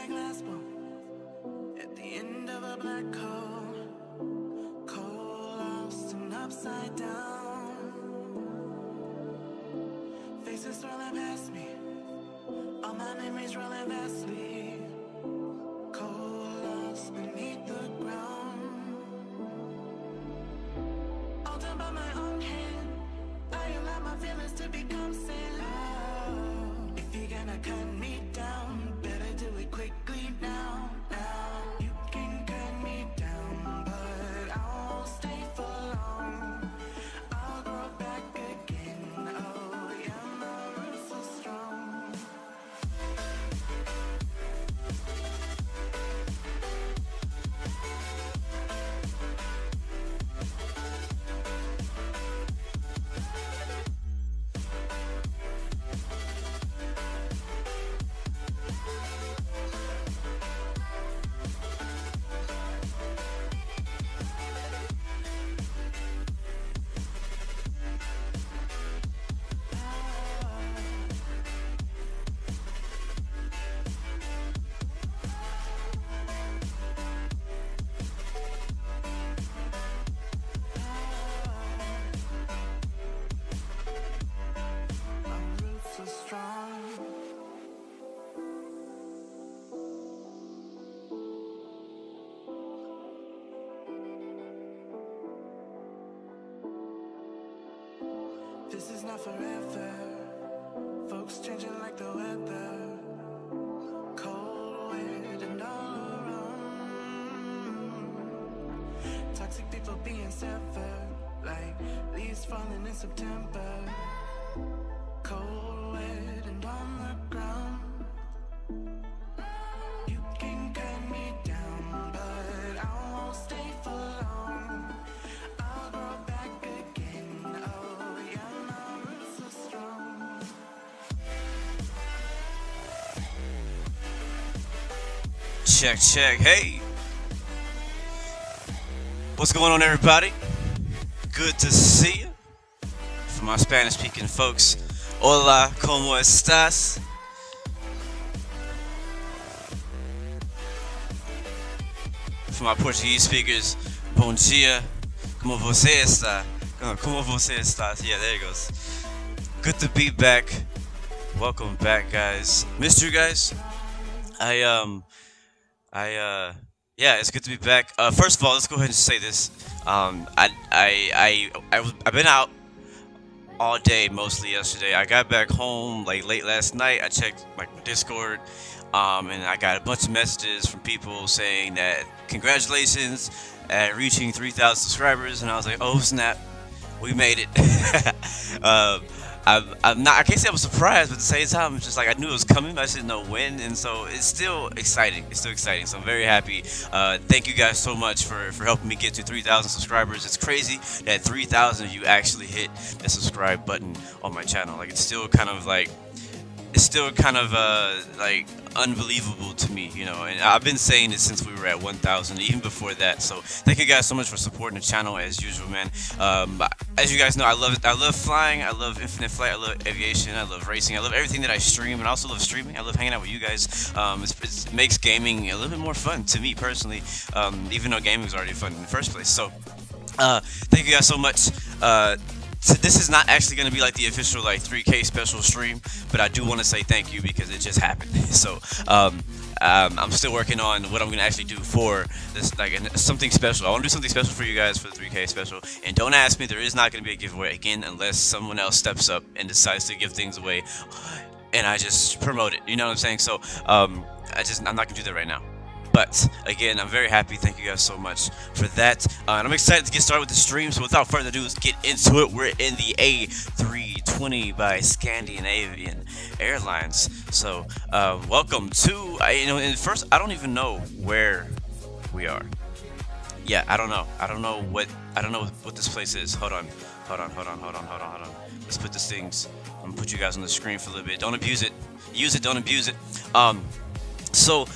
glass bowl at the end of a black hole, cold, lost and upside down. Faces swirling past me, all my memories rolling vastly, cold, lost beneath the ground. All done by my own hand, I allow my feelings to become sin. Oh, if you're gonna cut me down, better do it quickly now. You can cut me down, but I won't stay for long. I'll grow back again. Oh yeah, my roots are strong. This is not forever. Folks changing like the weather. Cold, wet, and all around. Toxic people being severed, like leaves falling in September. Cold, wet, and on the ground. You can cut me down, but I won't stay for long. I'll grow back again. Oh yeah, my roots are strong. Check, check. Hey, what's going on, everybody? Good to see you. For my Spanish-speaking folks, hola, ¿cómo estás? For my Portuguese speakers, bom dia, como você está? Como você está? Yeah, there it goes. Good to be back. Welcome back, guys. Missed you guys. Yeah, it's good to be back. First of all, let's go ahead and say this. I've been out all day, mostly yesterday. I got back home like late last night. I checked my Discord, and I got a bunch of messages from people saying that congratulations at reaching 3,000 subscribers, and I was like, oh snap, we made it. I'm not, I can't say I was surprised, but at the same time, it's just like I knew it was coming, but I just didn't know when, and so it's still exciting. It's still exciting, so I'm very happy. Thank you guys so much for helping me get to 3,000 subscribers. It's crazy that 3,000 of you actually hit the subscribe button on my channel. Like, it's still kind of like unbelievable to me, you know, and I've been saying it since we were at 1,000, even before that. So thank you guys so much for supporting the channel as usual, man. As you guys know, I love flying, I love infinite flight, I love aviation, I love racing, I love everything that I stream, and I also love streaming. I love hanging out with you guys. It makes gaming a little bit more fun to me personally, even though gaming was already fun in the first place. So thank you guys so much. So this is not actually going to be like the official like 3K special stream, but I do want to say thank you because it just happened. So I'm still working on what I'm going to actually do for this, like something special. I want to do something special for you guys for the 3K special. And don't ask me, there is not going to be a giveaway again unless someone else steps up and decides to give things away, and I just promote it. You know what I'm saying? So I'm not going to do that right now. But again, I'm very happy. Thank you guys so much for that. And I'm excited to get started with the stream. So without further ado, let's get into it. We're in the A320 by Scandinavian Airlines. So welcome to, first, I don't even know where we are. Yeah, I don't know. I don't know what this place is. Hold on. Let's put these things. I'm gonna put you guys on the screen for a little bit. Don't abuse it. Use it. Don't abuse it. So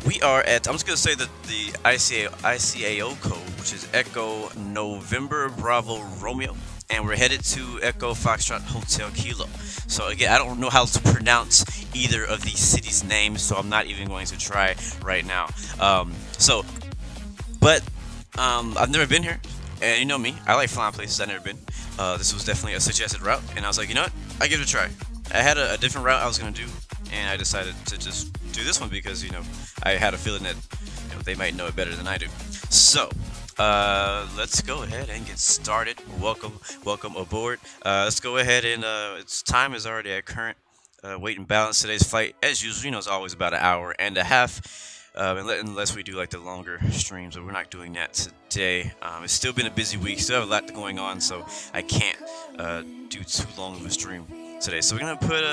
we are at, I'm just going to say that the ICAO code, which is Echo November Bravo Romeo, and we're headed to Echo Foxtrot Hotel Kilo. So again, I don't know how to pronounce either of these cities' names, so I'm not even going to try right now. I've never been here, and you know me, I like flying places I've never been. This was definitely a suggested route, and I was like, you know what, I give it a try. I had a different route I was gonna do, and I decided to just do this one because, you know, I had a feeling that, you know, they might know it better than I do. So let's go ahead and get started. Welcome aboard. Let's go ahead and its time is already at current. Weight and balance. Today's flight, as usual, you know, is always about an hour and a half. Unless we do like the longer streams, but we're not doing that today. It's still been a busy week, still have a lot going on, so I can't do too long of a stream today. So we're gonna put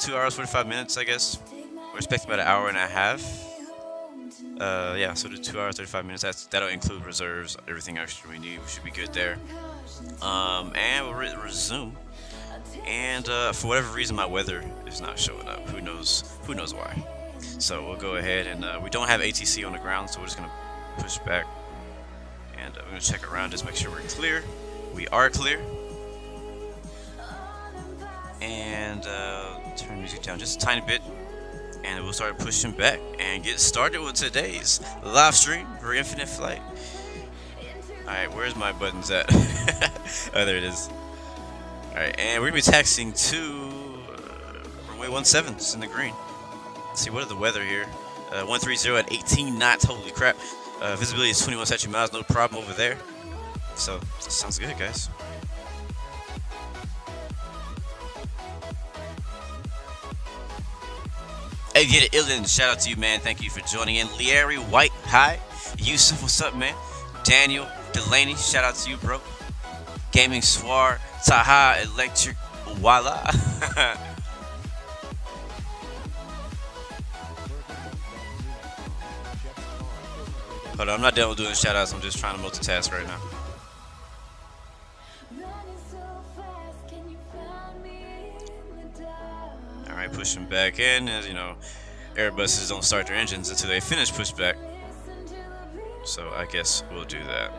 2 hours 45 minutes, I guess. We're expecting about an hour and a half. Yeah, so the 2 hours 35 minutes. That'll include reserves, everything extra we need. We should be good there. And we'll resume. And for whatever reason, my weather is not showing up. Who knows why? So we'll go ahead and we don't have ATC on the ground, so we're just gonna push back, and we're gonna check around, just make sure we're clear. We are clear. And turn music down just a tiny bit, and we'll start pushing back and get started with today's live stream for Infinite Flight. Alright, where's my buttons at? Oh, there it is. Alright, and we're gonna be taxiing to runway 17, it's in the green. Let's see, what are the weather here? 130 at 18 knots, holy crap. Visibility is 21 statute miles, no problem over there. So, sounds good, guys. Hey, get it, Illin, shout out to you, man. Thank you for joining in. Leary White, hi. Yusuf, what's up, man? Daniel Delaney, shout out to you, bro. Gaming Swar, Taha Electric, voila. Hold on, I'm not done with doing shoutouts. I'm just trying to multitask right now. Alright, pushing back in. As you know, Airbuses don't start their engines until they finish pushback. So I guess we'll do that.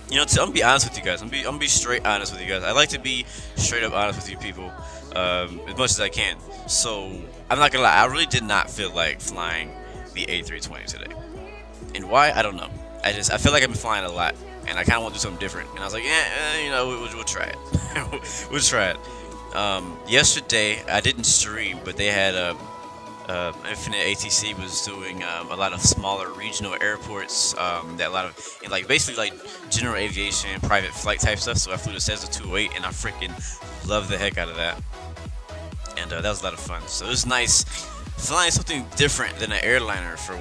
You know, I'm gonna be honest with you guys. I'm gonna be straight honest with you guys. I like to be straight up honest with you people as much as I can. So I'm not gonna lie. I really did not feel like flying the A320 today, and why, I don't know. I feel like I've been flying a lot, and I kind of want to do something different. And I was like, yeah, you know, we'll try it. We'll try it. Yesterday I didn't stream, but they had Infinite ATC was doing a lot of smaller regional airports, that a lot of, and like basically like general aviation, private flight type stuff. So I flew the Cessna 208, and I freaking love the heck out of that. And that was a lot of fun. So it was nice flying something different than an airliner for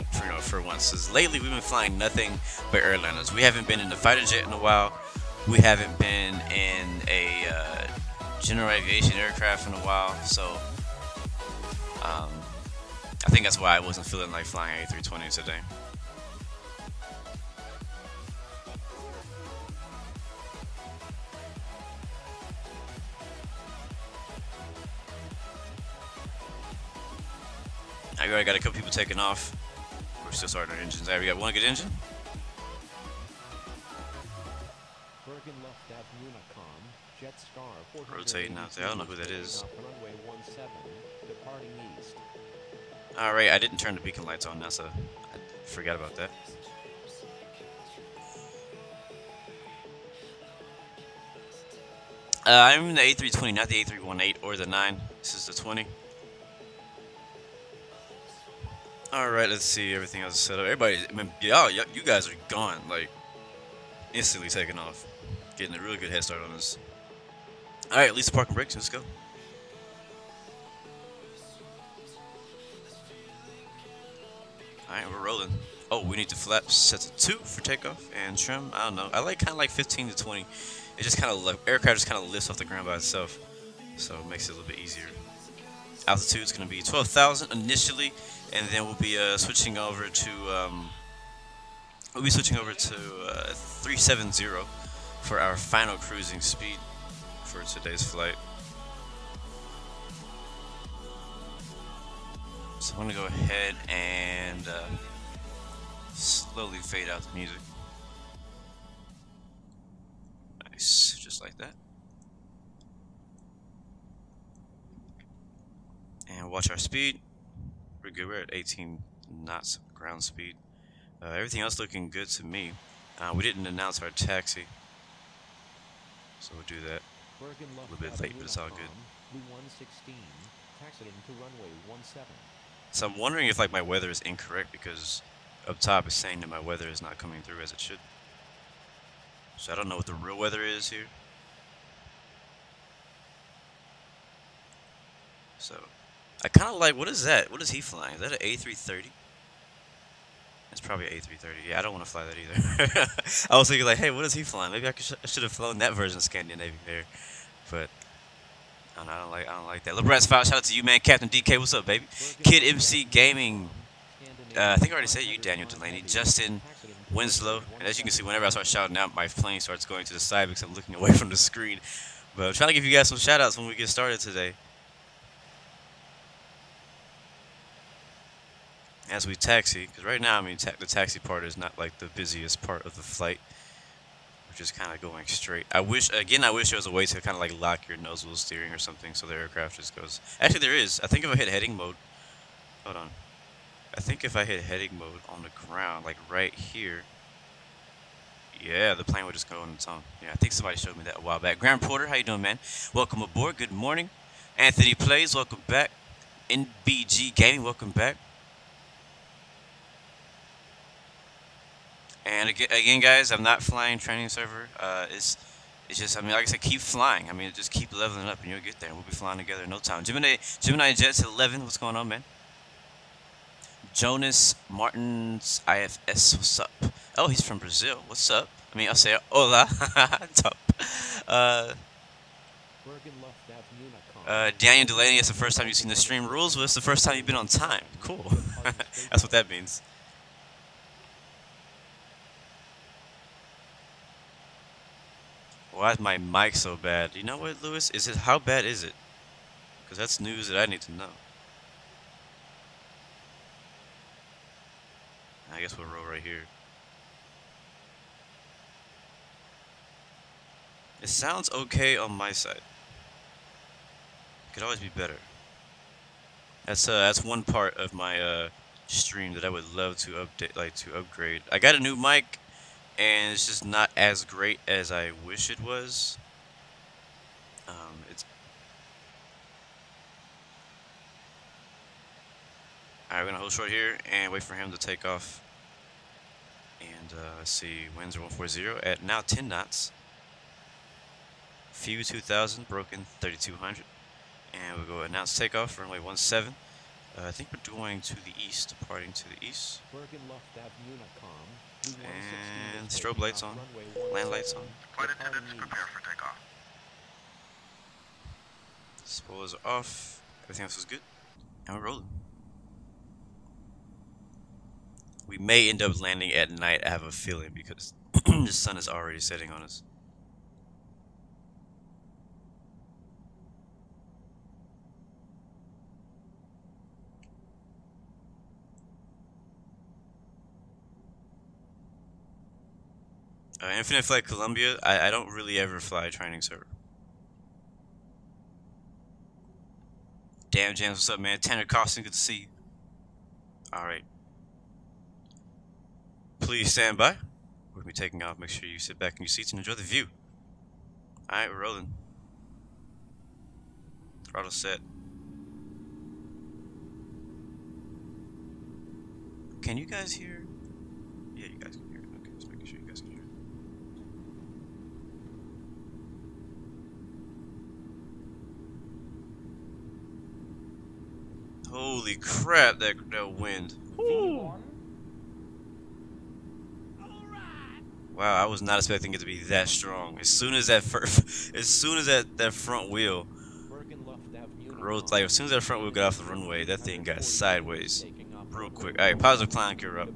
once. Cause lately we've been flying nothing but airliners. We haven't been in a fighter jet in a while. We haven't been in a general aviation aircraft in a while. So I think that's why I wasn't feeling like flying A320 today. I already got a couple people taking off. We're still starting our engines. Alright, we got one good engine. Bergen left at Unicom, Jetstar, Rotating out there. I don't know who that is. runway 17, departing east. Alright, I didn't turn the beacon lights on now, so I forgot about that. I'm in the A320, not the A318 or the 9. This is the 20. Alright, let's see. Everything else is set up. Everybody, I mean, you guys are gone, like, instantly taking off. Getting a really good head start on this. Alright, Lisa parking brakes, let's go. Alright, we're rolling. Oh, we need the flaps set to 2 for takeoff and trim. I don't know. I like kind of like 15 to 20. It just kind of, like, aircraft just kind of lifts off the ground by itself. So it makes it a little bit easier. Altitude is going to be 12,000 initially, and then we'll be switching over to 370 for our final cruising speed for today's flight. So I'm going to go ahead and slowly fade out the music. Watch our speed. We're good. We're at 18 knots ground speed. Everything else looking good to me. We didn't announce our taxi, so we'll do that. A little bit late, but it's all good. So I'm wondering if like my weather is incorrect, because up top is saying that my weather is not coming through as it should. So I don't know what the real weather is here. So I kind of like, what is that? What is he flying? Is that an A330? It's probably an A330. Yeah, I don't want to fly that either. I was thinking like, hey, what is he flying? Maybe I should have flown that version of Scandinavian Air. But I don't like that. LeBrat's file, shout out to you, man. Captain DK, what's up, baby? Kid MC Gaming. I think I already said you, Daniel Delaney. Justin Winslow. And as you can see, whenever I start shouting out, my plane starts going to the side because I'm looking away from the screen. But I'm trying to give you guys some shout outs when we get started today. As we taxi, because right now, I mean, the taxi part is not like the busiest part of the flight. We're just kind of going straight. I wish there was a way to kind of like lock your nose wheel steering or something, so the aircraft just goes. Actually, there is. I think if I hit heading mode, hold on. I think if I hit heading mode on the ground, like right here, yeah, the plane would just go on its own. Yeah, I think somebody showed me that a while back. Graham Porter, how you doing, man? Welcome aboard. Good morning. Anthony Plays, welcome back. NBG Gaming, welcome back. And again, guys, I'm not flying training server. It's just, I mean, like I said, keep flying. I mean, just keep leveling up, and you'll get there. We'll be flying together in no time. Gemini Jets 11. What's going on, man? Jonas Martins IFS. What's up? Oh, he's from Brazil. What's up? I mean, I'll say hola. Top. Daniel Delaney. It's the first time you've seen the stream rules. Well, it's the first time you've been on time. Cool. That's what that means. Why is my mic so bad? You know what, Lewis? How bad is it? Because that's news that I need to know. I guess we'll roll right here. It sounds okay on my side. Could always be better. That's one part of my stream that I would love to upgrade. I got a new mic, and it's just not as great as I wish it was. Alright, we're gonna hold short here and wait for him to take off. And let's see, winds are 140 at now 10 knots. Few 2000, broken 3200. And we'll go announce takeoff, runway 17. I think we're going to the east, departing to the east. And strobe lights on, land lights on. Flight attendants, prepare for takeoff. Spoilers are off, everything else is good, and we're rolling. We may end up landing at night, I have a feeling, because the sun is already setting on us. Infinite Flight Columbia, I don't really ever fly a training server. Damn, James, what's up, man? Tanner Costin, good to see you. Alright. Please stand by. We're going to be taking off. Make sure you sit back in your seats and enjoy the view. Alright, we're rolling. Throttle set. Can you guys hear? Yeah, you guys can hear it. Okay, just making sure you guys can hear it. Holy crap, that wind. Woo. Wow, I was not expecting it to be that strong. As soon as that front wheel rolled, like as soon as that front wheel got off the runway, that thing got sideways real quick. Alright, positive climb gear up.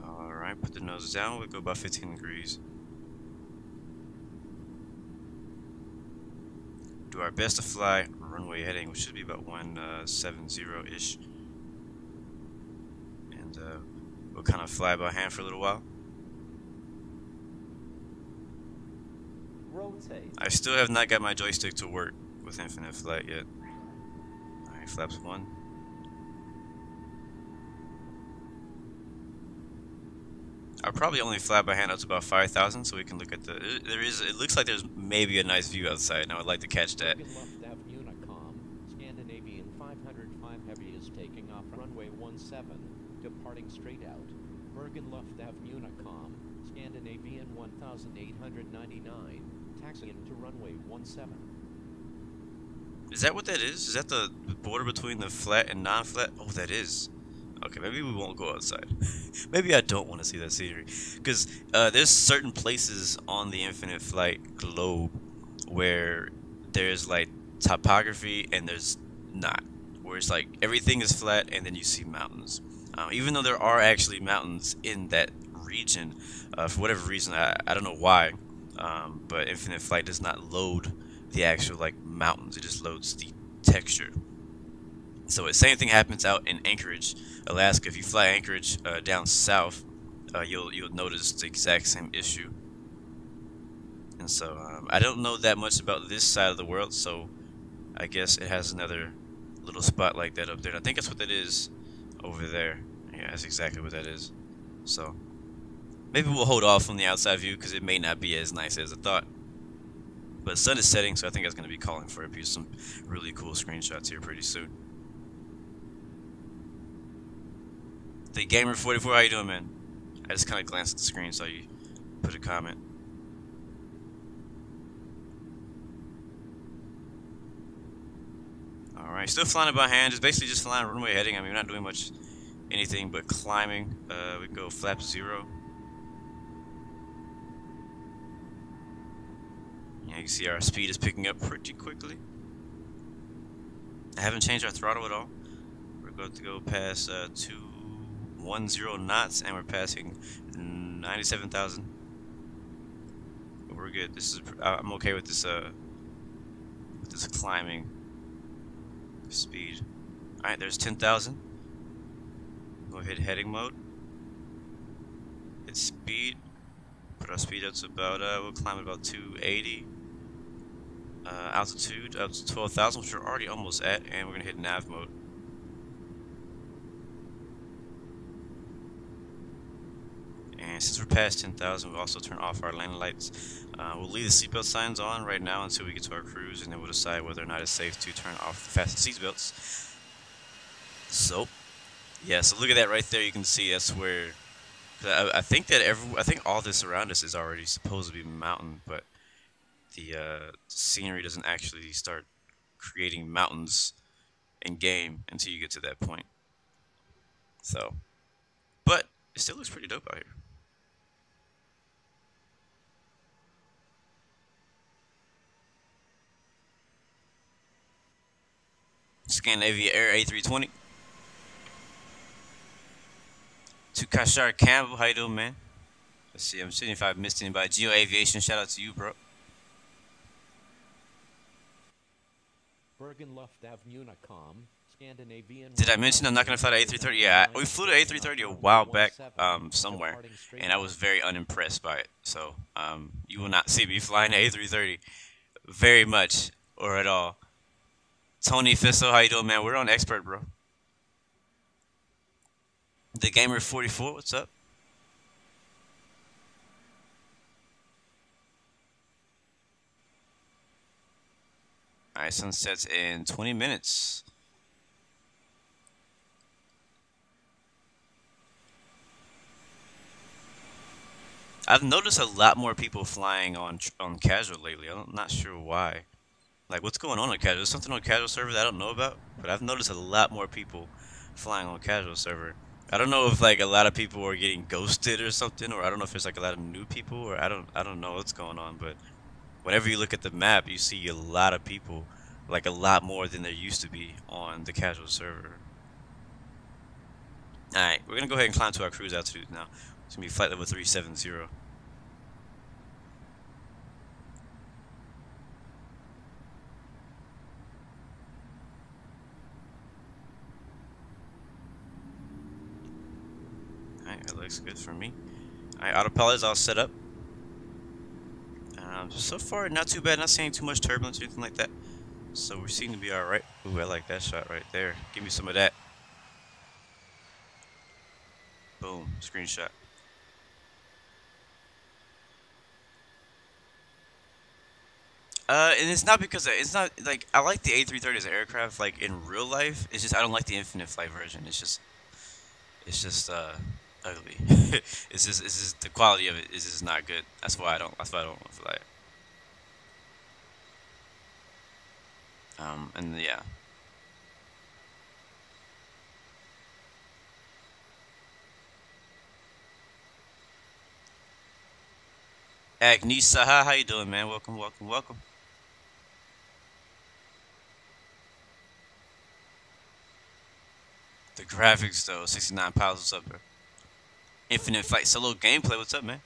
Alright, put the nose down, we'll go about 15 degrees. Do our best to fly runway heading, which should be about 170-ish. and we'll kind of fly by hand for a little while. Rotate. I still have not got my joystick to work with infinite flight yet. Alright, flaps 1. I'll probably only fly by hand up to about 5,000 so we can look at the... it looks like there's maybe a nice view outside, and I would like to catch that. Bergen left Av Unicom, Scandinavian 505 Heavy is taking off runway 17, departing straight out. Bergen left Av Unicom, Scandinavian 1899, taxiing to runway 17. Is that what that is? Is that the border between the flat and non-flat? Oh, that is. Okay, maybe we won't go outside. Maybe I don't want to see that scenery. Because there's certain places on the infinite flight globe where there's like topography and there's not. Where it's like everything is flat and then you see mountains. Even though there are actually mountains in that region, for whatever reason, I don't know why, but infinite flight does not load the actual like mountains. It just loads the texture. So the same thing happens out in Anchorage, Alaska. If you fly Anchorage down south, you'll notice the exact same issue. And so I don't know that much about this side of the world, so I guess it has another little spot like that up there. And I think that's what that is over there. Yeah, that's exactly what that is. So maybe we'll hold off on the outside view because it may not be as nice as I thought. But the sun is setting, so I think that's going to be calling for some really cool screenshots here pretty soon. The Gamer44, how you doing, man? I just kind of glanced at the screen, so you put a comment. Alright, still flying it by hand, just basically just flying runway heading. I mean, we're not doing much anything but climbing. We can go flap 0. Yeah, you can see our speed is picking up pretty quickly. I haven't changed our throttle at all. We're going to go past 210 knots, and we're passing 97,000. We're good. This is I'm okay with this climbing speed. All right, there's 10,000. Go hit heading mode. Hit speed. Put our speed up to about we'll climb about 280. Altitude up to 12,000, which we're already almost at, and we're gonna hit nav mode. And since we're past 10,000, we'll also turn off our landing lights. We'll leave the seatbelt signs on right now until we get to our cruise, and then we'll decide whether or not it's safe to turn off the fasten seatbelts. So, yeah, so look at that right there. You can see that's where. I think that I think all this around us is already supposed to be mountain, but the scenery doesn't actually start creating mountains in game until you get to that point. So, but it still looks pretty dope out here. Scandinavia Air A320. To Kashar Campbell, how you doing, man? Let's see, I'm seeing if I've missed anybody. Geo Aviation, shout out to you, bro. Bergen left Av Unicom, Scandinavian. Did I mention I'm not gonna fly the A330? Yeah, we flew the A330 a while back, somewhere, and I was very unimpressed by it. So, you will not see me flying the A330 very much or at all. Tony Fisso, how you doing, man? We're on expert, bro. The Gamer44, what's up? Alright, sunset's in 20 minutes. I've noticed a lot more people flying on casual lately. I'm not sure why. Like, what's going on casual? There's something on casual server that I don't know about, but I've noticed a lot more people flying on casual server. I don't know if like a lot of people are getting ghosted or something, or I don't know if there's like a lot of new people, or I don't know what's going on. But whenever you look at the map, you see a lot of people, like a lot more than there used to be on the casual server. All right, we're gonna go ahead and climb to our cruise altitude now. It's gonna be flight level 370. looks good for me. Alright, autopilot is all set up. So far, not too bad. Not seeing too much turbulence or anything like that. So we seem to be alright. Ooh, I like that shot right there. Give me some of that. Boom, screenshot. And it's not because it's not like I like the A330 as an aircraft, like in real life. It's just I don't like the infinite flight version. It's just ugly. It's just the quality of it is just not good. That's why I don't want to fly it. And yeah. Agnisa, how you doing, man? Welcome, welcome, welcome. The graphics though, 69 pounds, what's up, bro? Infinite Flight Solo gameplay, what's up, man?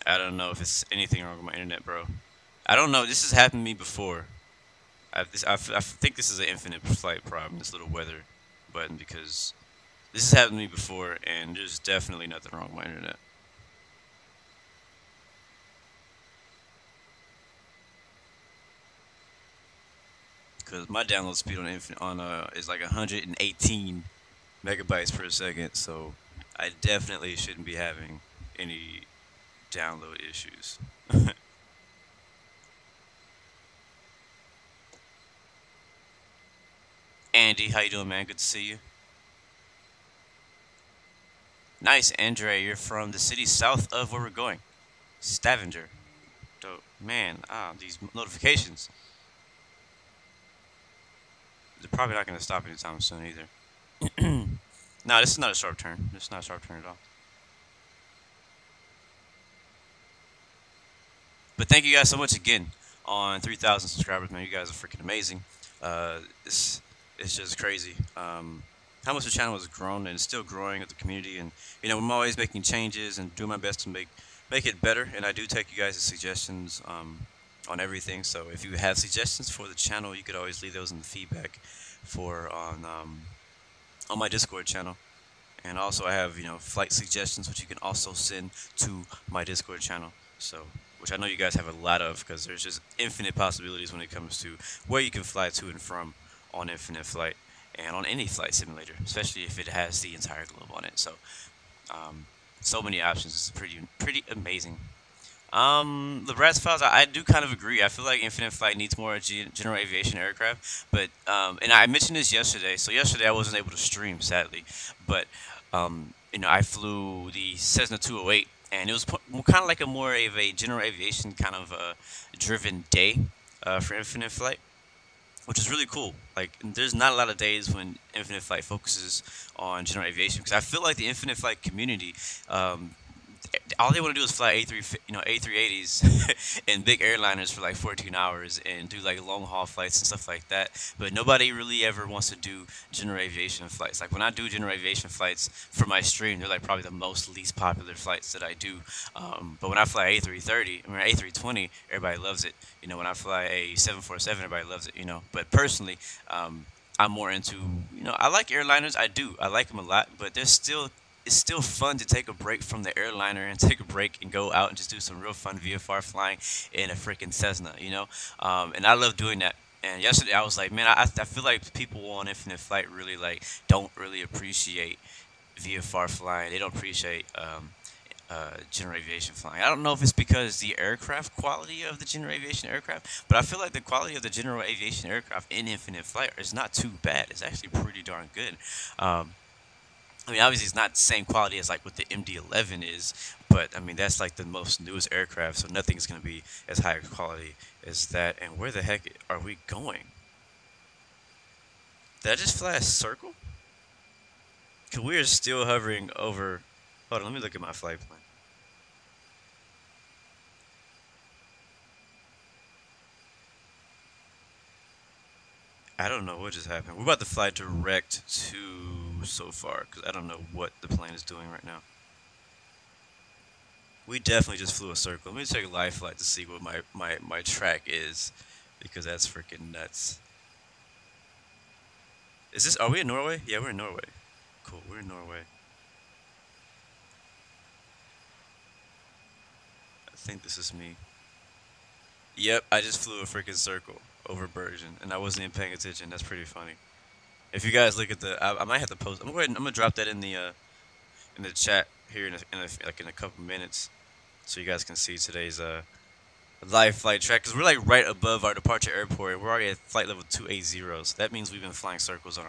I don't know if it's anything wrong with my internet, bro. I don't know. This has happened to me before. I think this is an Infinite Flight problem, this little weather button, because this has happened to me before, and there's definitely nothing wrong with my internet. Because my download speed on is like 118 megabytes per second, so I definitely shouldn't be having any download issues. Andy, how you doing, man? Good to see you. Nice, Andre. You're from the city south of where we're going, Stavanger. Dope, man. These notifications. They're probably not going to stop anytime soon either. No, this is not a sharp turn. This is not a sharp turn at all. But thank you guys so much again on 3,000 subscribers, man. You guys are freaking amazing. It's just crazy how much the channel has grown, and it's still growing with the community. And you know, I'm always making changes and doing my best to make it better. And I do take you guys' suggestions on everything. So if you have suggestions for the channel, you could always leave those in the feedback on my Discord channel. And also I have, you know, flight suggestions which you can also send to my Discord channel. So which I know you guys have a lot of, because there's just infinite possibilities when it comes to where you can fly to and from on Infinite Flight and on any flight simulator, especially if it has the entire globe on it. So so many options. It's pretty amazing. The Bratz files, I do kind of agree. I feel like Infinite Flight needs more general aviation aircraft, but and I mentioned this yesterday. So yesterday I wasn't able to stream, sadly, but you know, I flew the Cessna 208, and it was kind of like more of a general aviation kind of driven day for Infinite Flight, which is really cool. Like, there's not a lot of days when Infinite Flight focuses on general aviation, because I feel like the Infinite Flight community, all they want to do is fly A380s and big airliners for like 14 hours and do like long haul flights and stuff like that. But nobody really ever wants to do general aviation flights. Like when I do general aviation flights for my stream, they're like probably the least popular flights that I do. But when I fly A330, I mean A320, everybody loves it. You know, when I fly a 747, everybody loves it. You know, but personally, I'm more into, you know, I like airliners. I like them a lot, but it's still fun to take a break from the airliner and take a break and go out and just do some real fun VFR flying in a freaking Cessna, you know? And I love doing that. And yesterday I was like, man, I feel like people on Infinite Flight really don't really appreciate VFR flying. They don't appreciate general aviation flying. I don't know if it's because the aircraft quality of the general aviation aircraft, but I feel like the quality of the general aviation aircraft in Infinite Flight is not too bad. It's actually pretty darn good. I mean, obviously, it's not the same quality as like what the MD-11 is, but I mean, that's like the most newest aircraft, so nothing's going to be as high quality as that. And where the heck are we going? Did I just fly a circle? Because we are still hovering over... Hold on, let me look at my flight plan. I don't know what just happened. We're about to fly direct to SOPAR, because I don't know what the plane is doing right now. We definitely just flew a circle. Let me take a live flight to see what my track is because that's freaking nuts. Is this? Are we in Norway? Yeah, we're in Norway. Cool, we're in Norway. I think this is me. Yep, I just flew a freaking circle over Bergen, and I wasn't even paying attention. That's pretty funny. If you guys look at the, I might have to post. I'm gonna go ahead and I'm gonna drop that in the chat here in a couple minutes, so you guys can see today's live flight track. Cause we're like right above our departure airport. We're already at flight level 280, so that means we've been flying circles on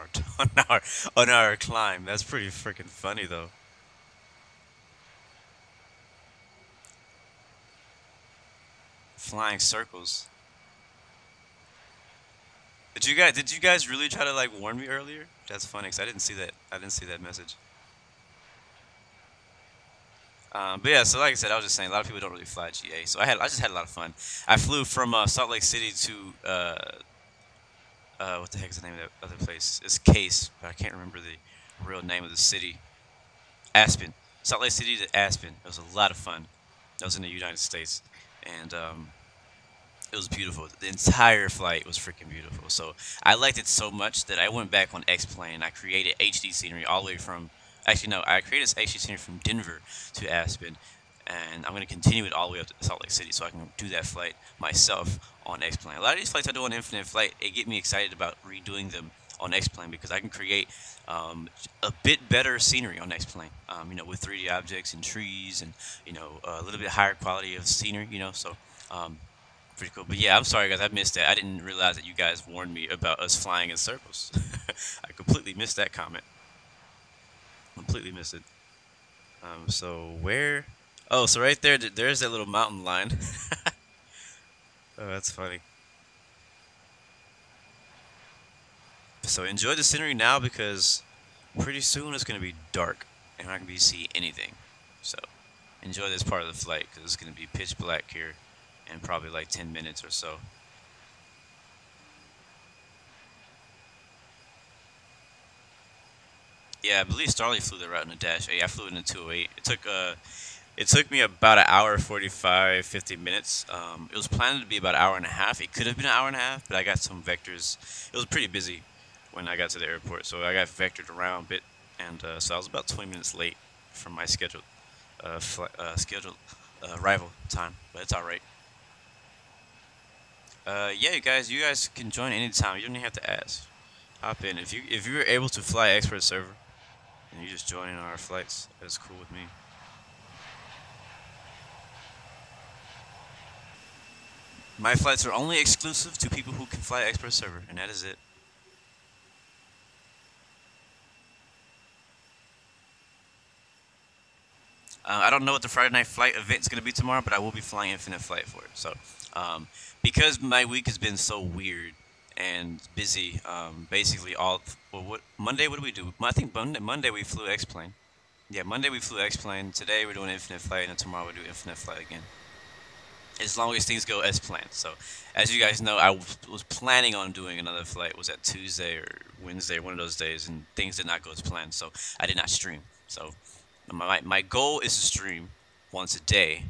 on our climb. That's pretty freaking funny though. Flying circles. Did you guys really try to like warn me earlier? That's funny because I didn't see that. I didn't see that message. But yeah, so like I said, I was just saying a lot of people don't really fly GA, so I just had a lot of fun. I flew from Salt Lake City to what the heck is the name of that other place? It's Case, but I can't remember the real name of the city. Aspen, Salt Lake City to Aspen. It was a lot of fun. That was in the United States, and it was beautiful. The entire flight was freaking beautiful. So I liked it so much that I went back on X-Plane and I created HD scenery all the way from. Actually, no, I created HD scenery from Denver to Aspen, and I'm going to continue it all the way up to Salt Lake City so I can do that flight myself on X-Plane. A lot of these flights I do on Infinite Flight, it get me excited about redoing them on X-Plane because I can create a bit better scenery on X-Plane, you know, with 3D objects and trees and, you know, a little bit higher quality of scenery, you know, so pretty cool. But yeah, I'm sorry guys, I missed that. I didn't realize that you guys warned me about us flying in circles. I completely missed that comment. Completely missed it. So where? Oh, so right there, there's that little mountain line. Oh, that's funny. So enjoy the scenery now because pretty soon it's gonna be dark and I'm not gonna be see anything. So enjoy this part of the flight because it's gonna be pitch black here in probably like 10 minutes or so. Yeah, I believe Starly flew the route in the Dash 8. I flew it in the 208. It took me about an hour 45, 50 minutes. It was planned to be about an hour and a half. It could have been an hour and a half, but I got some vectors. It was pretty busy when I got to the airport, so I got vectored around a bit, and so I was about 20 minutes late from my scheduled arrival time, but it's all right. Yeah, you guys can join anytime. You don't even have to ask. Hop in if you're able to fly expert server. And you just join in our flights. That's cool with me. My flights are only exclusive to people who can fly expert server, and that is it. I don't know what the Friday night flight event is going to be tomorrow, but I will be flying Infinite Flight for it. So, because my week has been so weird and busy, basically Monday, what do we do? I think Monday we flew X-Plane. Yeah, Monday we flew X-Plane. Today we're doing Infinite Flight, and tomorrow we do Infinite Flight again. As long as things go as planned. So, as you guys know, I was planning on doing another flight. Was that Tuesday or Wednesday, one of those days, and things did not go as planned. So, I did not stream. So, my goal is to stream once a day,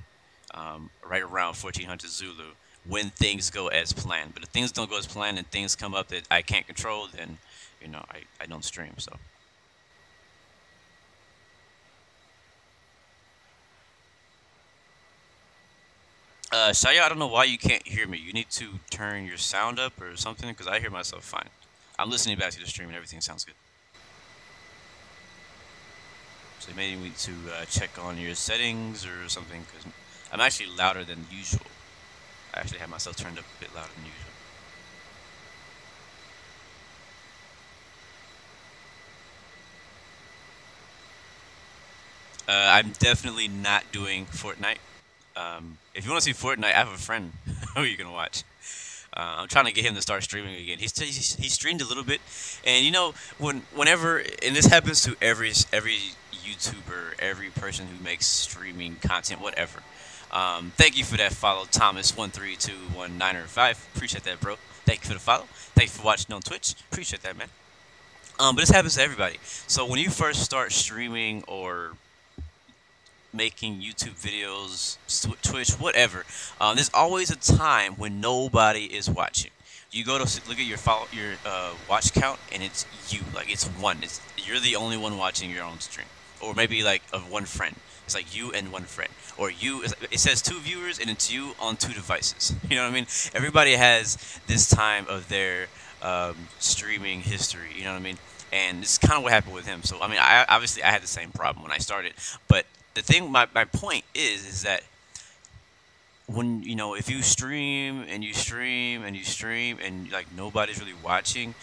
right around 1400 Zulu, when things go as planned. But if things don't go as planned and things come up that I can't control, then, you know, I don't stream. So. Shaya, I don't know why you can't hear me. You need to turn your sound up or something, because I hear myself fine. I'm listening back to the stream and everything sounds good. So you may need to check on your settings or something, because I'm actually louder than usual. I actually have myself turned up a bit louder than usual. I'm definitely not doing Fortnite. If you want to see Fortnite, I have a friend who you can watch. I'm trying to get him to start streaming again. He streamed a little bit, and you know, whenever, and this happens to every YouTuber, every person who makes streaming content, whatever. Thank you for that follow, Thomas132195. Appreciate that, bro. Thank you for the follow. Thank you for watching on Twitch. Appreciate that, man. But this happens to everybody. So when you first start streaming or making YouTube videos, Twitch, whatever, there's always a time when nobody is watching. You go to look at your watch count, and it's you. Like, it's one. You're the only one watching your own stream, or maybe like of one friend. It's like you and one friend, or you. It says 2 viewers, and it's you on 2 devices. You know what I mean? Everybody has this time of their streaming history. You know what I mean? And this is kind of what happened with him. So I mean, obviously I had the same problem when I started, but the thing, my point is that when, you know, if you stream and you stream and you stream and like nobody's really watching,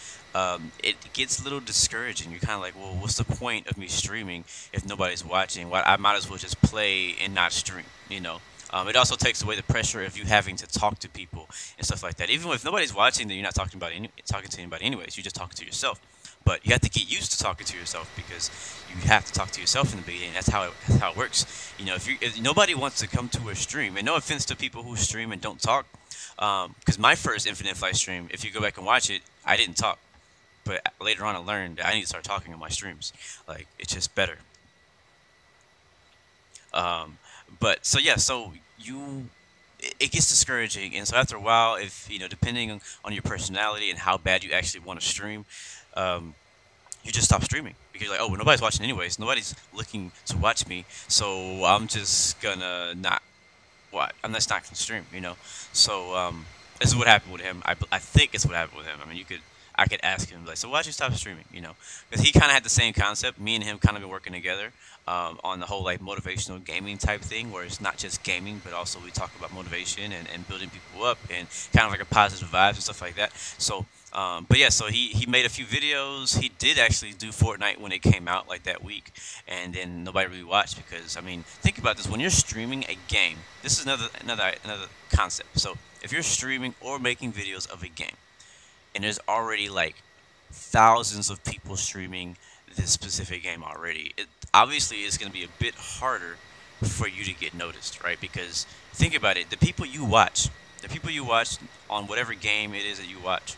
it gets a little discouraging. You're kind of like, well, what's the point of me streaming if nobody's watching? Well, I might as well just play and not stream, you know. It also takes away the pressure of you having to talk to people and stuff like that. Even if nobody's watching, then you're not talking to anybody anyways. You're just talking to yourself. But you have to get used to talking to yourself, because you have to talk to yourself in the beginning. That's how it works. You know, if nobody wants to come to a stream, and no offense to people who stream and don't talk, because my first Infinite Flight stream, if you go back and watch it, I didn't talk. But later on, I learned that I need to start talking on my streams. Like, it's just better. But so yeah, so it gets discouraging, and so after a while, if you know, depending on your personality and how bad you actually want to stream, you just stop streaming, because you're like, oh, well, nobody's watching anyways, nobody's looking to watch me, so I'm just gonna I'm just not gonna stream, you know. So this is what happened with him. I think it's what happened with him. I mean, I could ask him, like, so why'd you stop streaming, you know, because he kind of had the same concept. Me and him kind of been working together on the whole, like, motivational gaming type thing, where it's not just gaming, but also we talk about motivation and building people up and kind of like a positive vibes and stuff like that. So but yeah, so he made a few videos. He did actually do Fortnite when it came out, like, that week, and then nobody really watched, because I mean, think about this: when you're streaming a game, this is another concept. So if you're streaming or making videos of a game, and there's already like thousands of people streaming this specific game already, it obviously is going to be a bit harder for you to get noticed, right? Because think about it, the people you watch on whatever game it is that you watch,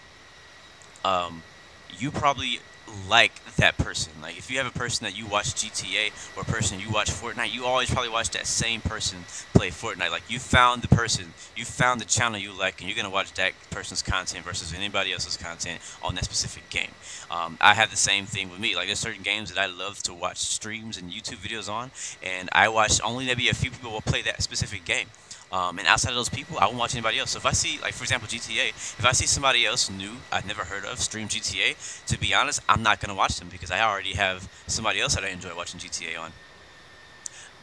you probably like that person. Like, if you have a person that you watch GTA, or a person you watch Fortnite, you always probably watch that same person play Fortnite. Like, you found the person, you found the channel you like, and you're gonna watch that person's content versus anybody else's content on that specific game. I have the same thing with me. Like, there's certain games that I love to watch streams and YouTube videos on, and I watch only maybe a few people will play that specific game. And outside of those people, I won't watch anybody else. So if I see, like, for example, GTA, if I see somebody else new I've never heard of stream GTA, to be honest, I'm not going to watch them, because I already have somebody else that I enjoy watching GTA on.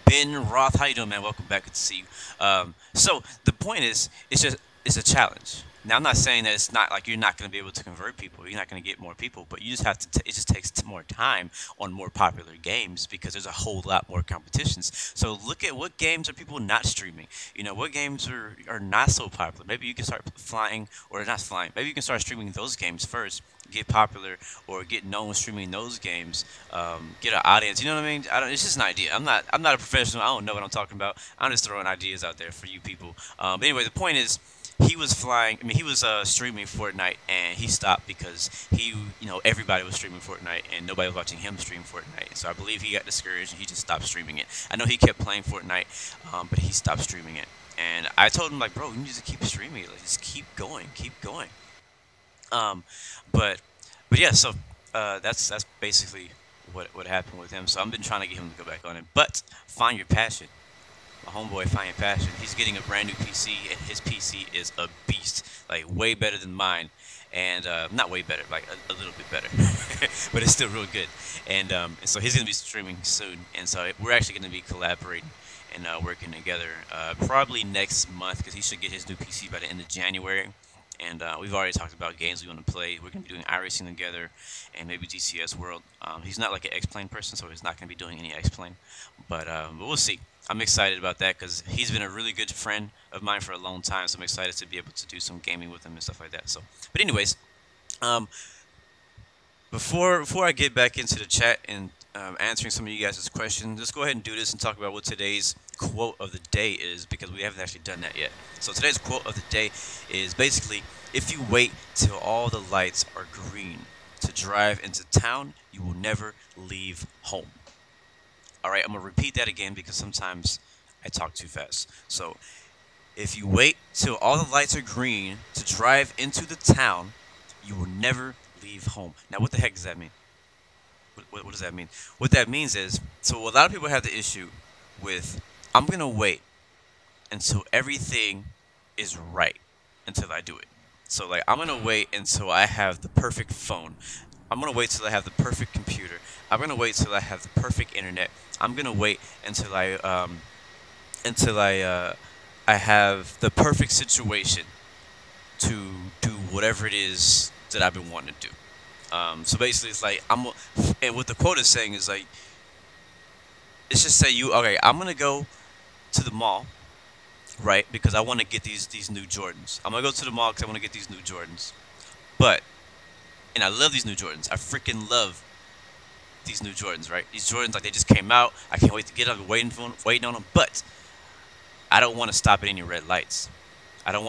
Ben Roth, how you doing, man? Welcome back. Good to see you. So the point is, it's a challenge. Now, I'm not saying that it's not like you're not going to be able to convert people, you're not going to get more people, but you just have to, it just takes more time on more popular games, because there's a whole lot more competitions. So look at what games are people not streaming, you know, what games are not so popular. Maybe you can start flying, or not flying, maybe you can start streaming those games first, get popular or get known streaming those games, get an audience, you know what I mean? It's just an idea. I'm not a professional, I don't know what I'm talking about, I'm just throwing ideas out there for you people. But anyway, the point is, he was streaming Fortnite, and he stopped because everybody was streaming Fortnite and nobody was watching him stream Fortnite. So I believe he got discouraged and he just stopped streaming it. I know he kept playing Fortnite, but he stopped streaming it. And I told him, like, bro, you need to keep streaming it. Like, just keep going. But yeah, so that's basically what happened with him. So I've been trying to get him to go back on it. But find your passion. My homeboy, find your passion. He's getting a brand new PC, and his PC is a beast, like way better than mine, and not way better, like a little bit better, but it's still real good. And so he's gonna be streaming soon, and so we're actually gonna be collaborating and working together probably next month, because he should get his new PC by the end of January. And we've already talked about games we want to play. We're going to be doing iRacing together, and maybe DCS World. He's not like an X-Plane person, so he's not going to be doing any X-Plane. But we'll see. I'm excited about that, because he's been a really good friend of mine for a long time, so I'm excited to be able to do some gaming with him and stuff like that. So, but anyways, before I get back into the chat and answering some of you guys' questions, let's go ahead and do this and talk about what today's quote of the day is, because we haven't actually done that yet. So today's quote of the day is basically, if you wait till all the lights are green to drive into town, you will never leave home. All right, I'm gonna repeat that again because sometimes I talk too fast. So if you wait till all the lights are green to drive into the town, you will never leave home. Now, what the heck does that mean? What does that mean? What that means is, so a lot of people have the issue with, I'm going to wait until everything is right until I do it. So, like, I'm going to wait until I have the perfect phone. I'm going to wait till I have the perfect computer. I'm going to wait till I have the perfect internet. I'm going to wait until I have the perfect situation to do whatever it is that I've been wanting to do. So basically, it's like and what the quote is saying is like, let's just say okay, I'm gonna go to the mall, right? Because I want to get these new Jordans. I'm gonna go to the mall because I want to get these new Jordans. And I love these new Jordans. I freaking love these new Jordans, right? These Jordans, like, they just came out. I can't wait to get them. I've been waiting on them. But I don't want to stop at any red lights. I just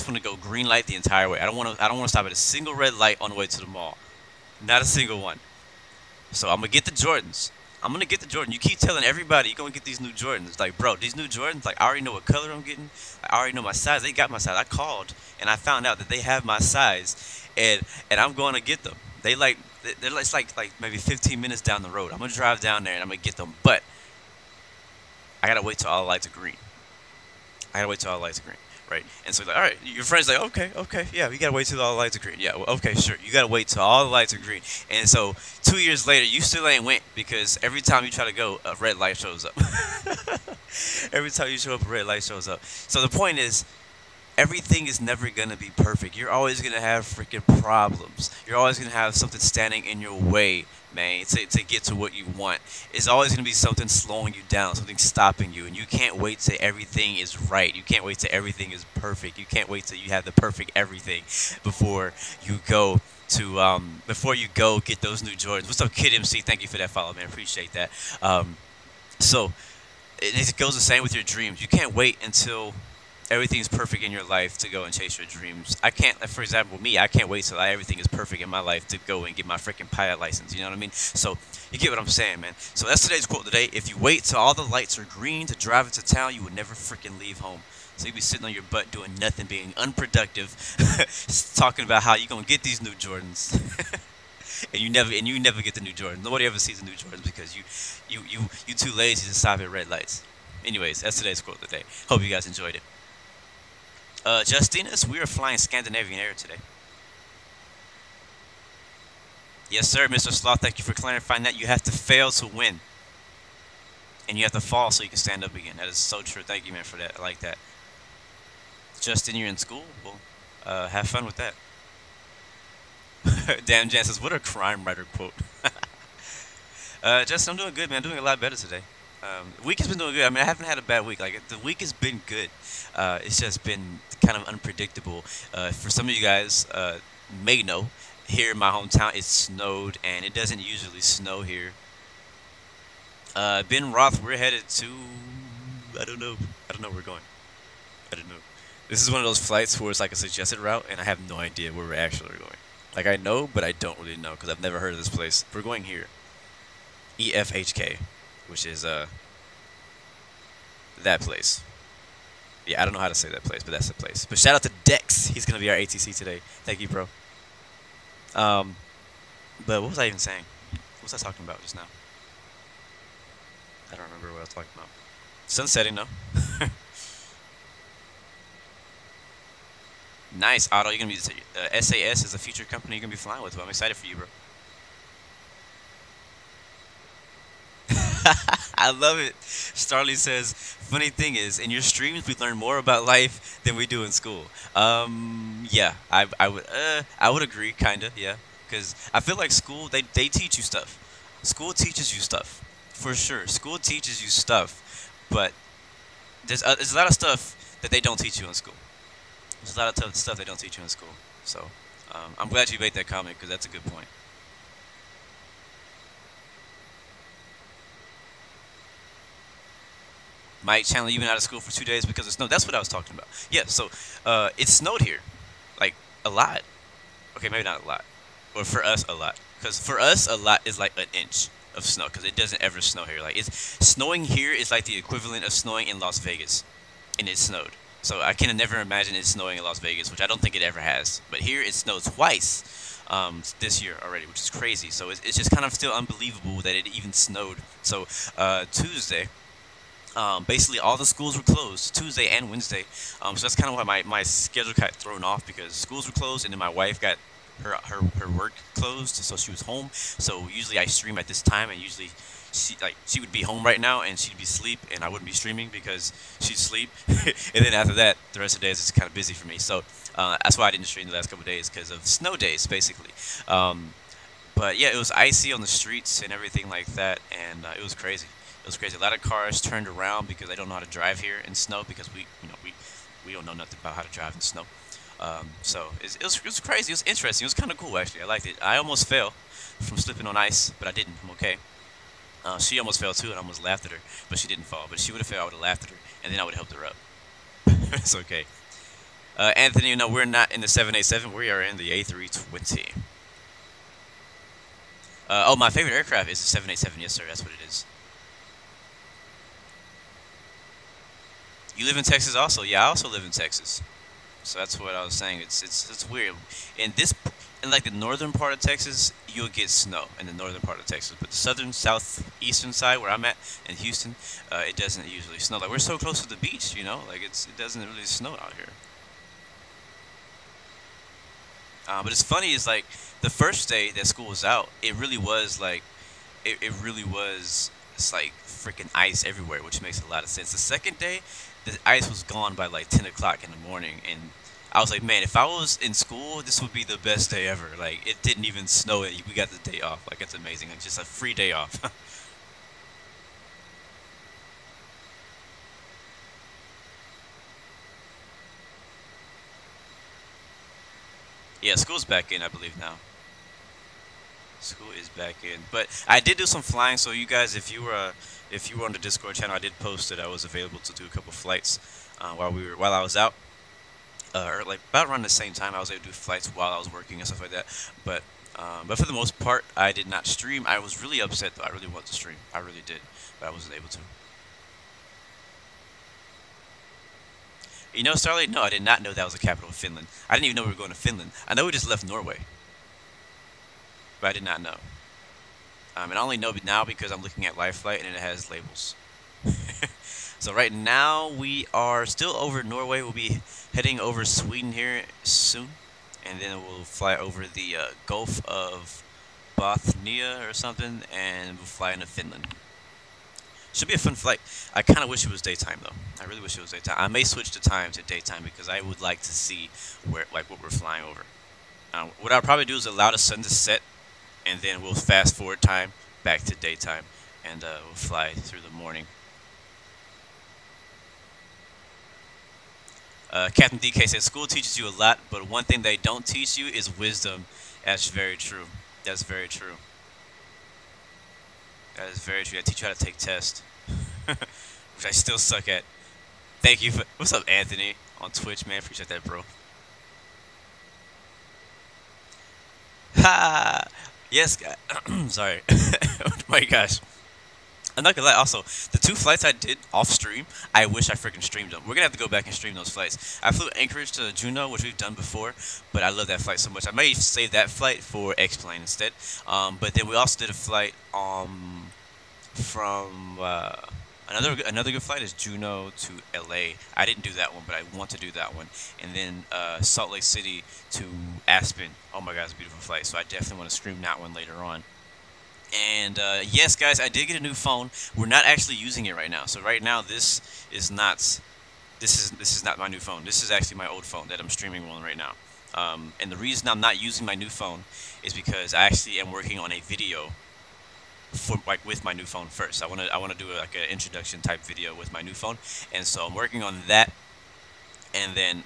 want to go green light the entire way. I don't want to stop at a single red light on the way to the mall. Not a single one. So I'm gonna get the Jordans. You keep telling everybody you're gonna get these new Jordans. Like, bro, these new Jordans, like, I already know what color I'm getting. I already know my size. They got my size. I called and I found out that they have my size, and I'm going to get them. They're like maybe 15 minutes down the road. I'm gonna drive down there and I'm gonna get them. But I gotta wait till all the lights are green. Right? And so, like, all right, your friend's like, okay, yeah, we gotta wait till all the lights are green. Yeah, well, okay, sure, you gotta wait till all the lights are green. And so 2 years later, you still ain't went because every time you try to go, a red light shows up. Every time you show up, a red light shows up. So the point is, everything is never gonna be perfect. You're always gonna have freaking problems. You're always gonna have something standing in your way, man, to get to what you want. It's always gonna be something slowing you down, something stopping you, and you can't wait till everything is right. You can't wait till everything is perfect. You can't wait till you have the perfect everything before you go get those new Jordans. What's up, Kid MC? Thank you for that follow, man. Appreciate that. So it goes the same with your dreams. You can't wait until everything's perfect in your life to go and chase your dreams. I can't, for example, I can't wait till everything is perfect in my life to go and get my freaking pilot license. You know what I mean? So you get what I'm saying, man. So that's today's quote today. If you wait till all the lights are green to drive into town, you will never freaking leave home. So you be sitting on your butt doing nothing, being unproductive, talking about how you're gonna get these new Jordans. and you never get the new Jordans. Nobody ever sees the new Jordans because you too lazy to stop at red lights. Anyways, that's today's quote today. Hope you guys enjoyed it. Justinus, we are flying Scandinavian Air today. Yes, sir, Mr. Sloth. Thank you for clarifying that. You have to fail to win. And you have to fall so you can stand up again. That is so true. Thank you, man, for that. I like that. Justin, you're in school? Well, have fun with that. Damn, Jan says, what a crime writer quote. Justin, I'm doing good, man. I'm doing a lot better today. The week has been doing good. I mean, I haven't had a bad week. Like, the week has been good. It's just been kind of unpredictable. For some of you guys may know, here in my hometown, it snowed, and it doesn't usually snow here. Ben Roth, we're headed to, I don't know where we're going. I don't know. This is one of those flights where it's like a suggested route, and I have no idea where we're actually going. Like, I know, but I don't really know, because I've never heard of this place. We're going here. EFHK, which is that place. Yeah, I don't know how to say that place, but that's the place. But shout out to Dex. He's going to be our ATC today. Thank you, bro. But what was I even saying? What was I talking about just now? I don't remember what I was talking about. Sun setting, though. Nice, Otto. You're going to be... SAS is a future company you're going to be flying with. I'm excited for you, bro. I love it. Starly says, funny thing is, in your streams, we learn more about life than we do in school. Yeah, I would agree, kind of, yeah. Because I feel like school, they teach you stuff. School teaches you stuff, for sure. School teaches you stuff, but there's a lot of stuff that they don't teach you in school. There's a lot of stuff they don't teach you in school. So, I'm glad you made that comment, because that's a good point. Mike Chandler, you've been out of school for 2 days because of snow. That's what I was talking about. Yeah, so it snowed here, like, a lot. Okay, maybe not a lot, or for us a lot, because for us a lot is like an inch. of snow because it doesn't ever snow here. Like, it's snowing here is like the equivalent of snowing in Las Vegas, and it snowed. So I can never imagine it snowing in Las Vegas, which I don't think it ever has. But here it snowed twice this year already, which is crazy. So it's just kind of still unbelievable that it even snowed. So Tuesday, basically all the schools were closed Tuesday and Wednesday. So that's kind of why my schedule got thrown off, because schools were closed and then my wife got her work closed, so she was home. So usually I stream at this time, and usually she would be home right now and she'd be asleep, and I wouldn't be streaming because she'd sleep. And then after that, the rest of the days it's kind of busy for me. So that's why I didn't stream the last couple of days, because of snow days basically. But yeah, it was icy on the streets and everything like that, and it was crazy. It was crazy. A lot of cars turned around because they don't know how to drive here in snow, because we don't know nothing about how to drive in snow. So it was crazy. It was interesting. It was kind of cool, actually. I liked it. I almost fell from slipping on ice, but I didn't. I'm okay. She almost fell too, and I almost laughed at her, but she didn't fall. But if she would have fell, I would have laughed at her, and then I would have helped her up. It's okay. Anthony, no, we're not in the 787. We are in the A320. Oh, my favorite aircraft is the 787. Yes, sir. That's what it is. You live in Texas also? Yeah, I also live in Texas. So that's what I was saying. It's weird. In like the northern part of Texas, you'll get snow in the northern part of Texas, but the southern, southeastern side where I'm at in Houston, it doesn't usually snow. Like, we're so close to the beach, you know, like it doesn't really snow out here. But it's funny, is like the first day that school was out, it really was like it's like freaking ice everywhere, which makes a lot of sense. The second day, the ice was gone by like 10 o'clock in the morning, and I was like, man, if I was in school, this would be the best day ever. Like, it didn't even snow, we got the day off. Like, it's amazing. Like, just a free day off. Yeah, school's back in, I believe, now. School is back in, but I did do some flying. So you guys, if you were on the Discord channel, I did post that I was available to do a couple flights while I was out, or like about around the same time. I was able to do flights while I was working and stuff like that. But for the most part, I did not stream. I was really upset though. I really wanted to stream. I really did, but I wasn't able to. You know, Starlight? No, I did not know that was the capital of Finland. I didn't even know we were going to Finland. I know we just left Norway, but I did not know. And I only know now because I'm looking at Live Flight and it has labels. So right now we are still over Norway. We'll be heading over Sweden here soon, and then we'll fly over the Gulf of Bothnia or something, and we'll fly into Finland. Should be a fun flight. I kind of wish it was daytime though. I really wish it was daytime. I may switch the time to daytime because I would like to see what we're flying over. What I'll probably do is allow the sun to set, and then we'll fast forward time back to daytime, and we'll fly through the morning. Captain DK says, school teaches you a lot, but one thing they don't teach you is wisdom. That's very true. That's very true. That is very true. They teach you how to take tests, which I still suck at. Thank you for... What's up, Anthony, on Twitch, man? Appreciate that, bro. Ha! Yes, guy. Sorry. Oh my gosh. I'm not gonna lie, also, the 2 flights I did off stream, I wish I freaking streamed them. We're gonna have to go back and stream those flights. I flew Anchorage to Juneau, which we've done before, but I love that flight so much. I may save that flight for X-Plane instead. But then we also did a flight from another good flight is Juneau to LA. I didn't do that one, but I want to do that one. And then Salt Lake City to Aspen. Oh my god, it's a beautiful flight. So I definitely want to stream that one later on. And yes, guys, I did get a new phone. We're not actually using it right now. So right now, this is not my new phone. This is actually my old phone that I'm streaming on right now. And the reason I'm not using my new phone is because I actually am working on a video for with my new phone first. I want to do like an introduction type video with my new phone, and so I'm working on that, and then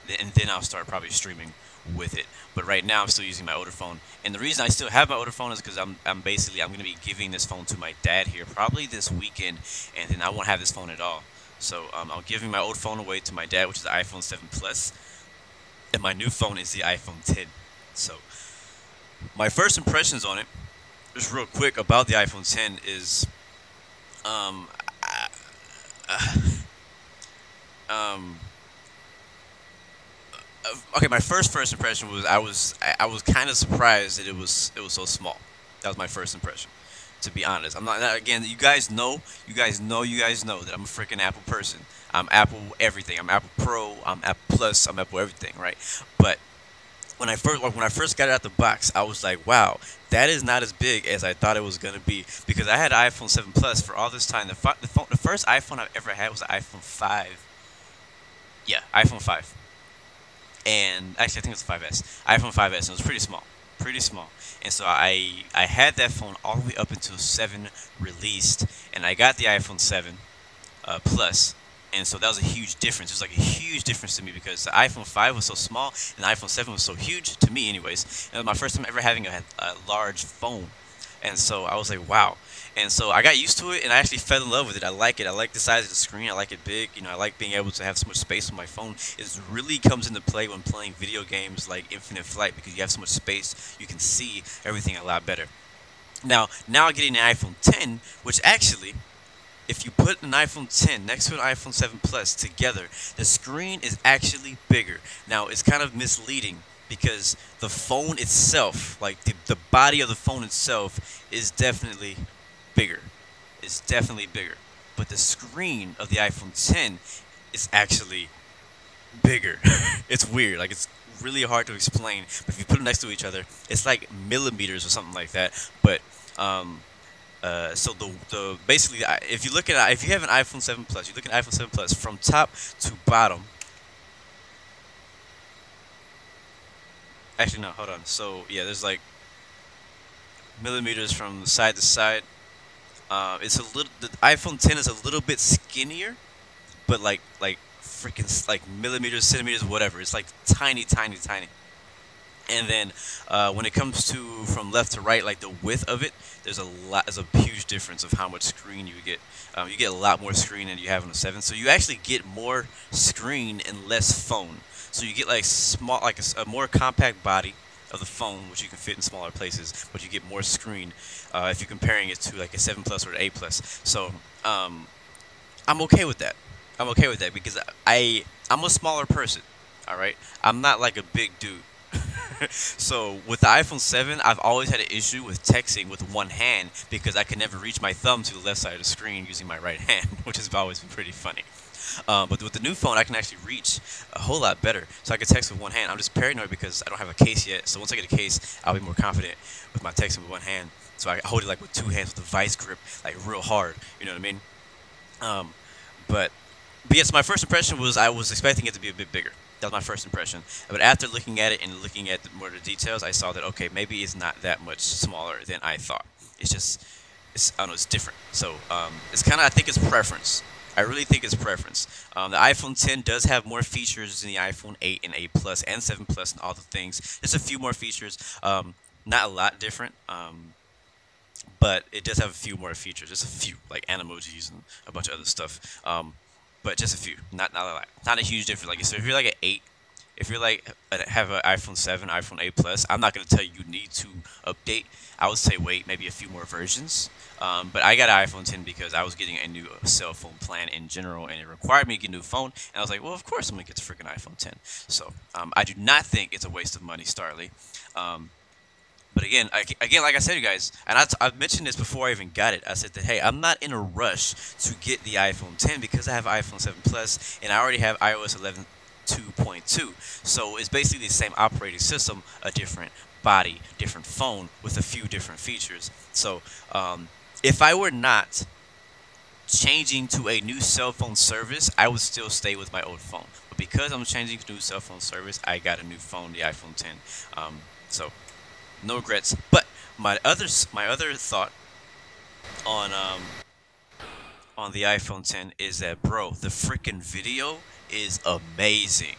I'll start probably streaming with it. But right now I'm still using my older phone, and the reason I still have my older phone is because I'm going to be giving this phone to my dad here probably this weekend, and then I won't have this phone at all. So I'm giving my old phone away to my dad, which is the iPhone 7 Plus, and my new phone is the iPhone 10. So my first impressions on it just real quick about the iPhone 10 is, um, I- um, okay. My first impression was I was kind of surprised that it was so small. That was my first impression. To be honest, I'm not again. You guys know that I'm a freaking Apple person. I'm Apple everything. I'm Apple Pro. I'm Apple Plus. I'm Apple everything, right? But when I first got it out the box, I was like, wow, that is not as big as I thought it was gonna be, because I had an iPhone 7 Plus for all this time. The first iPhone I've ever had was the iPhone 5. Yeah, iPhone 5. And actually, I think it was the 5S. iPhone 5S. And it was pretty small. And so I had that phone all the way up until 7 released, and I got the iPhone 7 Plus. And so that was a huge difference. It was like a huge difference to me because the iPhone 5 was so small and the iPhone 7 was so huge to me anyways. And it was my first time ever having a large phone. And so I was like, wow. And so I got used to it, and I actually fell in love with it. I like it. I like the size of the screen. I like it big. You know, I like being able to have so much space on my phone. It really comes into play when playing video games like Infinite Flight, because you have so much space. You can see everything a lot better. Now getting an iPhone 10, which actually, if you put an iPhone 10 next to an iPhone 7 Plus together, the screen is actually bigger. Now, it's kind of misleading because the phone itself, like the body of the phone itself, is definitely bigger. It's definitely bigger. But the screen of the iPhone 10 is actually bigger. It's weird. Like, it's really hard to explain. But if you put them next to each other, it's like millimeters or something like that. But so the basically, if you have an iPhone 7 Plus, you look at iPhone 7 Plus from top to bottom. Actually, no, hold on. So yeah, there's like millimeters from side to side. It's a little. The iPhone 10 is a little bit skinnier, but like freaking like millimeters, centimeters, whatever. It's like tiny. And then when it comes to from left to right, like the width of it, there's a huge difference of how much screen you get. You get a lot more screen than you have on the 7, so you actually get more screen and less phone. So you get like small, like a more compact body of the phone, which you can fit in smaller places, but you get more screen if you're comparing it to like a 7 Plus or an 8 Plus. So I'm okay with that. I'm okay with that because I'm a smaller person. All right, I'm not like a big dude. So with the iPhone 7, I've always had an issue with texting with one hand because I can never reach my thumb to the left side of the screen using my right hand, which has always been pretty funny. But with the new phone, I can actually reach a whole lot better. So I can text with one hand. I'm just paranoid because I don't have a case yet. So once I get a case, I'll be more confident with my texting with one hand. So I hold it like with two hands with a vice grip, like real hard. You know what I mean? But yes, my first impression was I was expecting it to be a bit bigger. That was my first impression. But after looking at it and looking at more of the details, I saw that, okay, maybe it's not that much smaller than I thought. It's just, I don't know, it's different. So it's kind of, I think it's preference. I really think it's preference. The iPhone 10 does have more features than the iPhone 8 and 8 Plus and 7 Plus and all the things. There's a few more features. Not a lot different. But it does have a few more features. Just a few, like animojis and a bunch of other stuff. But just a few, not a lot, not a huge difference. Like, so if you're like an 8, if you're like have an iPhone 7, iPhone 8 Plus, I'm not gonna tell you need to update. I would say wait maybe a few more versions. But I got an iPhone 10 because I was getting a new cell phone plan in general, and it required me to get a new phone. And I was like, well, of course I'm gonna get the freaking iPhone 10. So I do not think it's a waste of money, Starly. But again, like I said, you guys, and I've mentioned this before I even got it. I said that, hey, I'm not in a rush to get the iPhone 10 because I have iPhone 7 Plus and I already have iOS 11.2.2. So it's basically the same operating system, a different body, different phone with a few different features. So if I were not changing to a new cell phone service, I would still stay with my old phone. But because I'm changing to a new cell phone service, I got a new phone, the iPhone 10. So no regrets. But my other thought on the iPhone 10 is that, bro, the freaking video is amazing.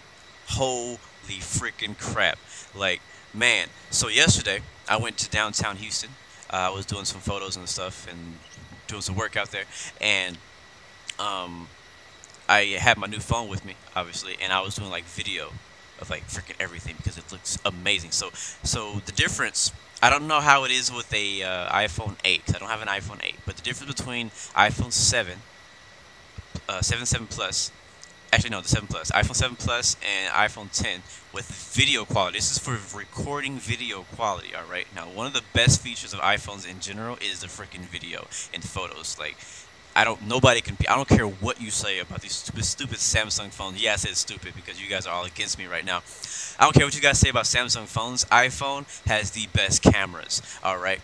Holy freaking crap. Like, man, so yesterday I went to downtown Houston. I was doing some photos and stuff and doing some work out there, and I had my new phone with me, obviously, and I was doing like video of like freaking everything because it looks amazing. So the difference, I don't know how it is with a iPhone 8 'cause I don't have an iPhone 8, but the difference between iPhone 7, 7 Plus, actually no, the 7 Plus, iPhone 7 Plus and iPhone 10 with video quality. This is for recording video quality, all right? Now, one of the best features of iPhones in general is the freaking video and photos. Like, I don't care what you say about these stupid Samsung phones. Yeah, I said stupid because you guys are all against me right now. I don't care what you guys say about Samsung phones. iPhone has the best cameras, all right?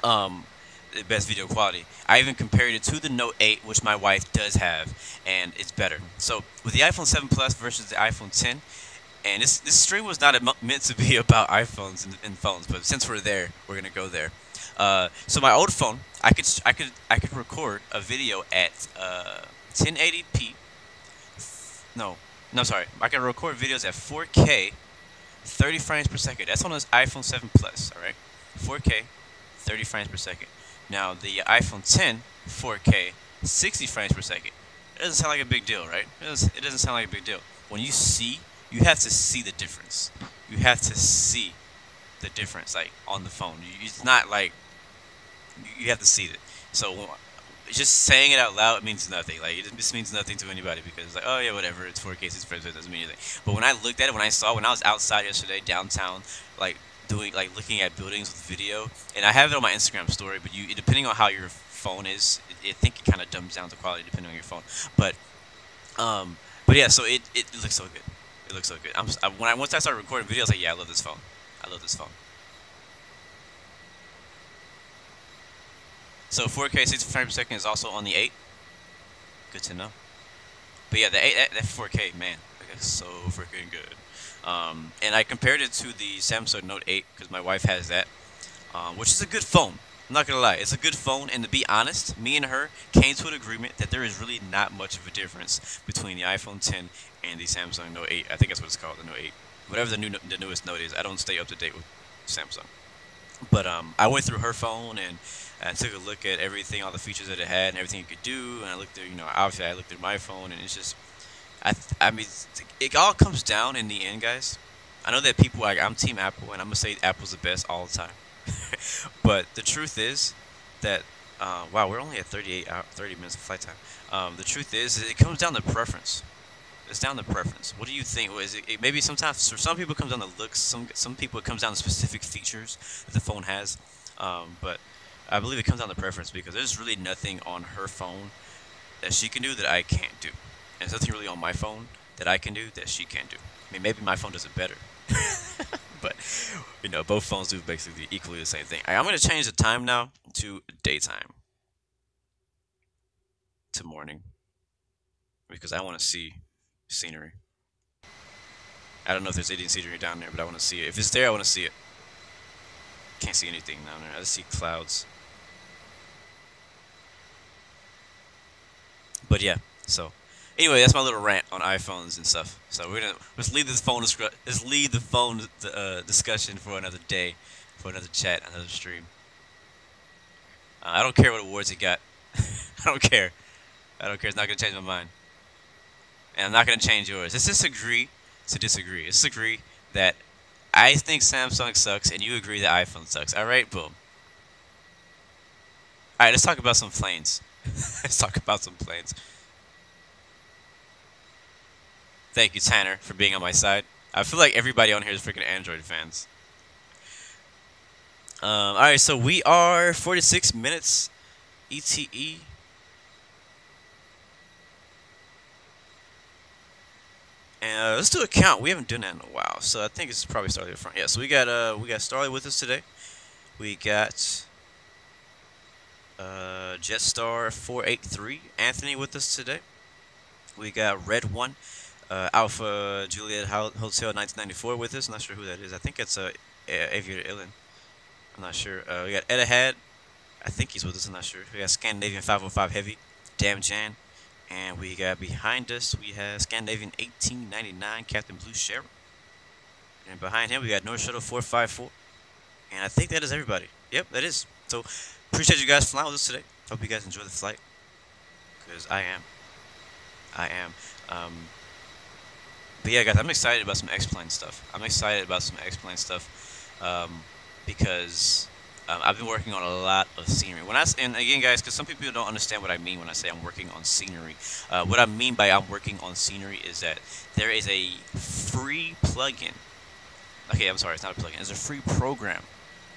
The best video quality. I even compared it to the Note 8, which my wife does have, and it's better. So with the iPhone 7 Plus versus the iPhone 10, and this stream was not meant to be about iPhones and phones, but since we're there, we're gonna go there. So my old phone, I could record a video at 1080p. No, sorry. I can record videos at 4K, 30 frames per second. That's on this iPhone 7 Plus. All right, 4K, 30 frames per second. Now the iPhone 10, 4K, 60 frames per second. It doesn't sound like a big deal, right? It doesn't sound like a big deal. When you have to see the difference. You have to see the difference, like on the phone. It's not like you have to see it. So just saying it out loud means nothing. Like it just means nothing to anybody because it's like, oh yeah, whatever. It's 4K, 60 frames, it doesn't mean anything. But when I looked at it, when I was outside yesterday downtown, like looking at buildings with video, and I have it on my Instagram story. But depending on how your phone is, I think it kind of dumbs down the quality depending on your phone. But yeah, so it looks so good. It looks so good. Once I started recording videos, like, yeah, I love this phone. I love this phone. So 4K 60 frames per second is also on the 8. Good to know. But yeah, the 8, that 4K, man, it's so freaking good. And I compared it to the Samsung Note 8 because my wife has that, which is a good phone. I'm not gonna lie, it's a good phone. And to be honest, me and her came to an agreement that there is really not much of a difference between the iPhone 10 and the Samsung Note 8. I think that's what it's called, the Note 8. Whatever the newest Note is. I don't stay up to date with Samsung. But I went through her phone and I took a look at everything, all the features that it had and everything it could do. And I looked through, obviously I looked through my phone, and it's just, I mean, it all comes down in the end, guys. I know that people, like, I'm Team Apple, and I'm going to say Apple's the best all the time. But the truth is that, wow, we're only at 30 minutes of flight time. The truth is, it comes down to preference. It's down to preference. What do you think? Is it maybe sometimes for some people it comes down to looks. Some people it comes down to specific features that the phone has. But I believe it comes down to preference because there's really nothing on her phone that she can do that I can't do. And there's nothing really on my phone that I can do that she can't do. I mean, maybe my phone does it better. But, both phones do basically equally the same thing. I'm going to change the time now to daytime. To morning. Because I want to see scenery. I don't know if there's any scenery down there, but I want to see it. If it's there, I want to see it. Can't see anything down there. I just see clouds. But yeah, so anyway, that's my little rant on iPhones and stuff. So we're gonna leave the phone discussion for another day, for another chat, another stream. I don't care what awards he got. I don't care. It's not gonna change my mind, and I'm not gonna change yours. Let's just agree to disagree. Let's agree that I think Samsung sucks, and you agree that iPhone sucks. All right, boom. All right, let's talk about some planes. Let's talk about some planes. Thank you, Tanner, for being on my side. I feel like everybody on here is freaking Android fans. Alright, so we are 46 minutes ETE. And let's do a count. We haven't done that in a while, so I think it's probably Starly up front. Yeah, so we got Starly with us today. We got Jetstar 483 Anthony with us today. We got Red One Alpha Juliet Hotel 1994 with us. Not sure who that is. I think it's Aviator Illan. I'm not sure. We got Etihad. I think he's with us. I'm not sure. We got Scandinavian 505 Heavy, Damn Jan, and we got behind us we have Scandinavian 1899 Captain Blue Sheriff, and behind him we got North Shuttle 454. And I think that is everybody. Yep, that is. So appreciate you guys flying with us today. Hope you guys enjoy the flight, because I am. But yeah, guys, I'm excited about some X-Plane stuff. I'm excited about some X-Plane stuff because I've been working on a lot of scenery. And again, guys, because some people don't understand what I mean when I say I'm working on scenery. What I mean by I'm working on scenery is that there is a free plugin. Okay, I'm sorry, it's not a plugin. It's a free program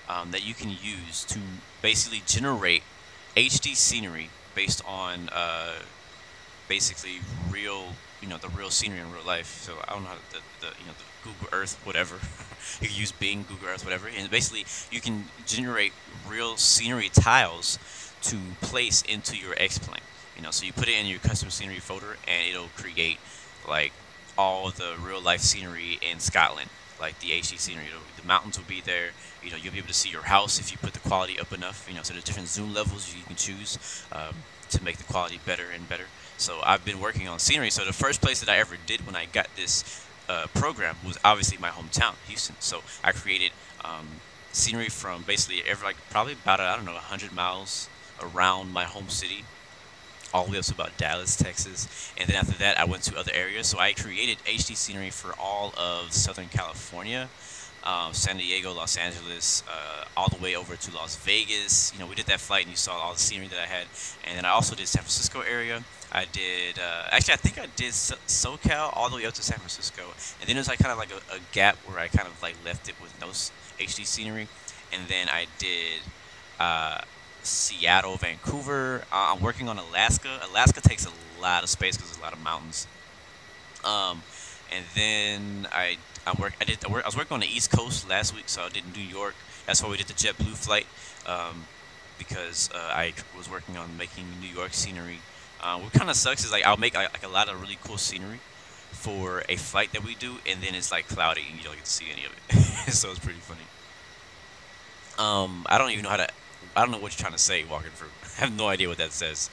that you can use to basically generate HD scenery based on basically real, the real scenery in real life. So I don't know how the Google Earth, whatever. You can use Bing, Google Earth, whatever, and basically you can generate real scenery tiles to place into your X-Plane. So you put it in your custom scenery folder, and it'll create like all the real life scenery in Scotland, like the HD scenery. The mountains will be there. You'll be able to see your house if you put the quality up enough. So there's different zoom levels you can choose to make the quality better and better. So I've been working on scenery. So the first place that I ever did when I got this program was obviously my hometown, Houston. So I created scenery from basically probably about 100 miles around my home city, all the way up to about Dallas, Texas, and then after that I went to other areas. So I created HD scenery for all of Southern California, San Diego, Los Angeles, all the way over to Las Vegas. We did that flight, and you saw all the scenery that I had. And then I also did San Francisco area. I did actually I think I did SoCal all the way up to San Francisco, and then there's kind of a gap where I kind of left it with no HD scenery, and then I did Seattle, Vancouver. I'm working on Alaska. Alaska takes a lot of space because there's a lot of mountains. And then I was working on the East Coast last week, so I did New York. That's why we did the JetBlue flight, because I was working on making New York scenery. What kind of sucks is I'll make a lot of really cool scenery for a flight that we do, and then it's cloudy and you don't get to see any of it. So it's pretty funny. I don't even know I don't know what you're trying to say walking through. I have no idea what that says.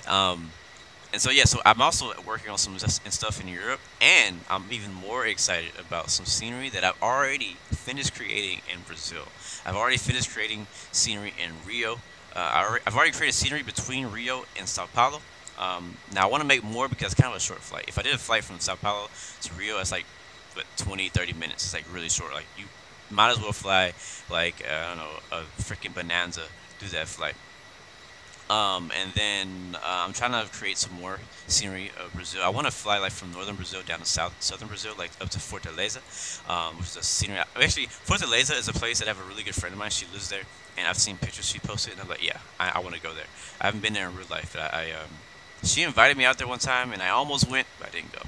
And so yeah, so I'm also working on some stuff in Europe, and I'm even more excited about some scenery that I've already finished creating in Brazil. I've already finished creating scenery in Rio. I've already created scenery between Rio and Sao Paulo. Now I want to make more because it's kind of a short flight. If I did a flight from Sao Paulo to Rio, it's 20-30 minutes. It's really short. You might as well fly I don't know, a freaking Bonanza through that flight. And then I'm trying to create some more scenery of Brazil. I want to fly from northern Brazil down to southern Brazil, up to Fortaleza, which is a scenery. Actually, Fortaleza is a place that I have a really good friend of mine. She lives there, and I've seen pictures she posted, and I'm like, yeah, I want to go there. I haven't been there in real life, but she invited me out there one time, and I almost went, but I didn't go.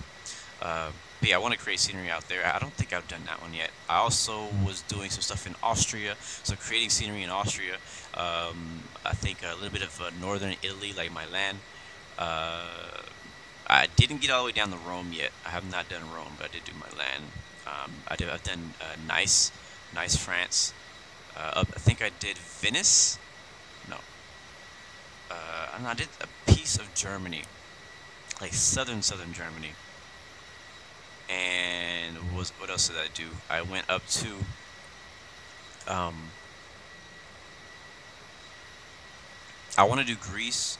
But yeah, I want to create scenery out there. I don't think I've done that one yet. I also was doing some stuff in Austria, so creating scenery in Austria. I think a little bit of northern Italy, like Milan. I didn't get all the way down to Rome yet. I have not done Rome, but I did do Milan. I've done Nice, France. I think I did Venice. No. I did a piece of Germany, southern Germany. And what else did I do? I went up to I want to do Greece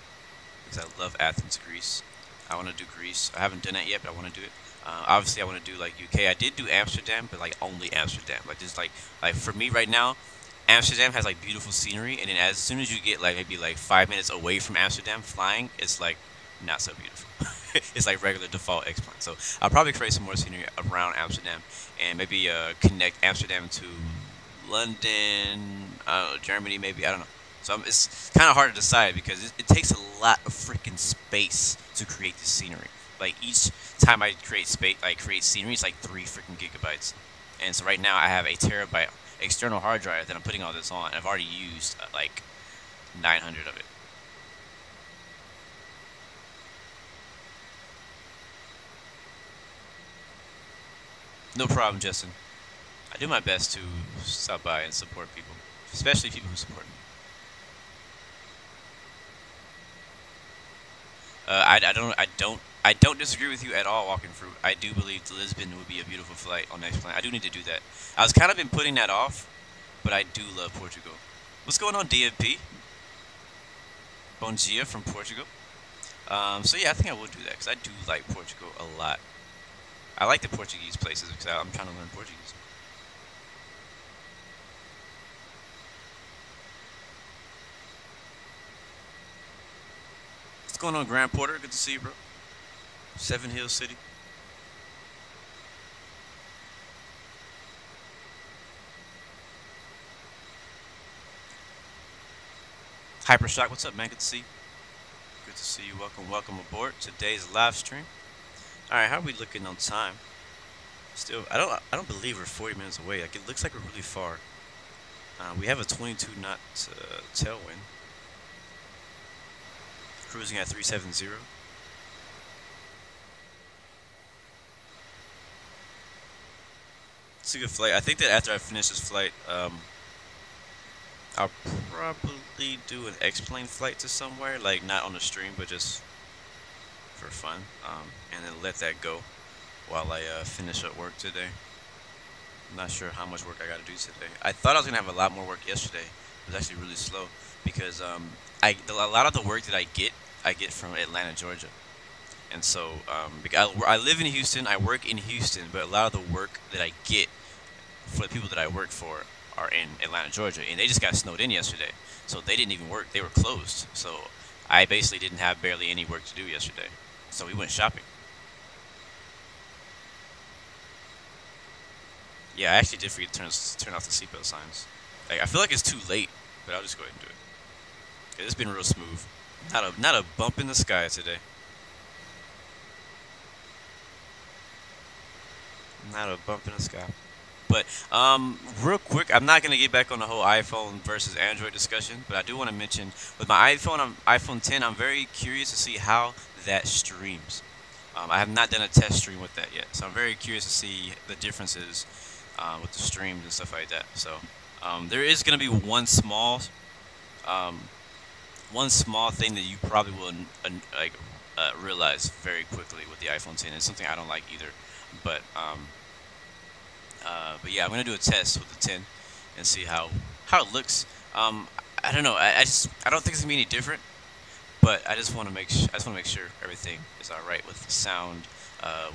because I love Athens, Greece. I want to do Greece. I haven't done that yet, but I want to do it. Obviously, I want to do UK. I did do Amsterdam, but only Amsterdam. Just for me right now, Amsterdam has beautiful scenery, and then as soon as you get maybe 5 minutes away from Amsterdam flying, it's not so beautiful. It's regular default X-Plane. So I'll probably create some more scenery around Amsterdam, and maybe connect Amsterdam to London, Germany, maybe, I don't know. So it's kind of hard to decide because it takes a lot of freaking space to create this scenery. Each time I create scenery, it's 3 freaking gigabytes. And so right now I have a terabyte external hard drive that I'm putting all this on. I've already used 900 of it. No problem, Justin. I do my best to stop by and support people, especially people who support me. I don't disagree with you at all, Walking Fruit. I do believe to Lisbon would be a beautiful flight on next plane. I do need to do that. I was kind of been putting that off, but I do love Portugal. What's going on, DFP? Bom dia from Portugal. So yeah, I think I will do that because I do like Portugal a lot. I like the Portuguese places because I'm trying to learn Portuguese. What's going on, Grand Porter? Good to see you, bro. Seven Hills City. Hypershock, what's up, man? Good to see you. Good to see you. Welcome aboard today's live stream. All right, how are we looking on time? Still, I don't believe we're 40 minutes away. Like, it looks like we're really far. We have a 22 knot tailwind. Cruising at 370. It's a good flight. I think that after I finish this flight, I'll probably do an X-plane flight to somewhere, like not on the stream, but just for fun, and then let that go while I finish up work today. I'm not sure how much work I got to do today. I thought I was gonna have a lot more work yesterday. It was actually really slow because a lot of the work that I get from Atlanta, Georgia, and so because I live in Houston, I work in Houston, but a lot of the work that I get for the people that I work for are in Atlanta, Georgia, and they just got snowed in yesterday, so they didn't even work. They were closed, so I basically didn't have barely any work to do yesterday. So we went shopping. Yeah, I actually did forget to turn off the seatbelt signs. Like, I feel like it's too late, but I'll just go ahead and do it. It's been real smooth. Not a bump in the sky today. Not a bump in the sky. But real quick, I'm not gonna get back on the whole iPhone versus Android discussion, but I do want to mention with my iPhone 10, I'm very curious to see how that streams. I have not done a test stream with that yet, so I'm very curious to see the differences with the streams and stuff like that. So there is gonna be one small thing that you probably will realize very quickly with the iPhone 10. It's something I don't like either, but yeah, I'm gonna do a test with the 10 and see how it looks. I don't know. I don't think it's gonna be any different, but I just want to make sure everything is all right with the sound,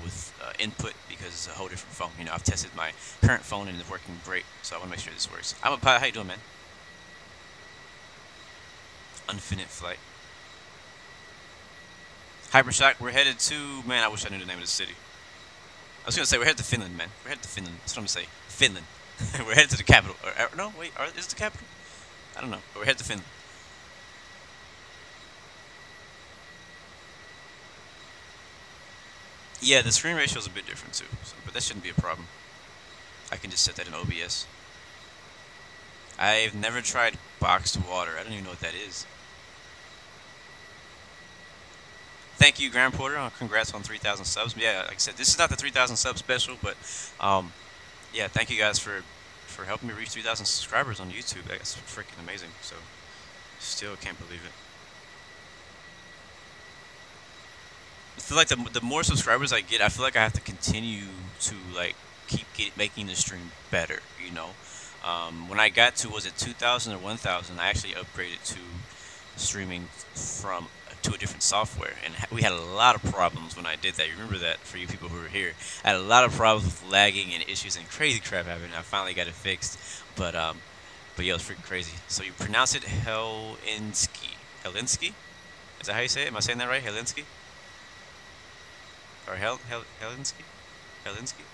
with input, because it's a whole different phone. You know, I've tested my current phone and it's working great, so I want to make sure this works. I'm a pilot. How you doing, man? Unfinished flight. Hypershock. We're headed to, man, I wish I knew the name of the city. I was gonna say we're headed to Finland, man. We're headed to Finland. That's what I'm gonna say. Finland. We're headed to the capital. No, wait. Is it the capital? I don't know. But we're headed to Finland. Yeah, the screen ratio is a bit different too, so, but that shouldn't be a problem. I can just set that in OBS. I've never tried boxed water. I don't even know what that is. Thank you, Grand Porter. Congrats on 3,000 subs. Yeah, like I said, this is not the 3,000 sub special, but yeah, thank you guys for helping me reach 3,000 subscribers on YouTube. That's freaking amazing. So, still can't believe it. I feel like the more subscribers I get, I feel like I have to continue to like keep making the stream better. You know, when I got to, was it 2,000 or 1,000? I actually upgraded to streaming to a different software, and we had a lot of problems when I did that. You remember that, for you people who were here? I had a lot of problems with lagging and issues and crazy crap happening. I finally got it fixed, but yeah, it was freaking crazy. So you pronounce it Hel-Sink-E. Hel-Sink-E? Is that how you say it? Am I saying that right? Hel-Sink-E? Or Hel-Sink-E? Hel-Sink-E?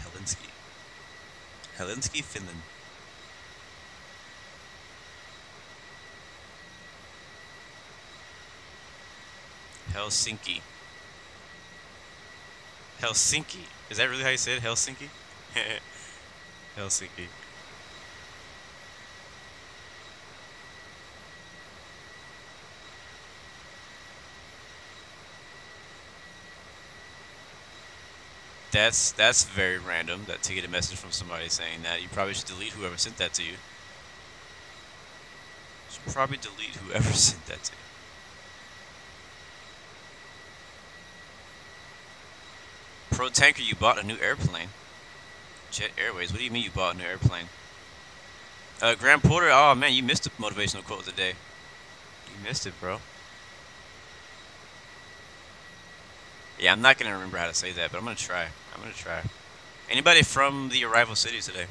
Hel-Sink-E. Helsinki, Finland. Hel-Sink-E. Helsinki. Is that really how you say it? Helsinki? Helsinki. That's very random, that to get a message from somebody saying that. You probably should delete whoever sent that to you. Should probably delete whoever sent that to you. Pro Tanker, you bought a new airplane. Jet Airways, what do you mean you bought a new airplane? Grand Porter, oh man, you missed the motivational quote today. You missed it, bro. Yeah, I'm not gonna remember how to say that, but I'm gonna try. I'm gonna try. Anybody from the arrival city today?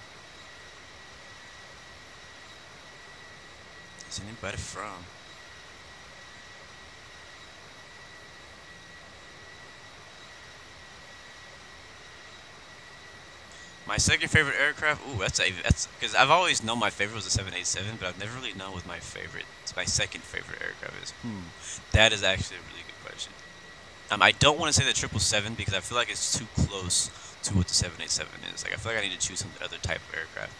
Is anybody from? My second favorite aircraft. Ooh, that's because I've always known my favorite was the 787, but I've never really known what my second favorite aircraft is. That is actually a really good question. I don't want to say the 777 because I feel like it's too close to what the 787 is. Like I feel like I need to choose some other type of aircraft.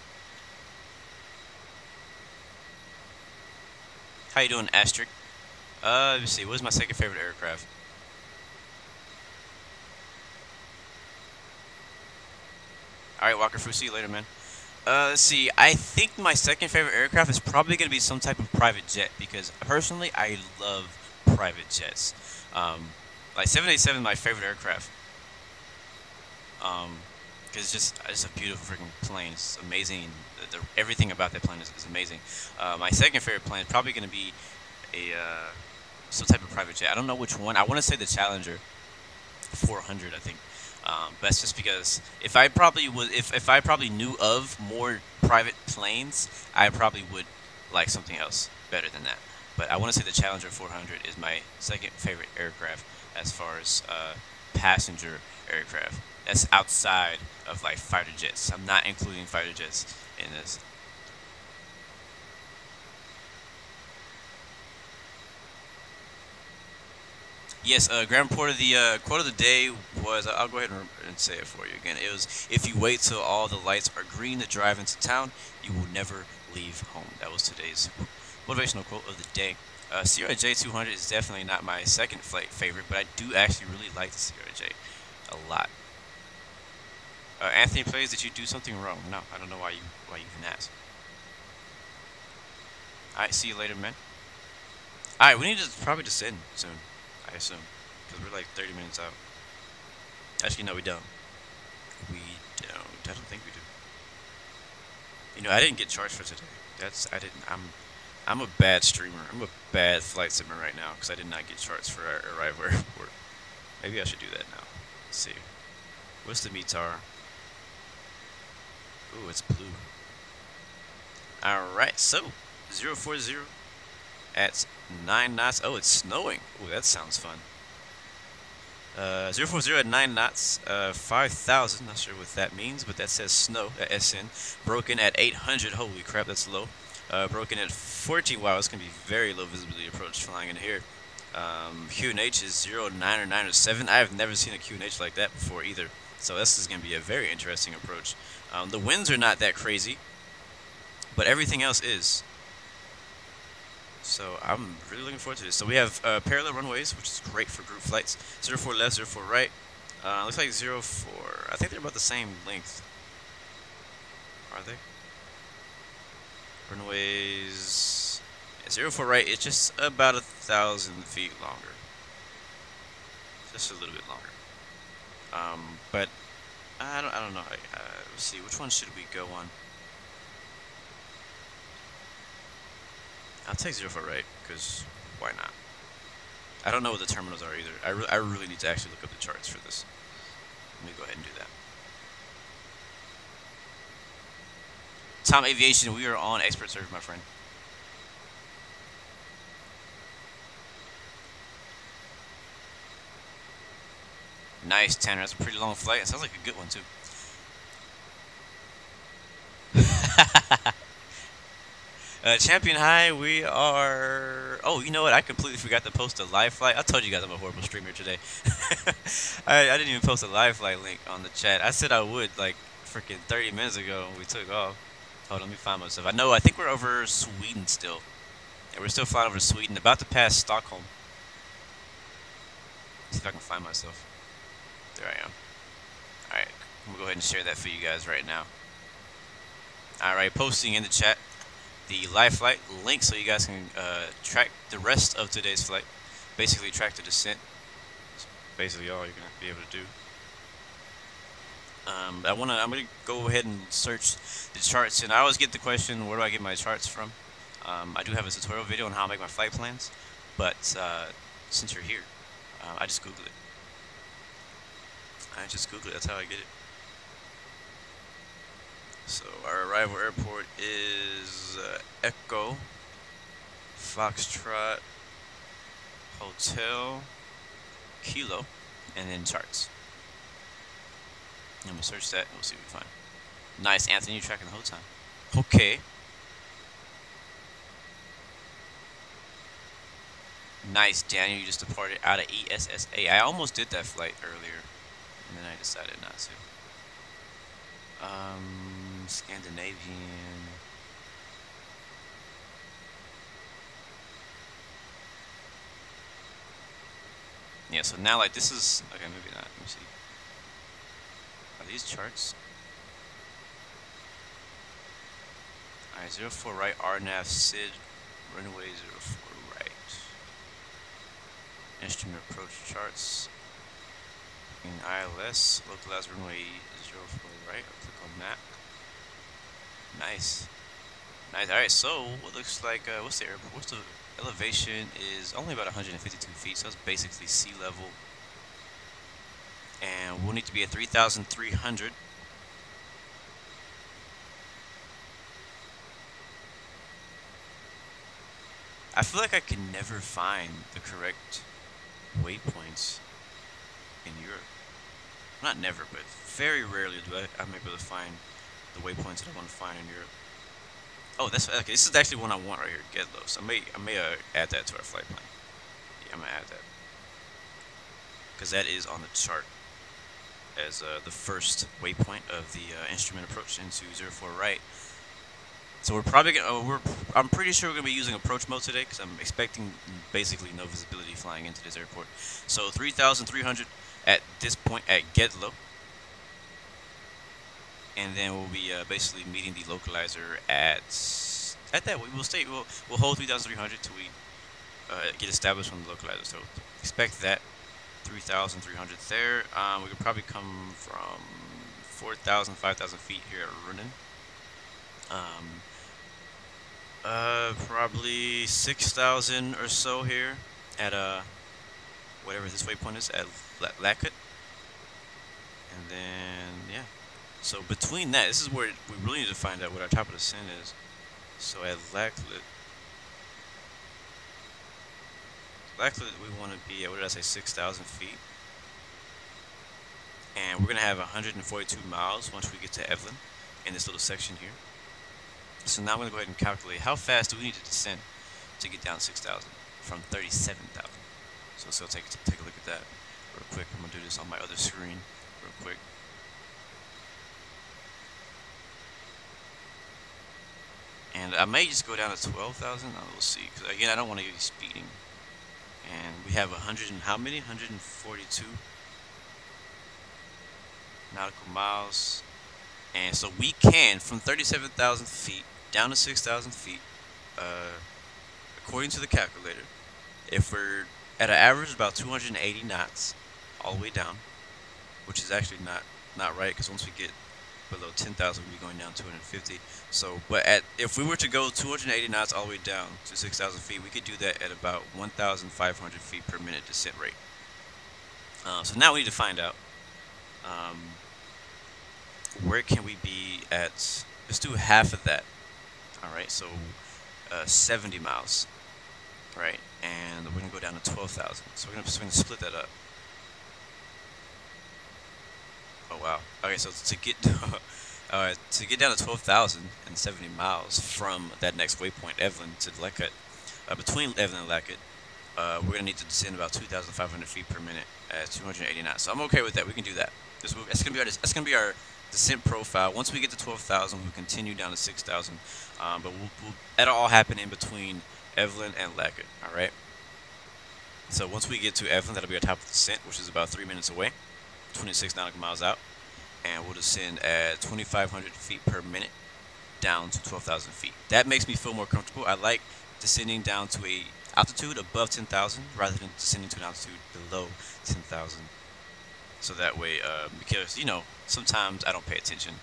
How you doing, Asterisk? Let me see. What's my second favorite aircraft? All right, Walker Fruit. See you later, man. Let's see. I think my second favorite aircraft is probably going to be some type of private jet because personally, I love private jets. Like 787 is my favorite aircraft. Because it's just a beautiful freaking plane. It's amazing. Everything about that plane is amazing. My second favorite plane is probably going to be some type of private jet. I don't know which one. I want to say the Challenger 400, I think. But that's just because if I probably knew of more private planes, I probably would like something else better than that. But I want to say the Challenger 400 is my second favorite aircraft as far as passenger aircraft. That's outside of like fighter jets. I'm not including fighter jets in this. Yes, Grand Report of the quote of the day was, I'll go ahead and say it for you again. It was, if you wait till all the lights are green to drive into town, you will never leave home. That was today's motivational quote of the day. CRJ 200 is definitely not my second flight favorite, but I do actually really like the CRJ a lot. Anthony plays, did you do something wrong? No, I don't know why you even asked. Alright, see you later, man. Alright, we need to probably descend soon, I assume, because we're like 30 minutes out. Actually, no, we don't. We don't. I don't think we do. You know, I didn't get charged for today. I'm a bad streamer. I'm a bad flight simmer right now because I did not get charged for our arrival airport. Maybe I should do that now. Let's see. What's the METAR? Ooh, it's blue. Alright, so 040 at 9 knots. Oh, it's snowing. Ooh, that sounds fun. 040 at 9 knots, 5,000. Not sure what that means, but that says snow at SN. Broken at 800. Holy crap, that's low. Broken at 14. Wow, it's going to be very low visibility approach flying in here. QNH is 09 or 9 or 7. I have never seen a QNH like that before either. So this is going to be a very interesting approach. The winds are not that crazy, but everything else is. So I'm really looking forward to this. So we have parallel runways, which is great for group flights. 04 left, 04 right. Looks like 04. I think they're about the same length. Are they? Runways. Yeah, 04 right. It's just about 1,000 feet longer. Just a little bit longer. But I don't know. Let's see. Which one should we go on? I'll take 04 right, because why not? I don't know what the terminals are either. I really need to actually look up the charts for this. Let me go ahead and do that. Tom Aviation, we are on expert service, my friend. Nice, Tanner. That's a pretty long flight. It sounds like a good one, too. Champion High, we are... Oh, you know what? I completely forgot to post a live flight. I told you guys I'm a horrible streamer today. I didn't even post a live flight link on the chat. I said I would, like, freaking 30 minutes ago when we took off. Hold on, let me find myself. I think we're over Sweden still. Yeah, we're still flying over Sweden. About to pass Stockholm. See if I can find myself. There I am. Alright, I'm going to go ahead and share that for you guys right now. Alright, posting in the chat the live flight link so you guys can track the rest of today's flight. Basically track the descent. That's basically all you're going to be able to do. I'm going to go ahead and search the charts, and I always get the question, where do I get my charts from? I do have a tutorial video on how I make my flight plans, but since you're here, I just Google it. That's how I get it. So our arrival airport is Echo Foxtrot Hotel Kilo, and then charts. I'm gonna search that and we'll see what we find. Nice, Anthony, you're tracking the whole time. Okay. Nice, Daniel, you just departed out of ESSA. I almost did that flight earlier, and then I decided not to. Scandinavian. Yeah, so now, like, this is... Okay, maybe not. Let me see. Are these charts? Alright, 04 right, RNAV, SID, runway 04 right. Instrument approach charts. In ILS, localized runway 04 right. I'll click on that. Nice. Nice. Alright, so what looks like, what's the airport? What's the elevation is only about 152 feet, so it's basically sea level. And we'll need to be at 3,300. I feel like I can never find the correct waypoints in Europe. Not never, but very rarely do I'm able to find the waypoints that I want to find in Europe. Oh, that's okay. This is actually one I want right here, Gedlo. So I may add that to our flight plan. Yeah, I'm gonna add that because that is on the chart as the first waypoint of the instrument approach into 04 right. So we're probably gonna, I'm pretty sure we're gonna be using approach mode today because I'm expecting basically no visibility flying into this airport. So 3,300 at this point at Gedlo. And then we'll be basically meeting the localizer at that. We'll hold 3,300 till we get established from the localizer. So expect that 3,300 there. We could probably come from 4,000, 5,000 feet here at RUNEN. Probably 6,000 or so here at whatever this waypoint is at LAKUT. And then yeah. So between that, this is where we really need to find out what our top of descent is. So at LAKUT, we want to be at, what did I say, 6,000 feet. And we're going to have 142 miles once we get to EVLAN in this little section here. So now I'm going to go ahead and calculate how fast do we need to descend to get down 6,000 from 37,000. So take a look at that real quick. I'm going to do this on my other screen real quick. And I may just go down to 12,000. We'll see. Because again, I don't want to be speeding. And we have 100 and how many? 142 nautical miles. And so we can, from 37,000 feet down to 6,000 feet, according to the calculator, if we're at an average of about 280 knots all the way down, which is actually not right, because once we get below 10,000, we'll be going down 250. So, but if we were to go 280 knots all the way down to 6,000 feet, we could do that at about 1,500 feet per minute descent rate. So now we need to find out where can we be at. Let's do half of that. All right, so 70 miles, right? And we're gonna go down to 12,000. So we're gonna split that up. Oh wow. Okay, so to get down to 12,070 miles from that next waypoint, EVLAN to LAKUT, between EVLAN and LAKUT, we're gonna need to descend about 2,500 feet per minute at 280 knots. So I'm okay with that. We can do that. That's gonna be our descent profile. Once we get to 12,000, we'll continue down to 6,000. But that'll all happen in between EVLAN and LAKUT. All right. So once we get to EVLAN, that'll be our top of descent, which is about 3 minutes away, 26 nautical miles out, and we'll descend at 2,500 feet per minute down to 12,000 feet. That makes me feel more comfortable. I like descending down to a altitude above 10,000 rather than descending to an altitude below 10,000. So that way, because, you know, sometimes I don't pay attention.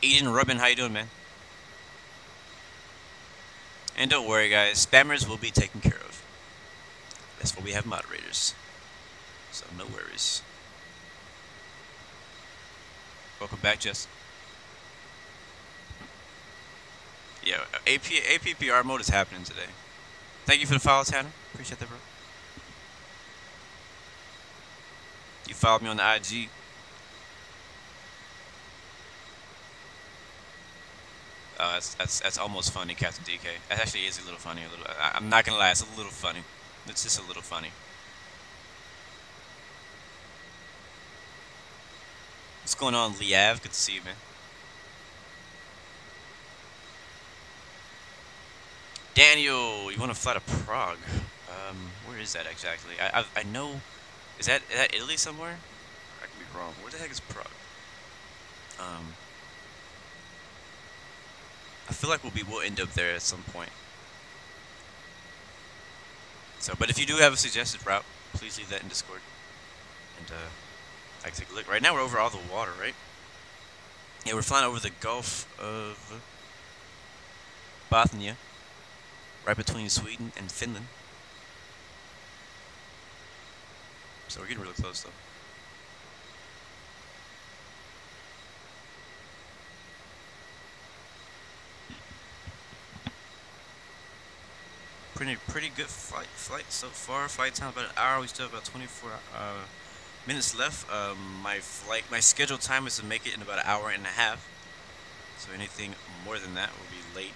Eden Rubin, how you doing, man? And don't worry, guys, spammers will be taken care of. That's why we have moderators. So no worries. Welcome back, Jess. Yeah, APPR mode is happening today. Thank you for the follow, Tanner. Appreciate that, bro. You followed me on the IG. That's almost funny, Captain DK. That actually is a little funny. I'm not gonna lie, it's a little funny. It's just a little funny. What's going on, Liav? Good to see you, man. Daniel, you want to fly to Prague? Where is that exactly? I know. Is that Italy somewhere? I could be wrong. Where the heck is Prague? I feel like we'll end up there at some point. So, but if you do have a suggested route, please leave that in Discord, and I can take a look. Right now we're over all the water, right? Yeah, we're flying over the Gulf of Bothnia, right between Sweden and Finland. So we're getting really close, though. Pretty good flight so far. Flight time about an hour. We still have about 24 minutes left. My scheduled time is to make it in about an hour and a half. So anything more than that will be late.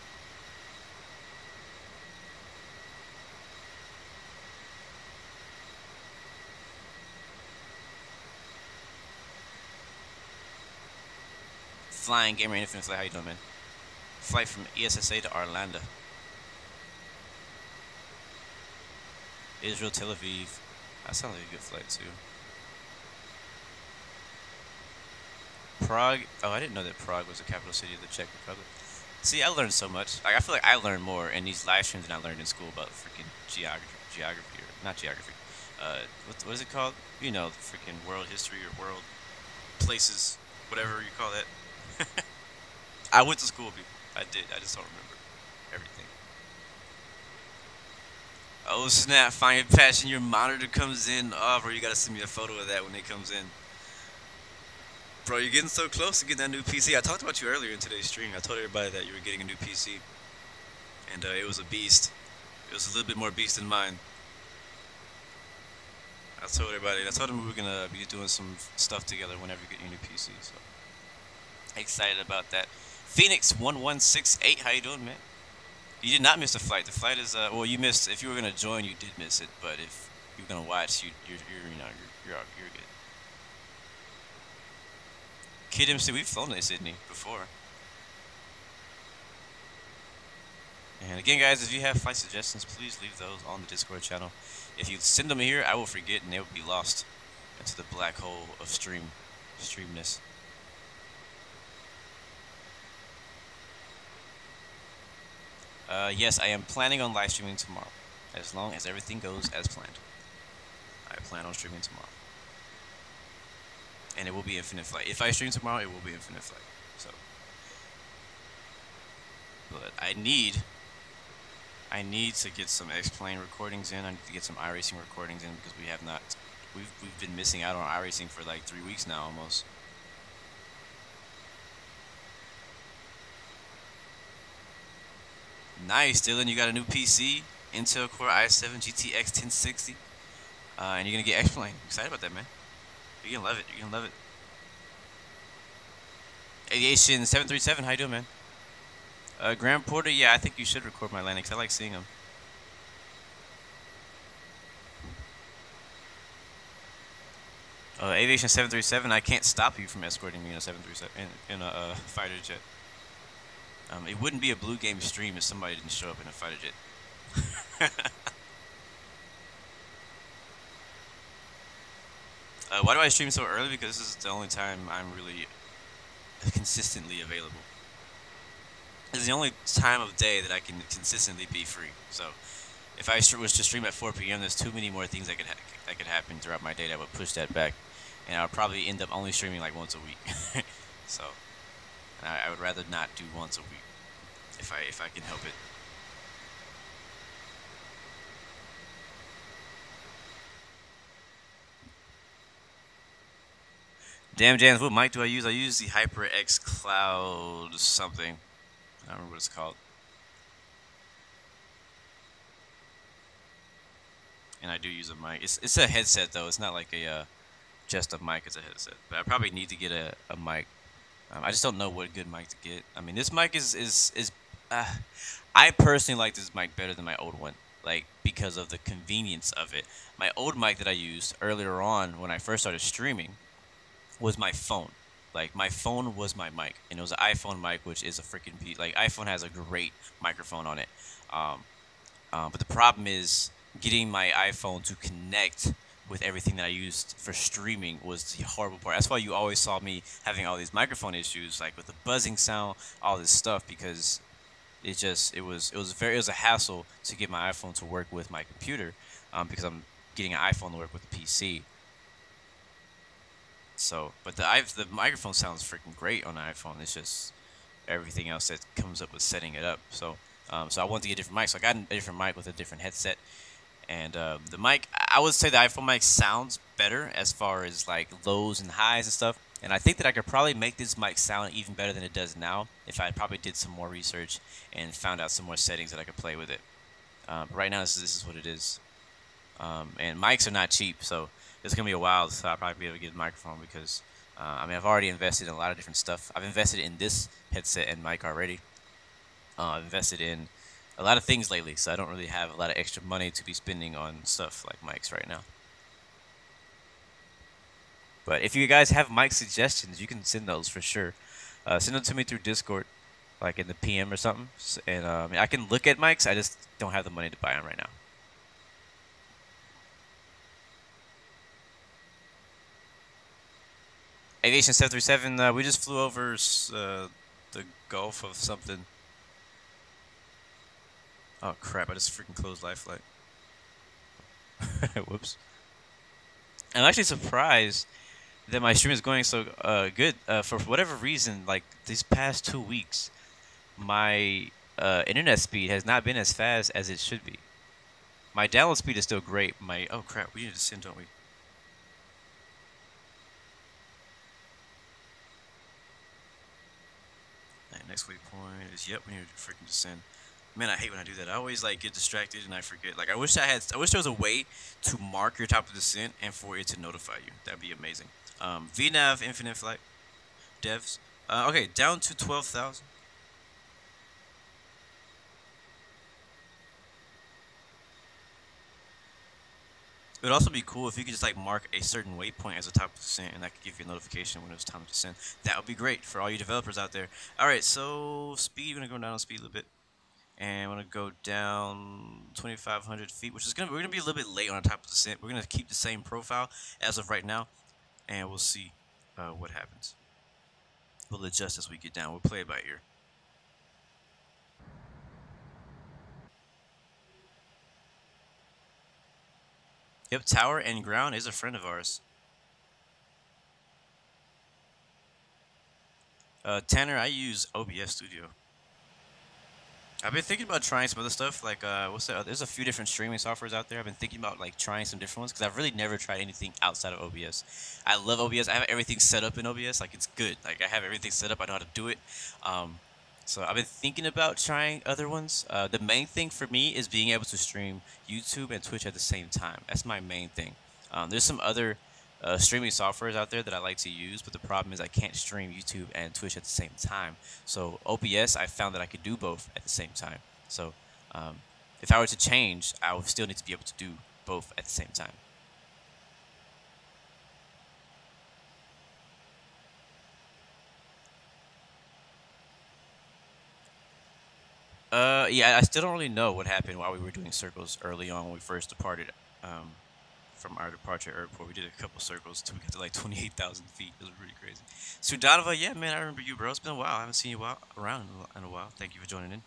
Flying Gamer Infinite Flight, how you doing, man? Flight from ESSA to Arlanda. Israel, Tel Aviv. That sounds like a good flight too. Prague. Oh, I didn't know that Prague was the capital city of the Czech Republic. See, I learned so much. Like, I feel like I learned more in these live streams than I learned in school about freaking geography, or not geography. What is it called? You know, the freaking world history or world places, whatever you call that. I went to school, people. I did. I just don't remember everything. Oh snap! Find your passion. Your monitor comes in. Oh, bro, you gotta send me a photo of that when it comes in. Bro, you're getting so close to getting that new PC. I talked about you earlier in today's stream. I told everybody that you were getting a new PC, and it was a beast. It was a little bit more beast than mine. I told everybody. I told them we were gonna be doing some stuff together whenever you get your new PC. So excited about that. Phoenix1168, how you doing, man? You did not miss the flight. The flight is well, you missed. If you were gonna join, you did miss it. But if you're gonna watch, you're good. Kid MC, we've flown to Sydney before. And again, guys, if you have flight suggestions, please leave those on the Discord channel. If you send them here, I will forget, and they will be lost into the black hole of streamness. Yes, I am planning on live streaming tomorrow, as long as everything goes as planned. I plan on streaming tomorrow, and it will be Infinite Flight. If I stream tomorrow, it will be Infinite Flight. So, but I need to get some X-Plane recordings in. I need to get some iRacing recordings in because we have not. We've been missing out on iRacing for like 3 weeks now, almost. Nice, Dylan. You got a new PC, Intel Core i7 GTX 1060, and you're gonna get X-Plane. Excited about that, man. You're gonna love it. You're gonna love it. Aviation 737. How you doing, man? Graham Porter. Yeah, I think you should record my landings. I like seeing them. Aviation 737. I can't stop you from escorting me in a 737 in a fighter jet. It wouldn't be a Blue Game stream if somebody didn't show up in a fighter jet. Why do I stream so early? Because this is the only time I'm really consistently available. This is the only time of day that I can consistently be free. So, if I was to stream at 4 p.m., there's too many more things that could happen throughout my day that would push that back, and I would probably end up only streaming like once a week. So, And I would rather not do once a week if I can help it. Damn, Jans, what mic do I use? I use the HyperX Cloud something. I don't remember what it's called. And I do use a mic. It's a headset though. It's not like a just a mic. It's a headset. But I probably need to get a mic. I just don't know what good mic to get. I mean, this mic is I personally like this mic better than my old one, like because of the convenience of it. My old mic that I used earlier on when I first started streaming was my phone. Like my phone was my mic, and it was an iPhone mic, which is a freaking like iPhone has a great microphone on it. But the problem is getting my iPhone to connect with everything that I used for streaming was the horrible part. That's why you always saw me having all these microphone issues, like with the buzzing sound, all this stuff, because it was a hassle to get my iPhone to work with my computer, because I'm getting an iPhone to work with the PC. So, but the microphone sounds freaking great on the iPhone. It's just everything else that comes up with setting it up. So, so I wanted to get a different mic. So I got a different mic with a different headset. And the mic, I would say the iPhone mic sounds better as far as like lows and highs and stuff. And I think that I could probably make this mic sound even better than it does now if I probably did some more research and found out some more settings that I could play with it. But right now, this is what it is. And mics are not cheap, so it's going to be a while so I'll probably be able to get a microphone because, I mean, I've already invested in a lot of different stuff. I've invested in this headset and mic already. I've invested in a lot of things lately, so I don't really have a lot of extra money to be spending on stuff like mics right now. But if you guys have mic suggestions, you can send those for sure. Send them to me through Discord, like in the PM or something. And I can look at mics, I just don't have the money to buy them right now. Aviation 737, we just flew over the Gulf of something. Oh crap, I just freaking closed live flight. Whoops. I'm actually surprised that my stream is going so good. For whatever reason, like these past 2 weeks, my internet speed has not been as fast as it should be. My download speed is still great. Oh crap, we need to send, don't we? Next waypoint is, yep, we need to freaking descend. Man, I hate when I do that. I always like get distracted and I forget. Like I wish there was a way to mark your top of descent and for it to notify you. That'd be amazing. VNav infinite flight devs. Okay, down to 12,000. It would also be cool if you could just like mark a certain waypoint as a top of descent, and that could give you a notification when it was time to descend. That would be great for all you developers out there. All right, so speed, we're gonna go down on speed a little bit, and we're gonna go down 2,500 feet, which is we're gonna be a little bit late on our top of descent. We're gonna keep the same profile as of right now, and we'll see what happens. We'll adjust as we get down. We'll play it by ear. Yep, tower and ground is a friend of ours. Tanner, I use OBS Studio. I've been thinking about trying some other stuff, like what's that? There's a few different streaming softwares out there. I've been thinking about like trying some different ones because I've really never tried anything outside of OBS. I love OBS. I have everything set up in OBS. Like it's good. Like I have everything set up. I know how to do it. So I've been thinking about trying other ones. The main thing for me is being able to stream YouTube and Twitch at the same time. That's my main thing. There's some other streaming softwares out there that I like to use, but the problem is I can't stream YouTube and Twitch at the same time. So OBS, I found that I could do both at the same time. So if I were to change, I would still need to be able to do both at the same time. Yeah, I still don't really know what happened while we were doing circles early on when we first departed from our departure airport. We did a couple circles until we got to like 28,000 feet. It was really crazy. Sudanova, yeah, man, I remember you, bro. It's been a while. I haven't seen you around in a while. Thank you for joining in.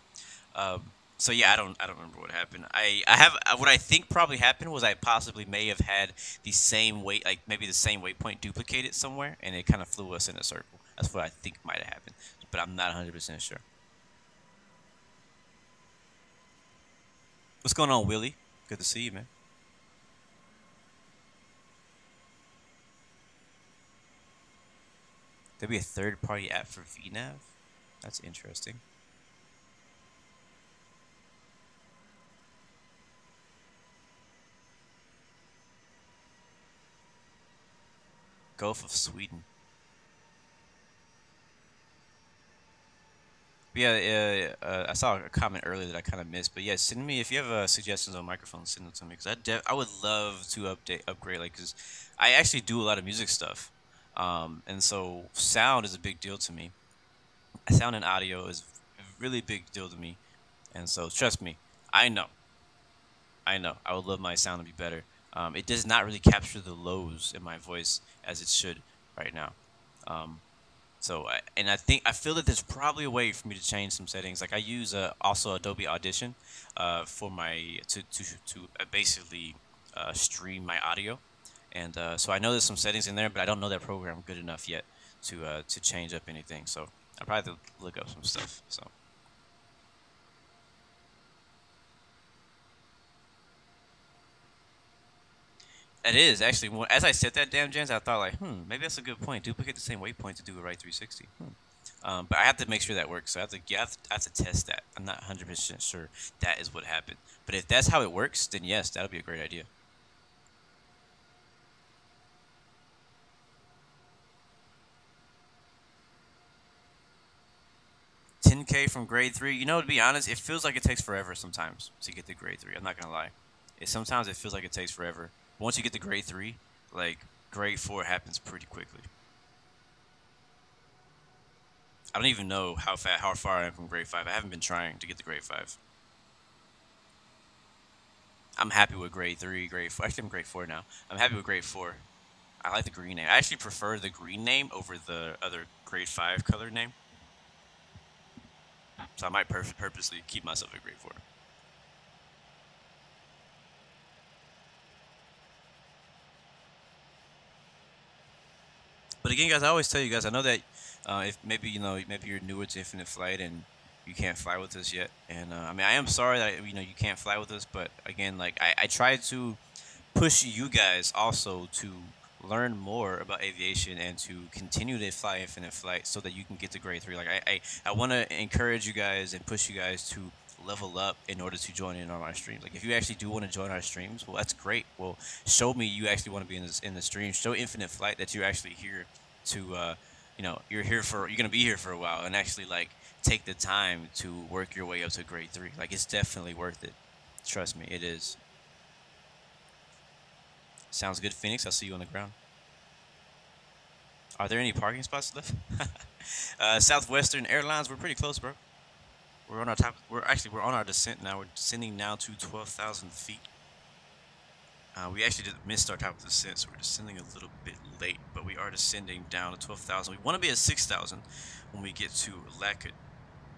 So yeah, I don't remember what happened. I have what I think probably happened was I possibly may have had the same weight, like maybe the same waypoint duplicated somewhere, and it kind of flew us in a circle. That's what I think might have happened. but I'm not 100% sure. What's going on, Willie? Good to see you, man. There'll be a third-party app for VNav? That's interesting. Gulf of Sweden. But yeah, I saw a comment earlier that I kind of missed. But yeah, send me if you have suggestions on microphones. Send them to me because I would love to upgrade. Like, because I actually do a lot of music stuff, and so sound is a big deal to me. Sound and audio is a really big deal to me, and so trust me, I know. I would love my sound to be better. It does not really capture the lows in my voice as it should right now. So I feel that there's probably a way for me to change some settings. Like I use also Adobe Audition for my to basically stream my audio, and so I know there's some settings in there, but I don't know that program good enough yet to change up anything. So I probably have to look up some stuff. So. It is actually. As I said that, damn Jens, I thought like, maybe that's a good point. Duplicate the same waypoint to do a right 360. But I have to make sure that works. So I have to test that. I'm not 100% sure that is what happened. But if that's how it works, then yes, that'll be a great idea. $10K from grade 3. You know, to be honest, it feels like it takes forever sometimes to get to grade 3. I'm not gonna lie. Sometimes it feels like it takes forever. Once you get to grade 3, like grade 4 happens pretty quickly. I don't even know how far I am from grade 5. I haven't been trying to get to grade 5. I'm happy with grade 3, grade 4. Actually, I'm grade 4 now. I'm happy with grade 4. I like the green name. I actually prefer the green name over the other grade 5 color name. So I might purposely keep myself at grade 4. But again, guys, I always tell you guys, I know that if maybe you're newer to Infinite Flight and you can't fly with us yet, and I mean I am sorry that you can't fly with us, but again, like I try to push you guys also to learn more about aviation and to continue to fly Infinite Flight so that you can get to grade 3. Like I want to encourage you guys and push you guys to level up in order to join in on our streams. Like if you actually do want to join our streams, well, that's great. Well, show me you actually want to be in the stream. Show Infinite Flight that you're actually here to you're gonna be here for a while and actually like take the time to work your way up to grade 3. Like it's definitely worth it. Trust me, it is. Sounds good, Phoenix. I'll see you on the ground. Are there any parking spots left? Southwestern Airlines, we're pretty close, bro. We're on our top. We're on our descent now. We're descending now to 12,000 feet. We actually missed our top of descent, so we're descending a little bit late, but we are descending down to 12,000. We want to be at 6,000 when we get to LAKUT,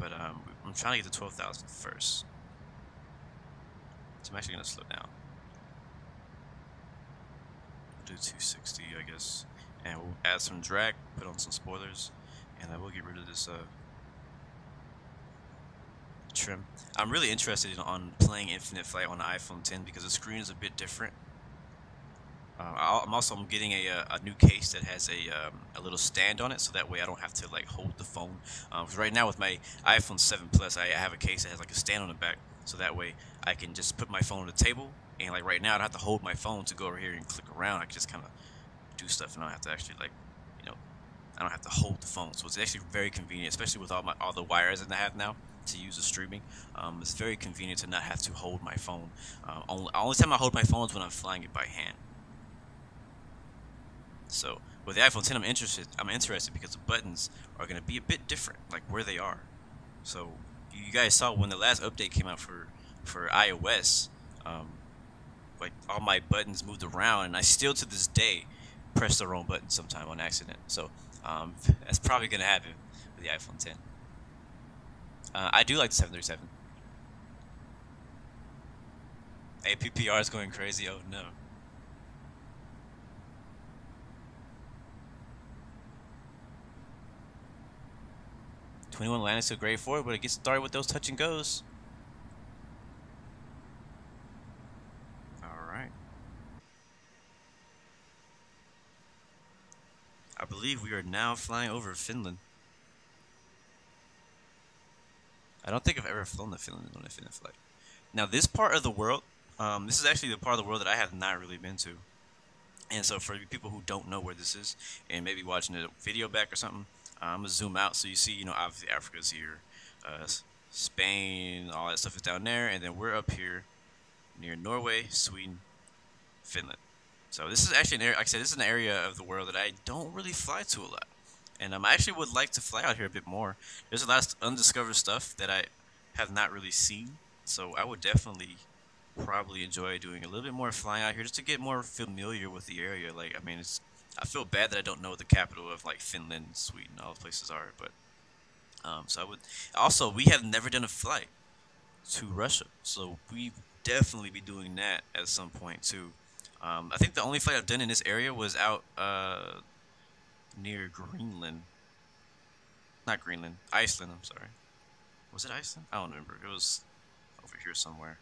but I'm trying to get to 12,000 first. So I'm actually going to slow down. We'll do 260, I guess, and we'll add some drag, put on some spoilers, and we'll get rid of this trim. I'm really interested on playing Infinite Flight on the iPhone 10 because the screen is a bit different. I'm getting a new case that has a little stand on it, so that way I don't have to like hold the phone. Because right now with my iPhone 7 Plus, I have a case that has like a stand on the back, so that way I can just put my phone on the table, and like right now I don't have to hold my phone to go over here and click around. I can just kind of do stuff, and I don't have to actually like, I don't have to hold the phone. So it's actually very convenient, especially with all the wires that I have now to use the streaming. It's very convenient to not have to hold my phone. Only time I hold my phone is when I'm flying it by hand. So with the iPhone 10, I'm interested because the buttons are going to be a bit different, like where they are. So you guys saw when the last update came out for iOS, like all my buttons moved around, and I still to this day press the wrong button sometime on accident. So that's probably going to happen with the iPhone 10. I do like the 737. APPR is going crazy. Oh no. 21 landing to grade 4, but it gets started with those touch and goes. Alright. I believe we are now flying over Finland. I don't think I've ever flown to Finland on a Finland flight. Now this part of the world, this is actually the part of the world that I have not really been to. And so for people who don't know where this is, and maybe watching a video back or something, I'm going to zoom out so you see, you know, obviously Africa's here, Spain, all that stuff is down there, and then we're up here near Norway, Sweden, Finland. So this is actually an area, like I said, this is an area of the world that I don't really fly to a lot. And I actually would like to fly out here a bit more. There's a lot of undiscovered stuff that I have not really seen, so I would definitely probably enjoy doing a little bit more flying out here just to get more familiar with the area. Like, I mean, I feel bad that I don't know what the capital of like Finland, Sweden, all those places are, but so I would also, we have never done a flight to Russia, so we definitely be doing that at some point too. I think the only flight I've done in this area was out near Greenland. Not Greenland, Iceland, I'm sorry. Was it Iceland? I don't remember. It was over here somewhere.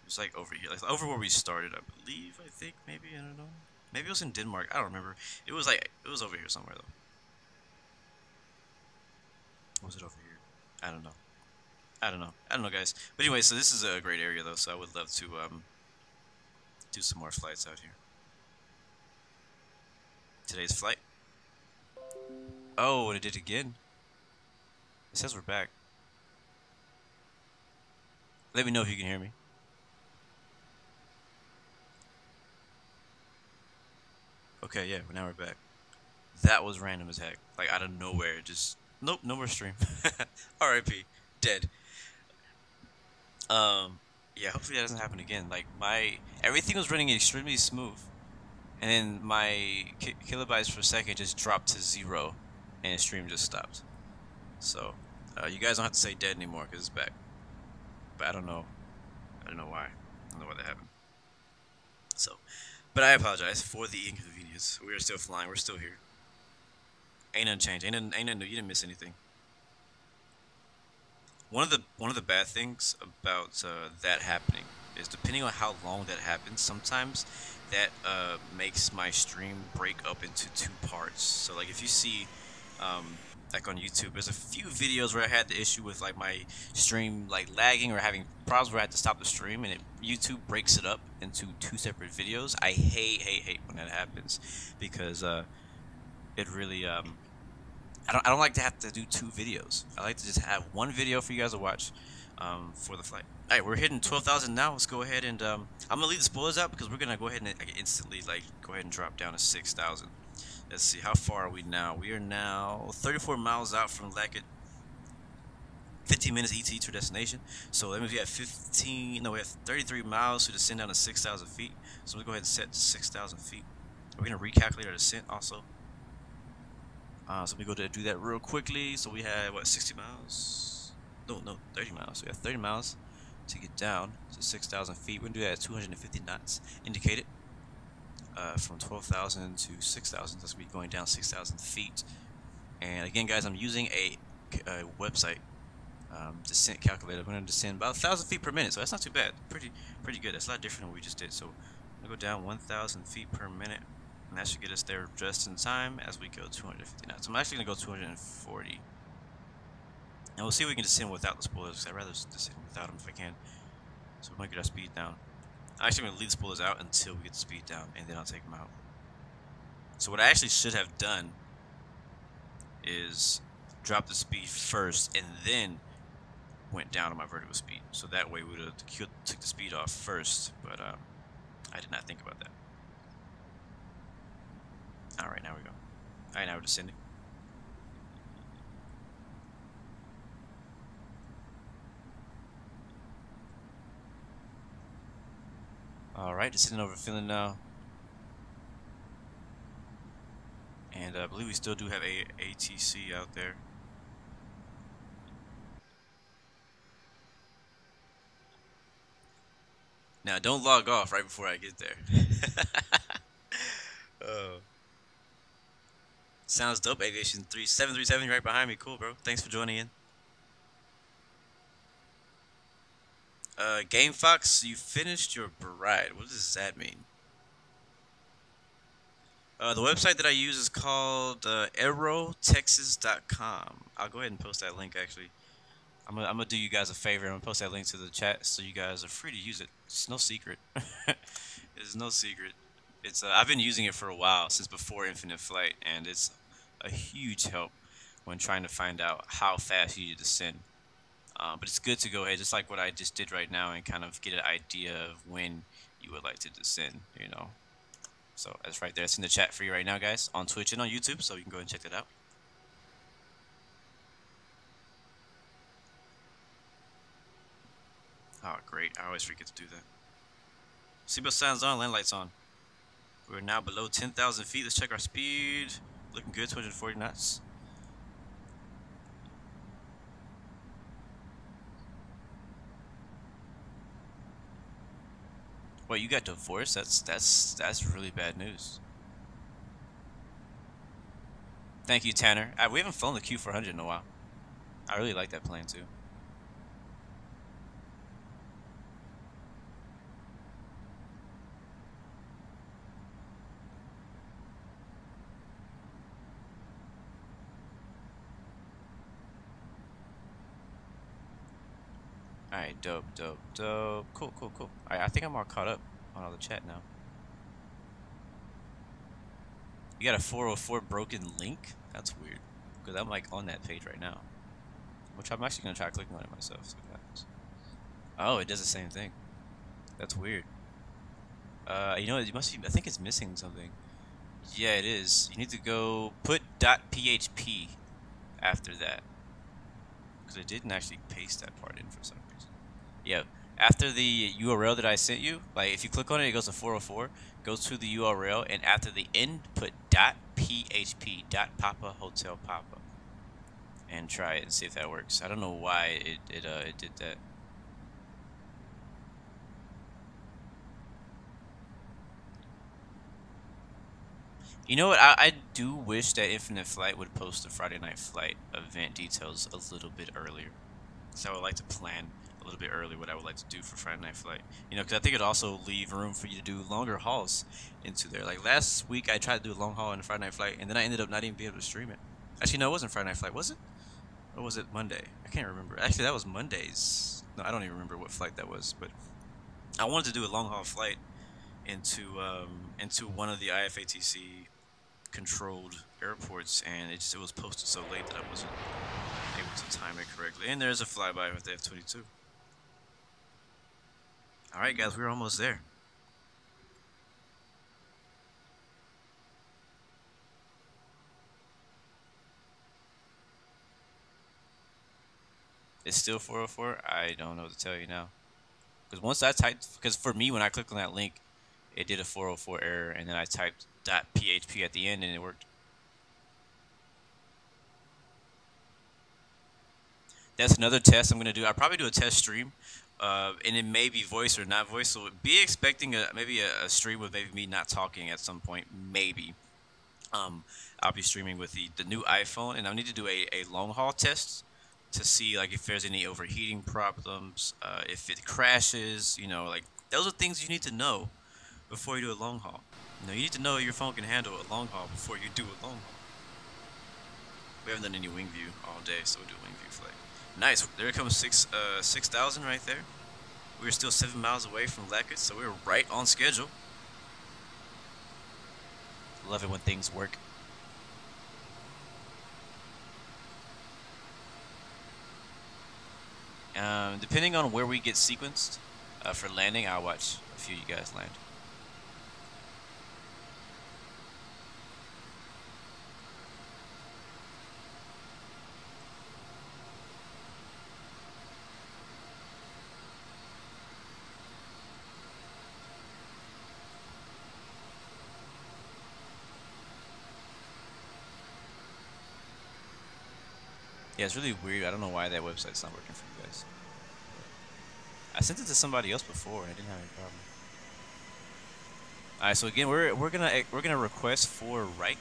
It was like over here, like over where we started, I believe, I think, maybe, I don't know. Maybe it was in Denmark, I don't remember. It was like, it was over here somewhere though. Was it over here? I don't know. I don't know, guys. But anyway, so this is a great area though, so I would love to do some more flights out here. Today's flight. Oh, and it did again. It says we're back. Let me know if you can hear me. Okay, yeah, now we're back. That was random as heck. Like, out of nowhere, just... Nope, no more stream. RIP. Dead. Yeah, hopefully that doesn't happen again. Like, everything was running extremely smooth. And then my kilobytes per second just dropped to 0. And the stream just stopped. So, you guys don't have to say dead anymore, because it's back. But I don't know. I don't know why. I don't know why that happened. So, but I apologize for the inconvenience. We are still flying. We're still here. Ain't nothing changed. Ain't nothing new. You didn't miss anything. One of the bad things about that happening is, depending on how long that happens, sometimes that makes my stream break up into 2 parts. So like if you see like on YouTube, there's a few videos where I had the issue with like my stream like lagging or having problems where I had to stop the stream, and YouTube breaks it up into 2 separate videos. I hate when that happens, because it really I don't like to have to do 2 videos. I like to just have 1 video for you guys to watch for the flight. Alright, we're hitting 12,000 now. Let's go ahead and I'm gonna leave the spoilers out because we're gonna go ahead and instantly like go ahead and drop down to 6,000. Let's see, how far are we now? We are now 34 miles out from LAKUT. 15 minutes ET to destination. So that means we have 33 miles to descend down to 6,000 feet. So we'll go ahead and set 6,000 feet. We're gonna recalculate our descent also. So we go to do that real quickly. So we have what, 60 miles? No, 30 miles. So we have 30 miles to get down to 6,000 feet. We're gonna do that at 250 knots indicated. From 12,000 to 6,000. That's gonna be going down 6,000 feet. And again, guys, I'm using a website descent calculator. I'm gonna descend about 1,000 feet per minute. So that's not too bad. Pretty good. That's a lot different than what we just did. So I'm gonna go down 1,000 feet per minute. And that should get us there just in time as we go 250 knots. I'm actually going to go 240. And we'll see if we can descend without the spoilers, because I'd rather descend without them if I can. So we might get our speed down. I'm actually going to leave the spoilers out until we get the speed down, and then I'll take them out. So what I actually should have done is drop the speed first and then went down to my vertical speed. So that way we would have took the speed off first, but I did not think about that. Alright, now we go. Alright, now we're descending. Alright, descending over Finland now. And I believe we still do have a ATC out there. Now, don't log off right before I get there. Sounds dope. Aviation 3737 right behind me. Cool, bro. Thanks for joining in. Game Fox, you finished your bride. What does that mean? The website that I use is called aerotexas.com. I'll go ahead and post that link, actually. I'm gonna do you guys a favor. I'm gonna post that link to the chat so you guys are free to use it. It's no secret. It's no secret. It's I've been using it for a while, since before Infinite Flight, and it's a huge help when trying to find out how fast you need to descend. But it's good to go ahead, just like what I just did right now, and kind of get an idea of when you would like to descend, you know. So that's right there. It's in the chat for you right now, guys, on Twitch and on YouTube, so you can go ahead and check that out. Oh, great. I always forget to do that. Seatbelt signs on, land lights on. We're now below 10,000 feet. Let's check our speed. Looking good, 240 knots. Wait, you got divorced? That's really bad news. Thank you, Tanner. We haven't flown the Q400 in a while. I really like that plane too. Alright, dope. Cool. Alright, I think I'm all caught up on all the chat now. You got a 404 broken link? That's weird. Because I'm like on that page right now. Which I'm actually going to try clicking on it myself. See what happens. Oh, it does the same thing. That's weird. You know, it must be, I think it's missing something. Yeah, it is. You need to go put .php after that. Because it didn't actually paste that part in for some reason. Yeah, after the URL that I sent you, like if you click on it, it goes to 404, go to the URL, and after the end, put .php, .papa, hotel papa, and try it and see if that works. I don't know why it did that. You know what? I do wish that Infinite Flight would post the Friday Night Flight event details a little bit earlier. So I would like to plan a little bit earlier what I would like to do for Friday Night Flight. You know, because I think it'd also leave room for you to do longer hauls into there. Like last week, I tried to do a long haul in the Friday Night Flight, and then I ended up not even being able to stream it. Actually, no, it wasn't Friday Night Flight, was it? Or was it Monday? I can't remember. Actually, that was Monday's. No, I don't even remember what flight that was. But I wanted to do a long haul flight into one of the IFATC controlled airports, and it was posted so late that I wasn't able to time it correctly. And there's a flyby with the F-22. Alright guys, we're almost there. It's still 404? I don't know what to tell you now. Because once I typed, because for me, when I clicked on that link, it did a 404 error, and then I typed .php at the end, and it worked. That's another test I'm going to do. I'll probably do a test stream, and it may be voice or not voice, so be expecting maybe a stream with maybe me not talking at some point, maybe. I'll be streaming with the new iPhone, and I'll need to do a long haul test to see like if there's any overheating problems, if it crashes, you know, like those are things you need to know before you do a long haul. You know, you need to know your phone can handle a long haul before you do a long haul. We haven't done any wing view all day, so we'll do a wing view flight. Nice, there comes 6,000 right there. We're still 7 miles away from LAKUT, so we're right on schedule. Love it when things work. Depending on where we get sequenced for landing, I'll watch a few of you guys land. Yeah, it's really weird. I don't know why that website's not working for you guys. I sent it to somebody else before, and I didn't have any problem. All right, so again, we're gonna request 4 right,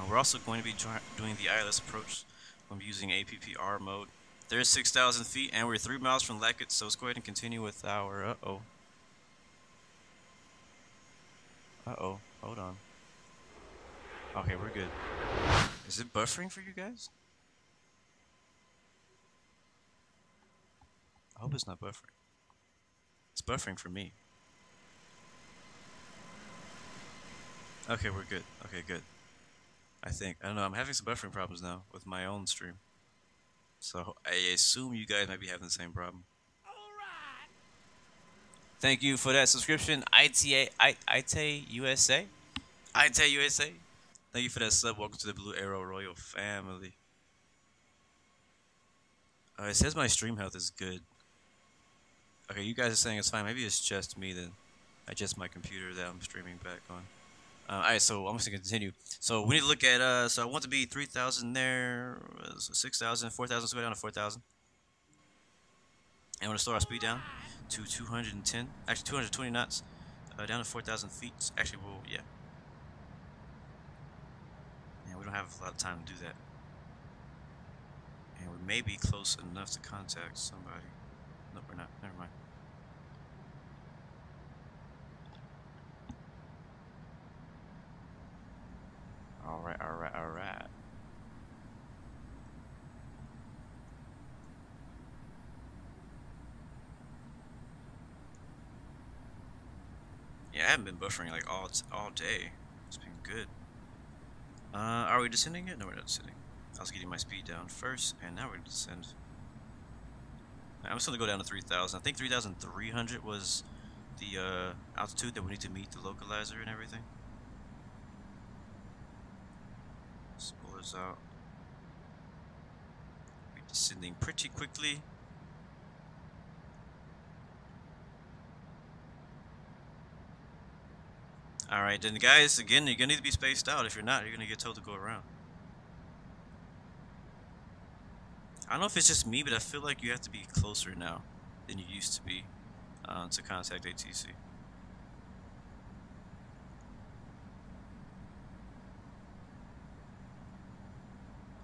We're also going to be doing the ILS approach. I'm using APPR mode. There's 6,000 feet, and we're 3 miles from LAKUT, so let's go ahead and continue with our... Uh-oh, hold on. Okay, we're good. Is it buffering for you guys? I hope it's not buffering. It's buffering for me. Okay, we're good. Okay, good. I think. I don't know, I'm having some buffering problems now with my own stream. So I assume you guys might be having the same problem. Alright. Thank you for that subscription, ITA USA. ITA USA. Thank you for that sub. Welcome to the Blue Arrow Royal family. It says my stream health is good. Okay, you guys are saying it's fine. Maybe it's just me then. Just my computer that I'm streaming back on. Alright, so I'm just gonna continue. So we need to look at, so I want to be 3,000 there, so 6,000, 4,000, let's go down to 4,000. And I'm gonna slow our speed down to 210, actually 220 knots, down to 4,000 feet. Actually, we'll, yeah. And we don't have a lot of time to do that. And we may be close enough to contact somebody. Nope, we're not, never mind. Alright, alright, alright. Yeah, I haven't been buffering like all day. It's been good. Are we descending it? No, we're not descending. I was getting my speed down first, and now we're gonna descend. I'm just gonna go down to 3,000. I think 3,300 was the altitude that we need to meet the localizer and everything. Spoilers out. We're descending pretty quickly. Alright, then guys, again, you're gonna need to be spaced out. If you're not, you're gonna get told to go around. I don't know if it's just me, but I feel like you have to be closer now than you used to be to contact ATC.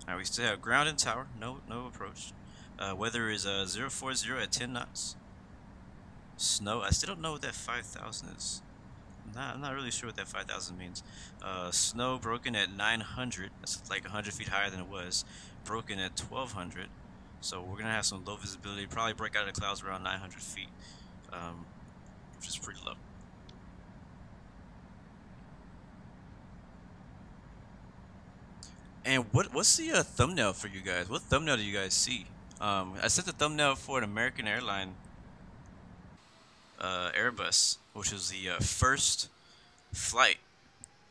Alright, we still have ground and tower, no approach. Weather is 040 at 10 knots. Snow, I still don't know what that 5,000 is. I'm not really sure what that 5,000 means. Snow broken at 900, that's like 100 feet higher than it was. Broken at 1,200, so we're gonna have some low visibility, probably break out of the clouds around 900 feet, which is pretty low. And what's the thumbnail for you guys? What thumbnail do you guys see? I set the thumbnail for an American Airline Airbus, which was the first flight.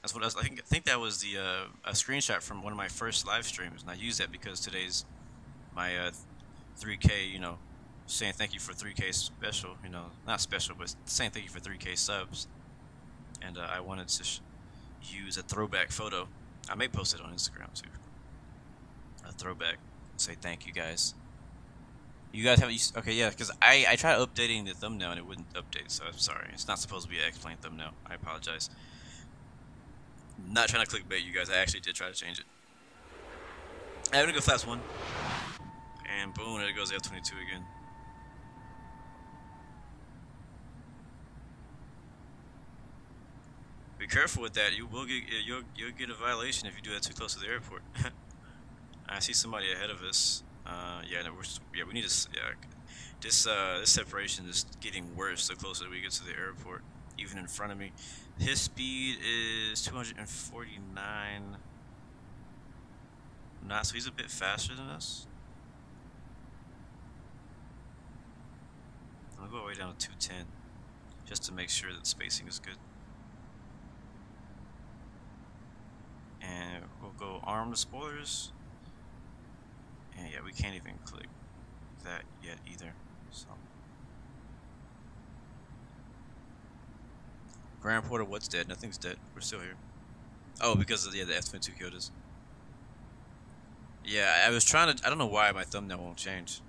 That's what I was. I think that was the a screenshot from one of my first live streams, and I used that because today's my 3K, you know, saying thank you for 3K special, you know, not special, but saying thank you for 3K subs, and I wanted to use a throwback photo. I may post it on Instagram too. A throwback, say thank you guys. You guys haven't used, okay, yeah, because I tried updating the thumbnail and it wouldn't update, so I'm sorry. It's not supposed to be an X-Plane thumbnail. I apologize. Not trying to clickbait you guys. I actually did try to change it. I'm gonna go flaps 1. And boom, there goes the F-22 again. Be careful with that. You will get you'll get a violation if you do that too close to the airport. I see somebody ahead of us. Yeah, no, we need to. Yeah, this separation is getting worse the closer we get to the airport. Even in front of me, his speed is 249 knots, so he's a bit faster than us. I'll go all the way down to 210 just to make sure that the spacing is good. And we'll go arm the spoilers. And yeah, we can't even click that yet either. So Grand Porter, what's dead? Nothing's dead. We're still here. Oh, because of the F-22 killed us. Yeah, I was trying to. I don't know why my thumbnail won't change.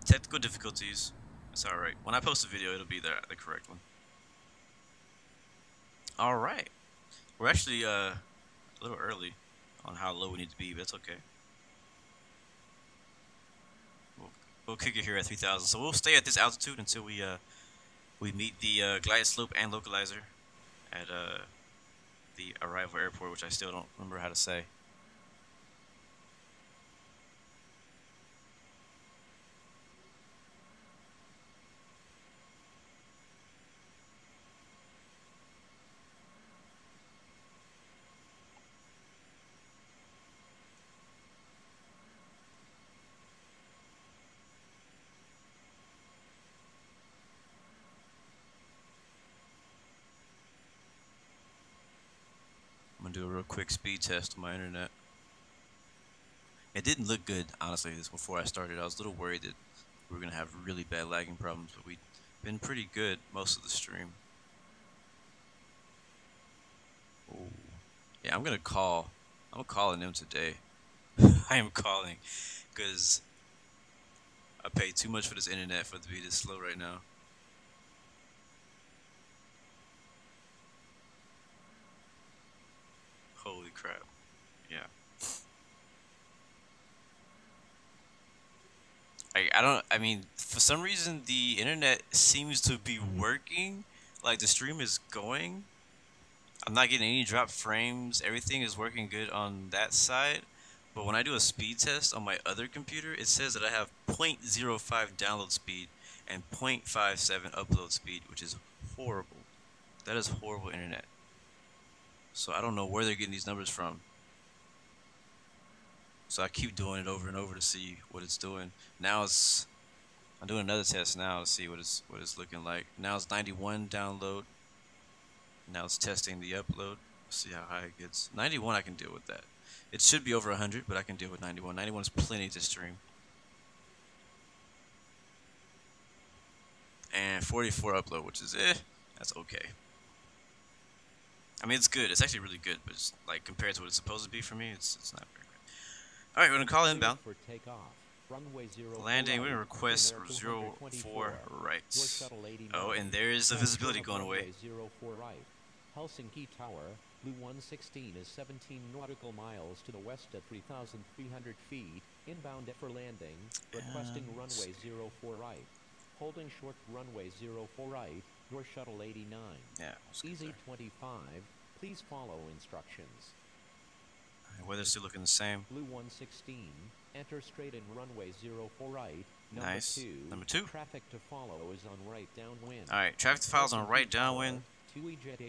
Technical difficulties. It's alright. When I post a video, it'll be the correct one. Alright. We're actually a little early on how low we need to be, but it's okay. We'll kick it here at 3,000. So we'll stay at this altitude until we meet the glide slope and localizer at the arrival airport, which I still don't remember how to say. I'm gonna do a real quick speed test on my internet. It didn't look good, honestly, this before I started. I was a little worried that we were gonna have really bad lagging problems, but we've been pretty good most of the stream. Oh, yeah, I'm calling them today. I am calling, because I pay too much for this internet for it to be this slow right now. Holy crap. Yeah. I mean, for some reason the internet seems to be working. Like the stream is going. I'm not getting any drop frames. Everything is working good on that side. But when I do a speed test on my other computer, it says that I have 0.05 download speed and 0.57 upload speed, which is horrible. That is horrible internet. So I don't know where they're getting these numbers from. So I keep doing it over and over to see what it's doing. Now I'm doing another test now to see what it's looking like. Now it's 91 download. Now it's testing the upload. See how high it gets. 91, I can deal with that. It should be over 100, but I can deal with 91. 91 is plenty to stream. And 44 upload, which is that's okay. I mean, it's good. It's actually really good, but it's like compared to what it's supposed to be for me, it's not very good. All right, we're gonna call inbound. For takeoff. Runway 0 Landing. We're gonna request 04 right. Oh, and there is the visibility going away. 04 right. Hel-Sink-E Tower, Blue 116 is 17 nautical miles to the west at 3,300 feet. Inbound for landing. Requesting runway 04 right. Holding short runway 04 right. Your shuttle 89. Yeah. Easy 25. Please follow instructions. Weather's still looking the same. Blue 116. Enter straight in runway 04 right. Nice. Number 2. Traffic to follow is on right downwind. All right. Traffic to follow is on right downwind.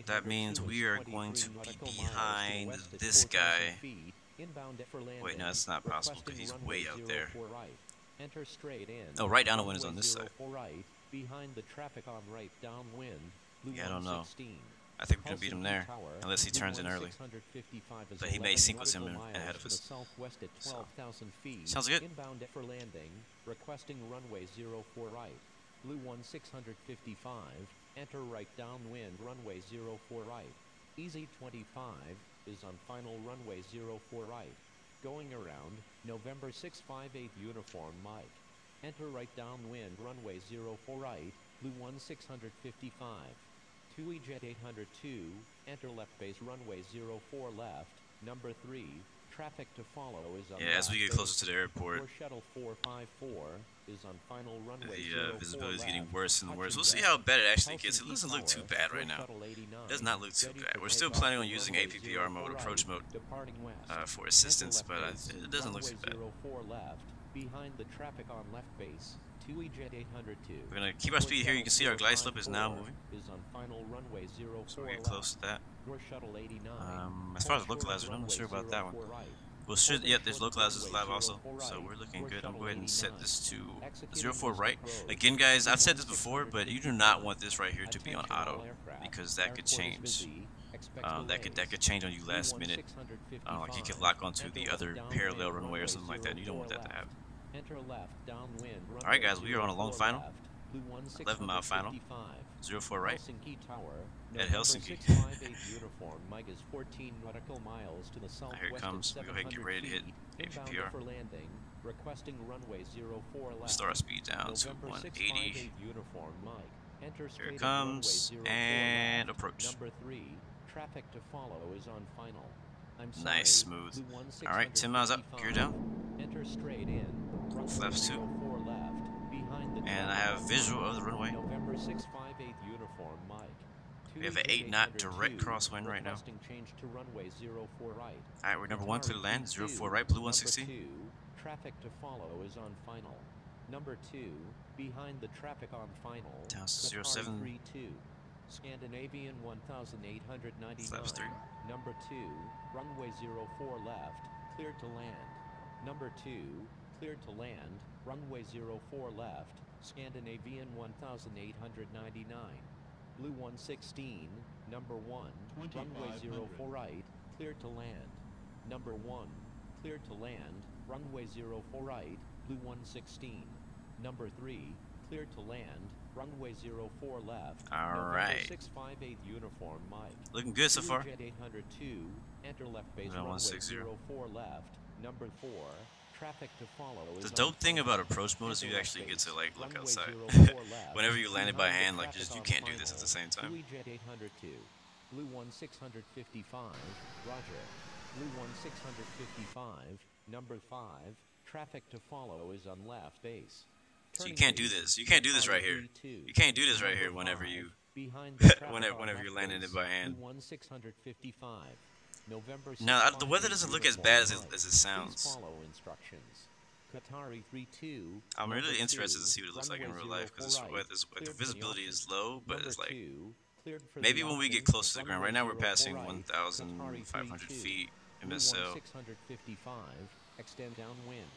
That means we are going to be behind this guy. Wait, no, that's not possible because he's way out there. Enter straight in. Oh, right downwind is on this side. Behind the traffic on right downwind. Yeah, I don't know. I think we're gonna beat him there, unless he turns in early. But he may sequence him ahead of us. So. Sounds good. Inbound for landing. Requesting runway 04 right. Blue 1655. Enter right downwind runway 04 right. Easy 25 is on final runway 04 right. Going around November 658 uniform Mike. Enter right downwind runway 04 right. Blue 1655. 2EJet 802, enter left base runway 04 left, number 3, traffic to follow is on as we get closer to the airport, shuttle 454 is on final runway the visibility is getting worse and worse. We'll see how bad it actually gets. It doesn't look too bad right now. It does not look too bad. We're still planning on using APPR mode, approach mode, for assistance, but it doesn't look too bad. Behind the traffic on left base. 2EJet 802. We're gonna keep our speed here. You can see our glide slope is now moving. Is on final runway 04 so we get close to that. Your shuttle 89. As far as localizer, I'm not sure about that one. Well, there's localizers live also, so we're looking good. I'm going to go ahead and set this to 04 right. Again, guys, I've said this before, but you do not want this right here to be on auto because that could change. That could change on you last minute. Like you could lock onto the other parallel runway or something like that. And you don't want that to happen. Alright guys, we are on a long final, 11-mile final, 04 right, at Helsinki. Here it comes. We'll go ahead and get ready to hit APPR. Start our speed down to 180. Here it comes, and approach. Traffic to follow is on final. I'm sorry. Nice, smooth. Blue 1 All right, 10 miles up, gear down. Enter straight in. Flaps 2. 4 left. Behind the And I have visual of the runway. November 658 uniform Mike. We have an 8 knot direct crosswind right now. Change to runway 04 right. All right, we're number 1 clear to land. 04 right, blue 116. Number 2, traffic to follow is on final. Number 2, behind the traffic on final. Down Qatar 07. 32. Scandinavian 1899. Flaps 3. Number 2, runway 04 left, cleared to land. Number 2, cleared to land, runway 04 left, Scandinavian 1899. Blue 116, number 1, runway 04 right, cleared to land. Number 1, cleared to land, runway 04 right, blue 116. Number 3, cleared to land, runway 04 left. All right. 658 uniform Mike. Looking good so far. Jet 802, enter left base Runway runway 160. 04 left. Number 4, traffic to follow. The dope thing about approach mode is you actually get to like look outside. Whenever you land it by hand, like you can't do this at the same time. Jet 802, blue 1655, roger. Blue 1655, number 5, traffic to follow is on left base. So you can't do this. You can't do this right here. You can't do this right here whenever you whenever you're landing it by hand. 1655. November. Now the weather doesn't look as bad as it sounds. Follow instructions. Qatari 32. I'm really interested to see what it looks like in real life because the visibility is low, but it's like maybe when we get close to the ground. Right now we're passing 1,500 feet MSL. 655. Extend downwind.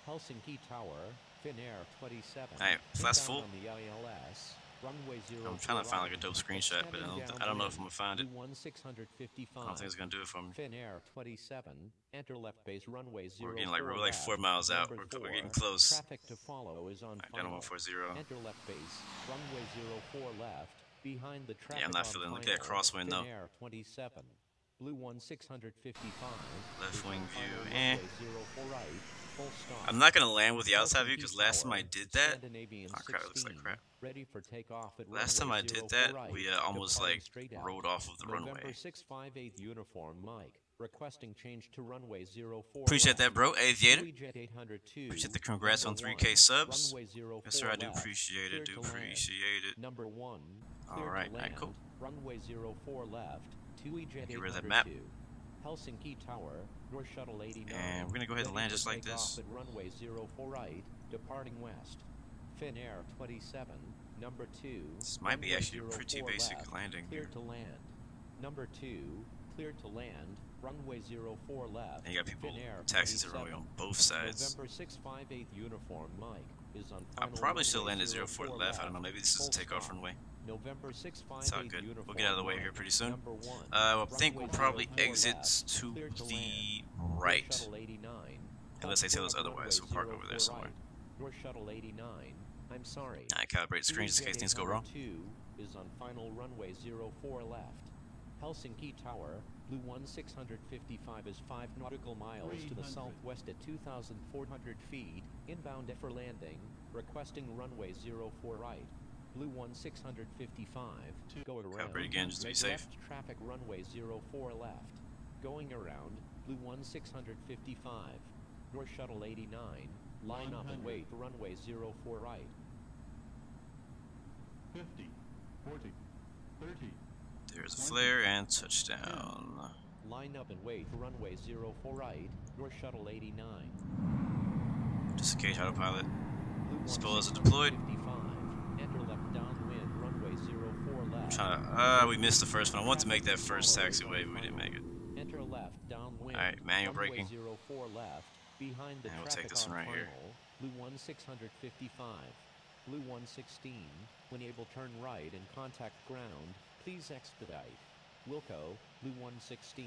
Hel-Sink-E Tower. Finnair 27. Alright, flaps full. On the ILS. Runway 0. I'm trying to find like a dope screenshot, but I don't know if I'm gonna find it. 1655. I don't think it's gonna do it for me. Finnair 27. Enter left base runway 0. We're like 4 miles out. We're getting close. Traffic to follow is on Got 140. Enter left base runway 04 left. Behind the traffic. Yeah, I'm not feeling. Look at that crosswind though. Finnair 27. Blue 1655. Left wing view. Eh. 04 right. Full stop. I'm not gonna land with the outside view because last time I did that, oh crap, it looks like crap. Ready for takeoff at Last time I did that, we almost like rode off of the runway. November 658 uniform Mike. Requesting change to runway 04. Appreciate that, bro. Aviator. Jet 802. Appreciate the congrats on 3K subs. Runway 04 Yes, sir, I do left. appreciate it. Cleared to land. Number 1. Alright, alright, cool. Runway 04 left. 2E Jet 802. Get rid of that map. Hel-Sink-E Tower, North Shuttle 89. And we're gonna go ahead and land just like this. At runway 04 right, departing west. Finnair 27, number 2. This might be actually a pretty 04 basic left, landing here. cleared to land. Number 2, cleared to land, runway 04 left. And you got people Finnair taxis to 27. runway on both sides. November 658 uniform Mike is on I final probably should runway land at 04 left. I don't know. Maybe this is a takeoff runway. November 658 It's all good. We'll get out of the way here pretty soon. Number 1. I think we'll probably Runway 04 exit left, to cleared to the land. right. Shuttle 89. Unless they tell us otherwise, we'll park over there somewhere. North Shuttle 89. I'm sorry. I calibrate the screen just in case things go wrong. 2 is on final runway 04 left. Hel-Sink-E Tower, Blue 1655 is 5 nautical miles to the southwest at 2,400 feet, inbound for landing, requesting runway 04 right. Blue 1655, going around. Calibrate again just to be Make safe. left traffic runway 04 left. Going around, Blue 1655, North Shuttle 89, line up and wait, runway 04 right. 50, 40, 30. There's a flare and touchdown. Line up and wait, runway 04 right, North Shuttle 89. Disengage autopilot. Blue Spoilers are deployed. 1655, enter left downwind, runway 04 left. We missed the first one. I wanted to make that first taxiway, but we didn't make it. Enter left downwind. Alright, manual runway braking. 04 left, behind the And we'll traffic take this on one right here. final. Blue 1655, Blue 116, when able turn right and contact ground, please expedite. Wilco, Blue 116.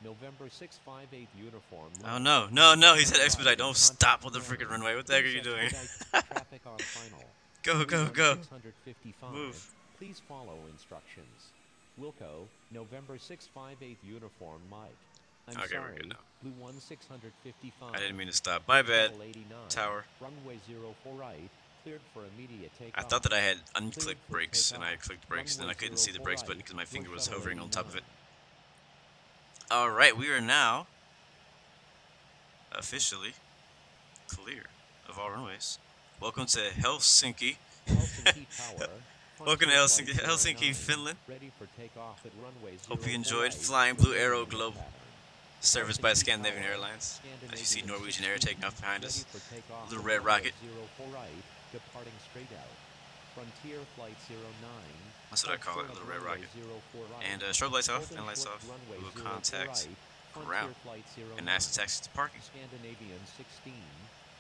November 658 uniform. Oh no, he said expedite. Don't stop with the freaking runway. What the heck are you doing? Traffic on final. Go, go, go. 655. Move. Please follow instructions. Wilco, November 658 uniform Mike. I'm Okay, we're sorry. good now. Blue 1655. I didn't mean to stop. My bad. Shuttle 89, Tower. Runway 04 right. Cleared for immediate takeoff. I thought that I had unclicked brakes, and I clicked brakes, and then I couldn't see the brakes button because my finger was hovering on top of it. All right, we are now officially clear of all runways. Welcome to Helsinki. Hel-Sink-E Tower. Welcome to Frontier Helsinki, Flight Helsinki, 09, Finland. Ready for takeoff at runway Hope you 04 enjoyed right, flying Blue Arrow Bergen Global, pattern. serviced by Hel-Sink-E Scandinavian Tower, Airlines. As you see, Scandinavian Norwegian Air 16, taking off behind ready us. for takeoff Little at red runway rocket. 04 right, departing straight out. Frontier Flight 09. That's what I call it, hold little short red of rocket. runway 04 right. And strobe lights off, Holding and lights short off. runway We will 04 contact right, ground Frontier Flight 09. and NASA taxi to parking. Scandinavian 16.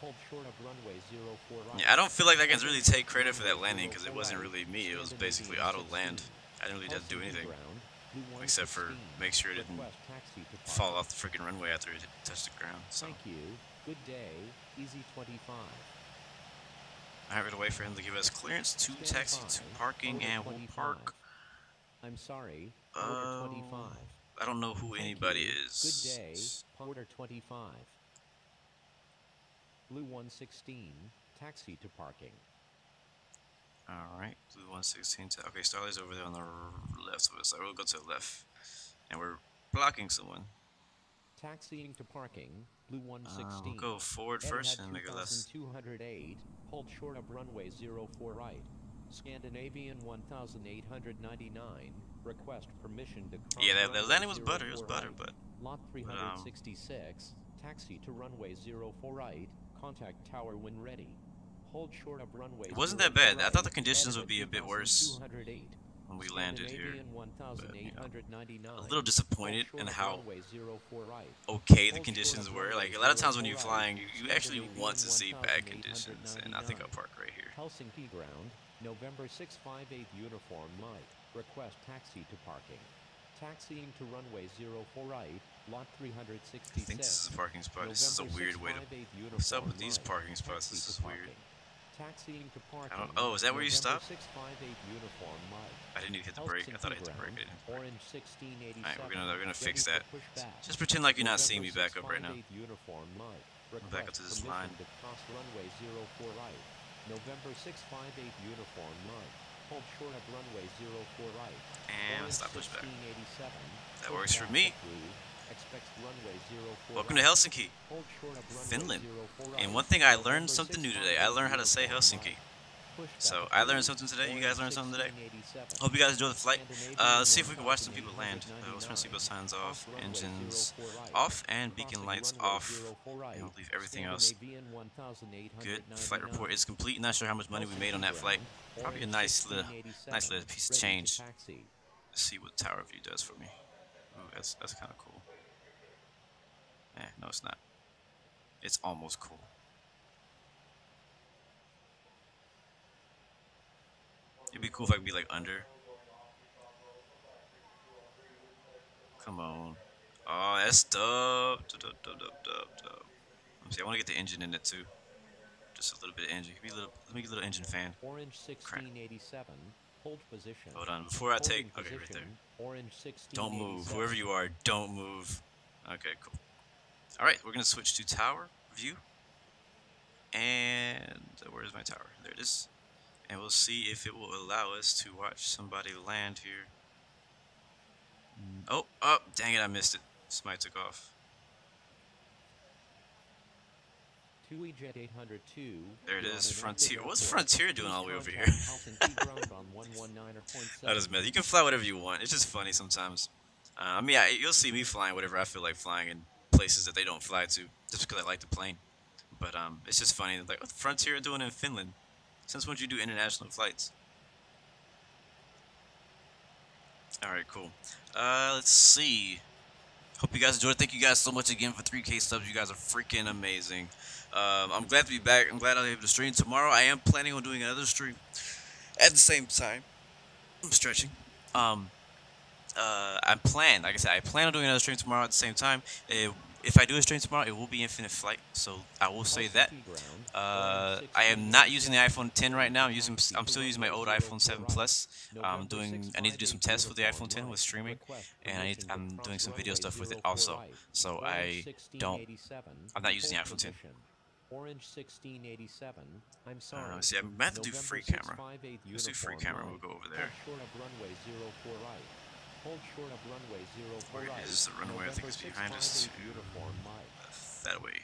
Hold short of runway 04 right. Yeah, I don't feel like I can really take credit for that landing because it wasn't really me. It was basically auto land. I didn't really have to do anything except for make sure it didn't fall off the freaking runway after it touched the ground. So Thank you. Good day. Easy 25. I have to wait for him to give us clearance to taxi to parking, and we'll park. I'm sorry. Order 25. I don't know who Thank anybody you. is. Good day. Order 25. Blue 116. Taxi to parking. Alright, Blue 116. Okay, Starlight's over there on the left of us. So we'll go to the left. And we're blocking someone. Taxiing to parking. Blue 116. We'll go forward first and make it less. 208. Hold short of runway 04 right. Scandinavian 1899. Request permission to cross. Yeah, the runway landing was butter. It was 04 butter, right. but Lot 366. Taxi to runway 04 right. Contact tower when ready. Hold short of runway. it wasn't that 04 bad. I right. thought the conditions would be a bit worse 208. when we landed here. Scandinavian 1899. A little disappointed Hold in short of how runway 04 right. okay the conditions were. Like a lot of times when you're flying, you actually want to see bad conditions, and I think I'll park right here. Hel-Sink-E ground, November 658 uniform Mike. Request taxi to parking. Taxiing to runway 04 right, lot 366. I think this is a parking spot. This is a weird way to. What's up with these parking spots? This is weird. Taxiing to parking. I don't. Oh, is that where you stop? 658 uniform Mike. I didn't even hit the brake. I thought I hit the brake. I didn't. Orange 1687. Alright, we're gonna fix Ready that. for pushback. Just pretend like you're not seeing me back up right now. Uniform Mike. Back up to this line. To cross runway 04 right. November 658 uniform Mike. Hold short of runway 04 right. And let's not push back. 1687. That works for me. Expects runway 04 Welcome right. to Helsinki, Hold short of runway Finland. 04 right. And one thing I learned something new today. I learned how to say Helsinki. Pushback So I learned something today. You guys learned something today. Hope you guys enjoy the flight. Let's see if we can watch some people land. Let's turn seatbelt signs off, engines off, and beacon lights off. And we'll leave everything else good. Flight report is complete. Not sure how much money we made on that flight. Probably a nice little piece of change. Let's see what tower view does for me. Ooh, that's kind of cool. No, it's not. It's almost cool. It'd be cool if I could be like under. Come on. Oh, that's dope. Let me see. I want to get the engine in it too. Just a little bit of engine. Give me a little. Let me get a little engine fan. Orange 1687. Hold position. Hold on. Before I take. Okay, right there. Orange 16. Don't move. Whoever you are, don't move. Okay, cool. All right, we're gonna switch to tower view. And where's my tower? There it is. And we'll see if it will allow us to watch somebody land here. Oh, dang it, I missed it. Somebody took off. Jet 802. There it is, Frontier. What's Frontier doing all the way over here? That doesn't matter. You can fly whatever you want. It's just funny sometimes. I mean, you'll see me flying whatever I feel like flying in places that they don't fly to, just because I like the plane. But it's just funny. Like, what the Frontier are doing in Finland? Since when did you do international flights? Alright, cool. Let's see. Hope you guys enjoyed. Thank you guys so much again for 3K subs. You guys are freaking amazing. I'm glad to be back. I'm glad I'll be able to stream tomorrow. I am planning on doing another stream at the same time. I'm stretching. I plan on doing another stream tomorrow at the same time. If I do a stream tomorrow, it will be Infinite Flight, so I will say that. I am not using the iPhone 10 right now. I'm still using my old iPhone 7 Plus. I need to do some tests with the iPhone 10 with streaming, and I'm doing some video stuff with it also. So I'm not using the iPhone 10. Orange 1687. I'm sorry. See, I'm about to do free camera. Let's do free camera. We'll go over there. Short of runway 04 right. Hold short of runway 04 Where right. is the runway? I think it's behind us too. Uniform Mike. That way.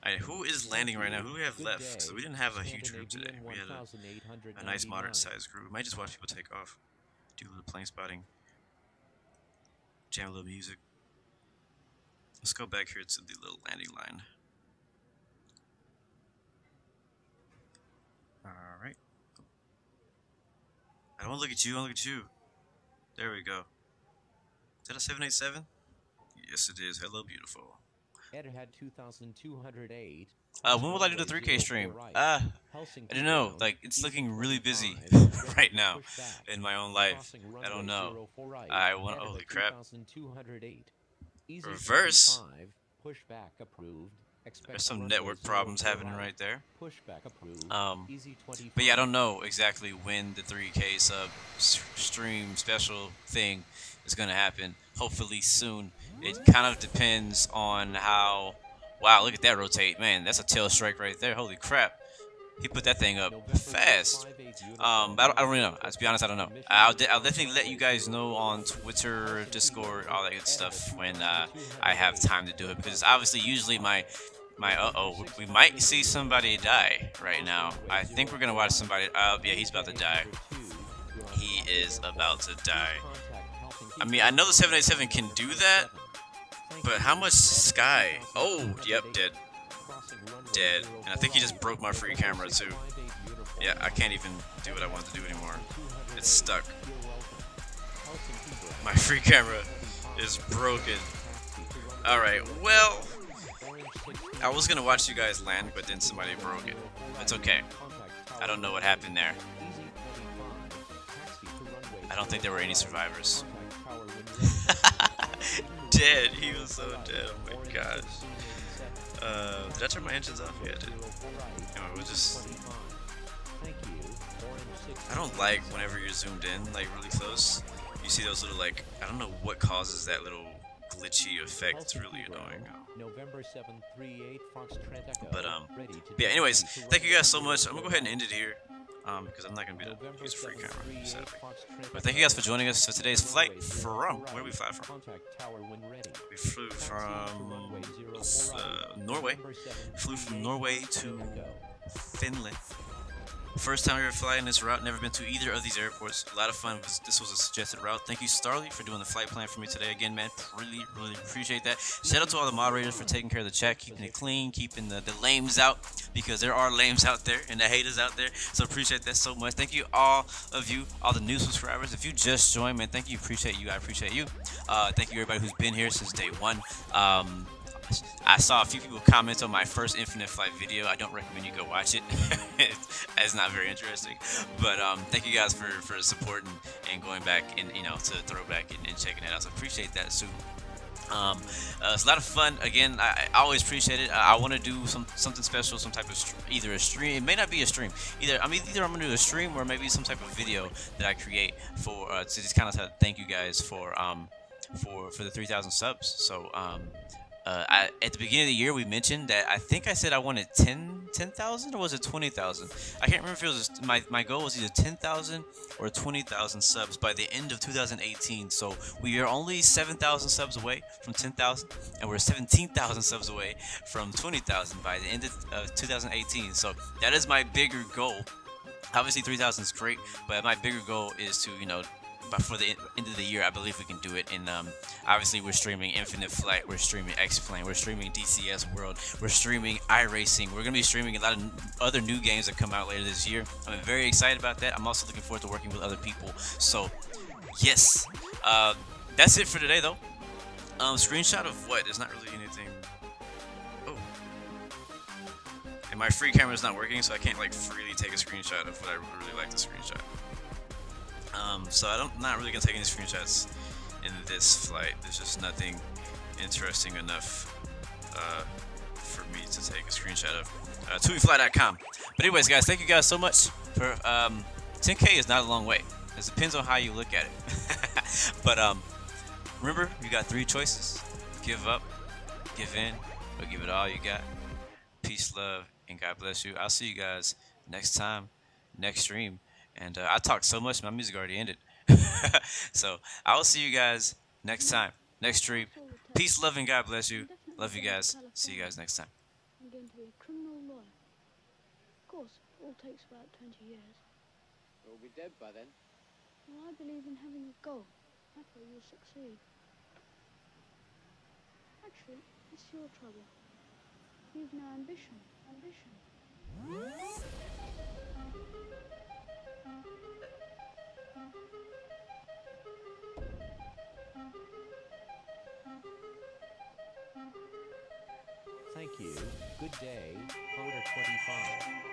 Alright, who is landing right now? Who do we have Good left? day. Because we didn't have a huge group today. Scandinavian We had a nice 1899. moderate sized group. We might just watch people take off. Do a little plane spotting. Jam a little music. Let's go back here to the little landing line. Alright. I don't want to look at you, I want to look at you. There we go. Is that a 787? Yes, it is. Hello, beautiful. Ed had 2,208. When will I do the 3K stream? I don't know. Like, it's looking really busy right now in my own life. I don't know. I want. Holy crap. Reverse. Pushback approved. There's some network problems happening right there. Pushback approved. But yeah, I don't know exactly when the 3K sub stream special thing is gonna happen. Hopefully soon. It kind of depends on how. Wow, look at that rotate, man. That's a tail strike right there. Holy crap, he put that thing up fast. I don't really know. To be honest, I don't know. I'll definitely let you guys know on Twitter, Discord, all that good stuff when I have time to do it, because obviously usually my we might see somebody die right now. I think we're gonna watch somebody. Yeah, he's about to die. He is about to die. I mean, I know the 787 can do that, but how much sky? Oh, yep, dead. Dead. And I think he just broke my free camera too. Yeah, I can't even do what I want to do anymore. It's stuck. My free camera is broken. Alright, well, I was gonna watch you guys land, but then somebody broke it. It's okay. I don't know what happened there. I don't think there were any survivors. Dead. He was so dead. Oh my gosh. Did I turn my engines off? Yeah, I did. Anyway, we'll just. I don't like whenever you're zoomed in, like really close. You see those little, like, I don't know what causes that little glitchy effect. It's really annoying. But yeah. Anyways, thank you guys so much. I'm gonna go ahead and end it here. Because I'm not going to be able to use a free camera, sadly. But thank you guys for joining us for today's flight from, where did we fly from? We flew from Norway. Flew from Norway to Finland. First time ever flying this route, never been to either of these airports. A lot of fun. This was a suggested route. Thank you, Starly, for doing the flight plan for me today. Again, man, really, really appreciate that. Shout out to all the moderators for taking care of the chat, keeping it clean, keeping the lames out, because there are lames out there and the haters out there. So appreciate that so much. Thank you, all of you, all the new subscribers. If you just joined, man, thank you. Appreciate you. I appreciate you. Thank you, everybody who's been here since day one. I saw a few people comment on my first Infinite Flight video. I don't recommend you go watch it. It's not very interesting. But thank you guys for supporting and going back and, you know, to throwback and checking it out. So appreciate that too. It's a lot of fun. Again, I always appreciate it. I want to do something special, some type of either a stream. It may not be a stream. Either I'm gonna do a stream or maybe some type of video that I create for to just kind of thank you guys for the 3,000 subs. So at the beginning of the year, we mentioned that I think I said I wanted 10,000 or was it 20,000? I can't remember if it was my goal was either 10,000 or 20,000 subs by the end of 2018. So we are only 7,000 subs away from 10,000, and we're 17,000 subs away from 20,000 by the end of 2018. So that is my bigger goal. Obviously, 3,000 is great, but my bigger goal is to, you know, before the end of the year, I believe we can do it. And obviously, we're streaming Infinite Flight, we're streaming X-Plane, we're streaming DCS World, we're streaming iRacing. We're going to be streaming a lot of other new games that come out later this year. I'm very excited about that. I'm also looking forward to working with other people. So, yes. That's it for today, though. Screenshot of what? There's not really anything. Oh. And my free camera is not working, so I can't, like, freely take a screenshot of what I really like to screenshot. So I'm not really gonna take any screenshots in this flight. There's just nothing interesting enough for me to take a screenshot of. TuiFly.com. But anyways, guys, thank you guys so much for 10K is not a long way. It depends on how you look at it. But remember, you got 3 choices: give up, give in, or give it all you got. Peace, love, and God bless you. I'll see you guys next time, next stream. And I talked so much, my music already ended. So I will see you guys next time, next stream. Peace, love, and God bless you. Love you guys. See you guys next time. I'm going to be a criminal lawyer. Of course, it all takes about 20 years. We'll be dead by then. Well, I believe in having a goal. That way you'll succeed. Actually, it's your trouble. You've no ambition. Thank you. Good day, Coder 25.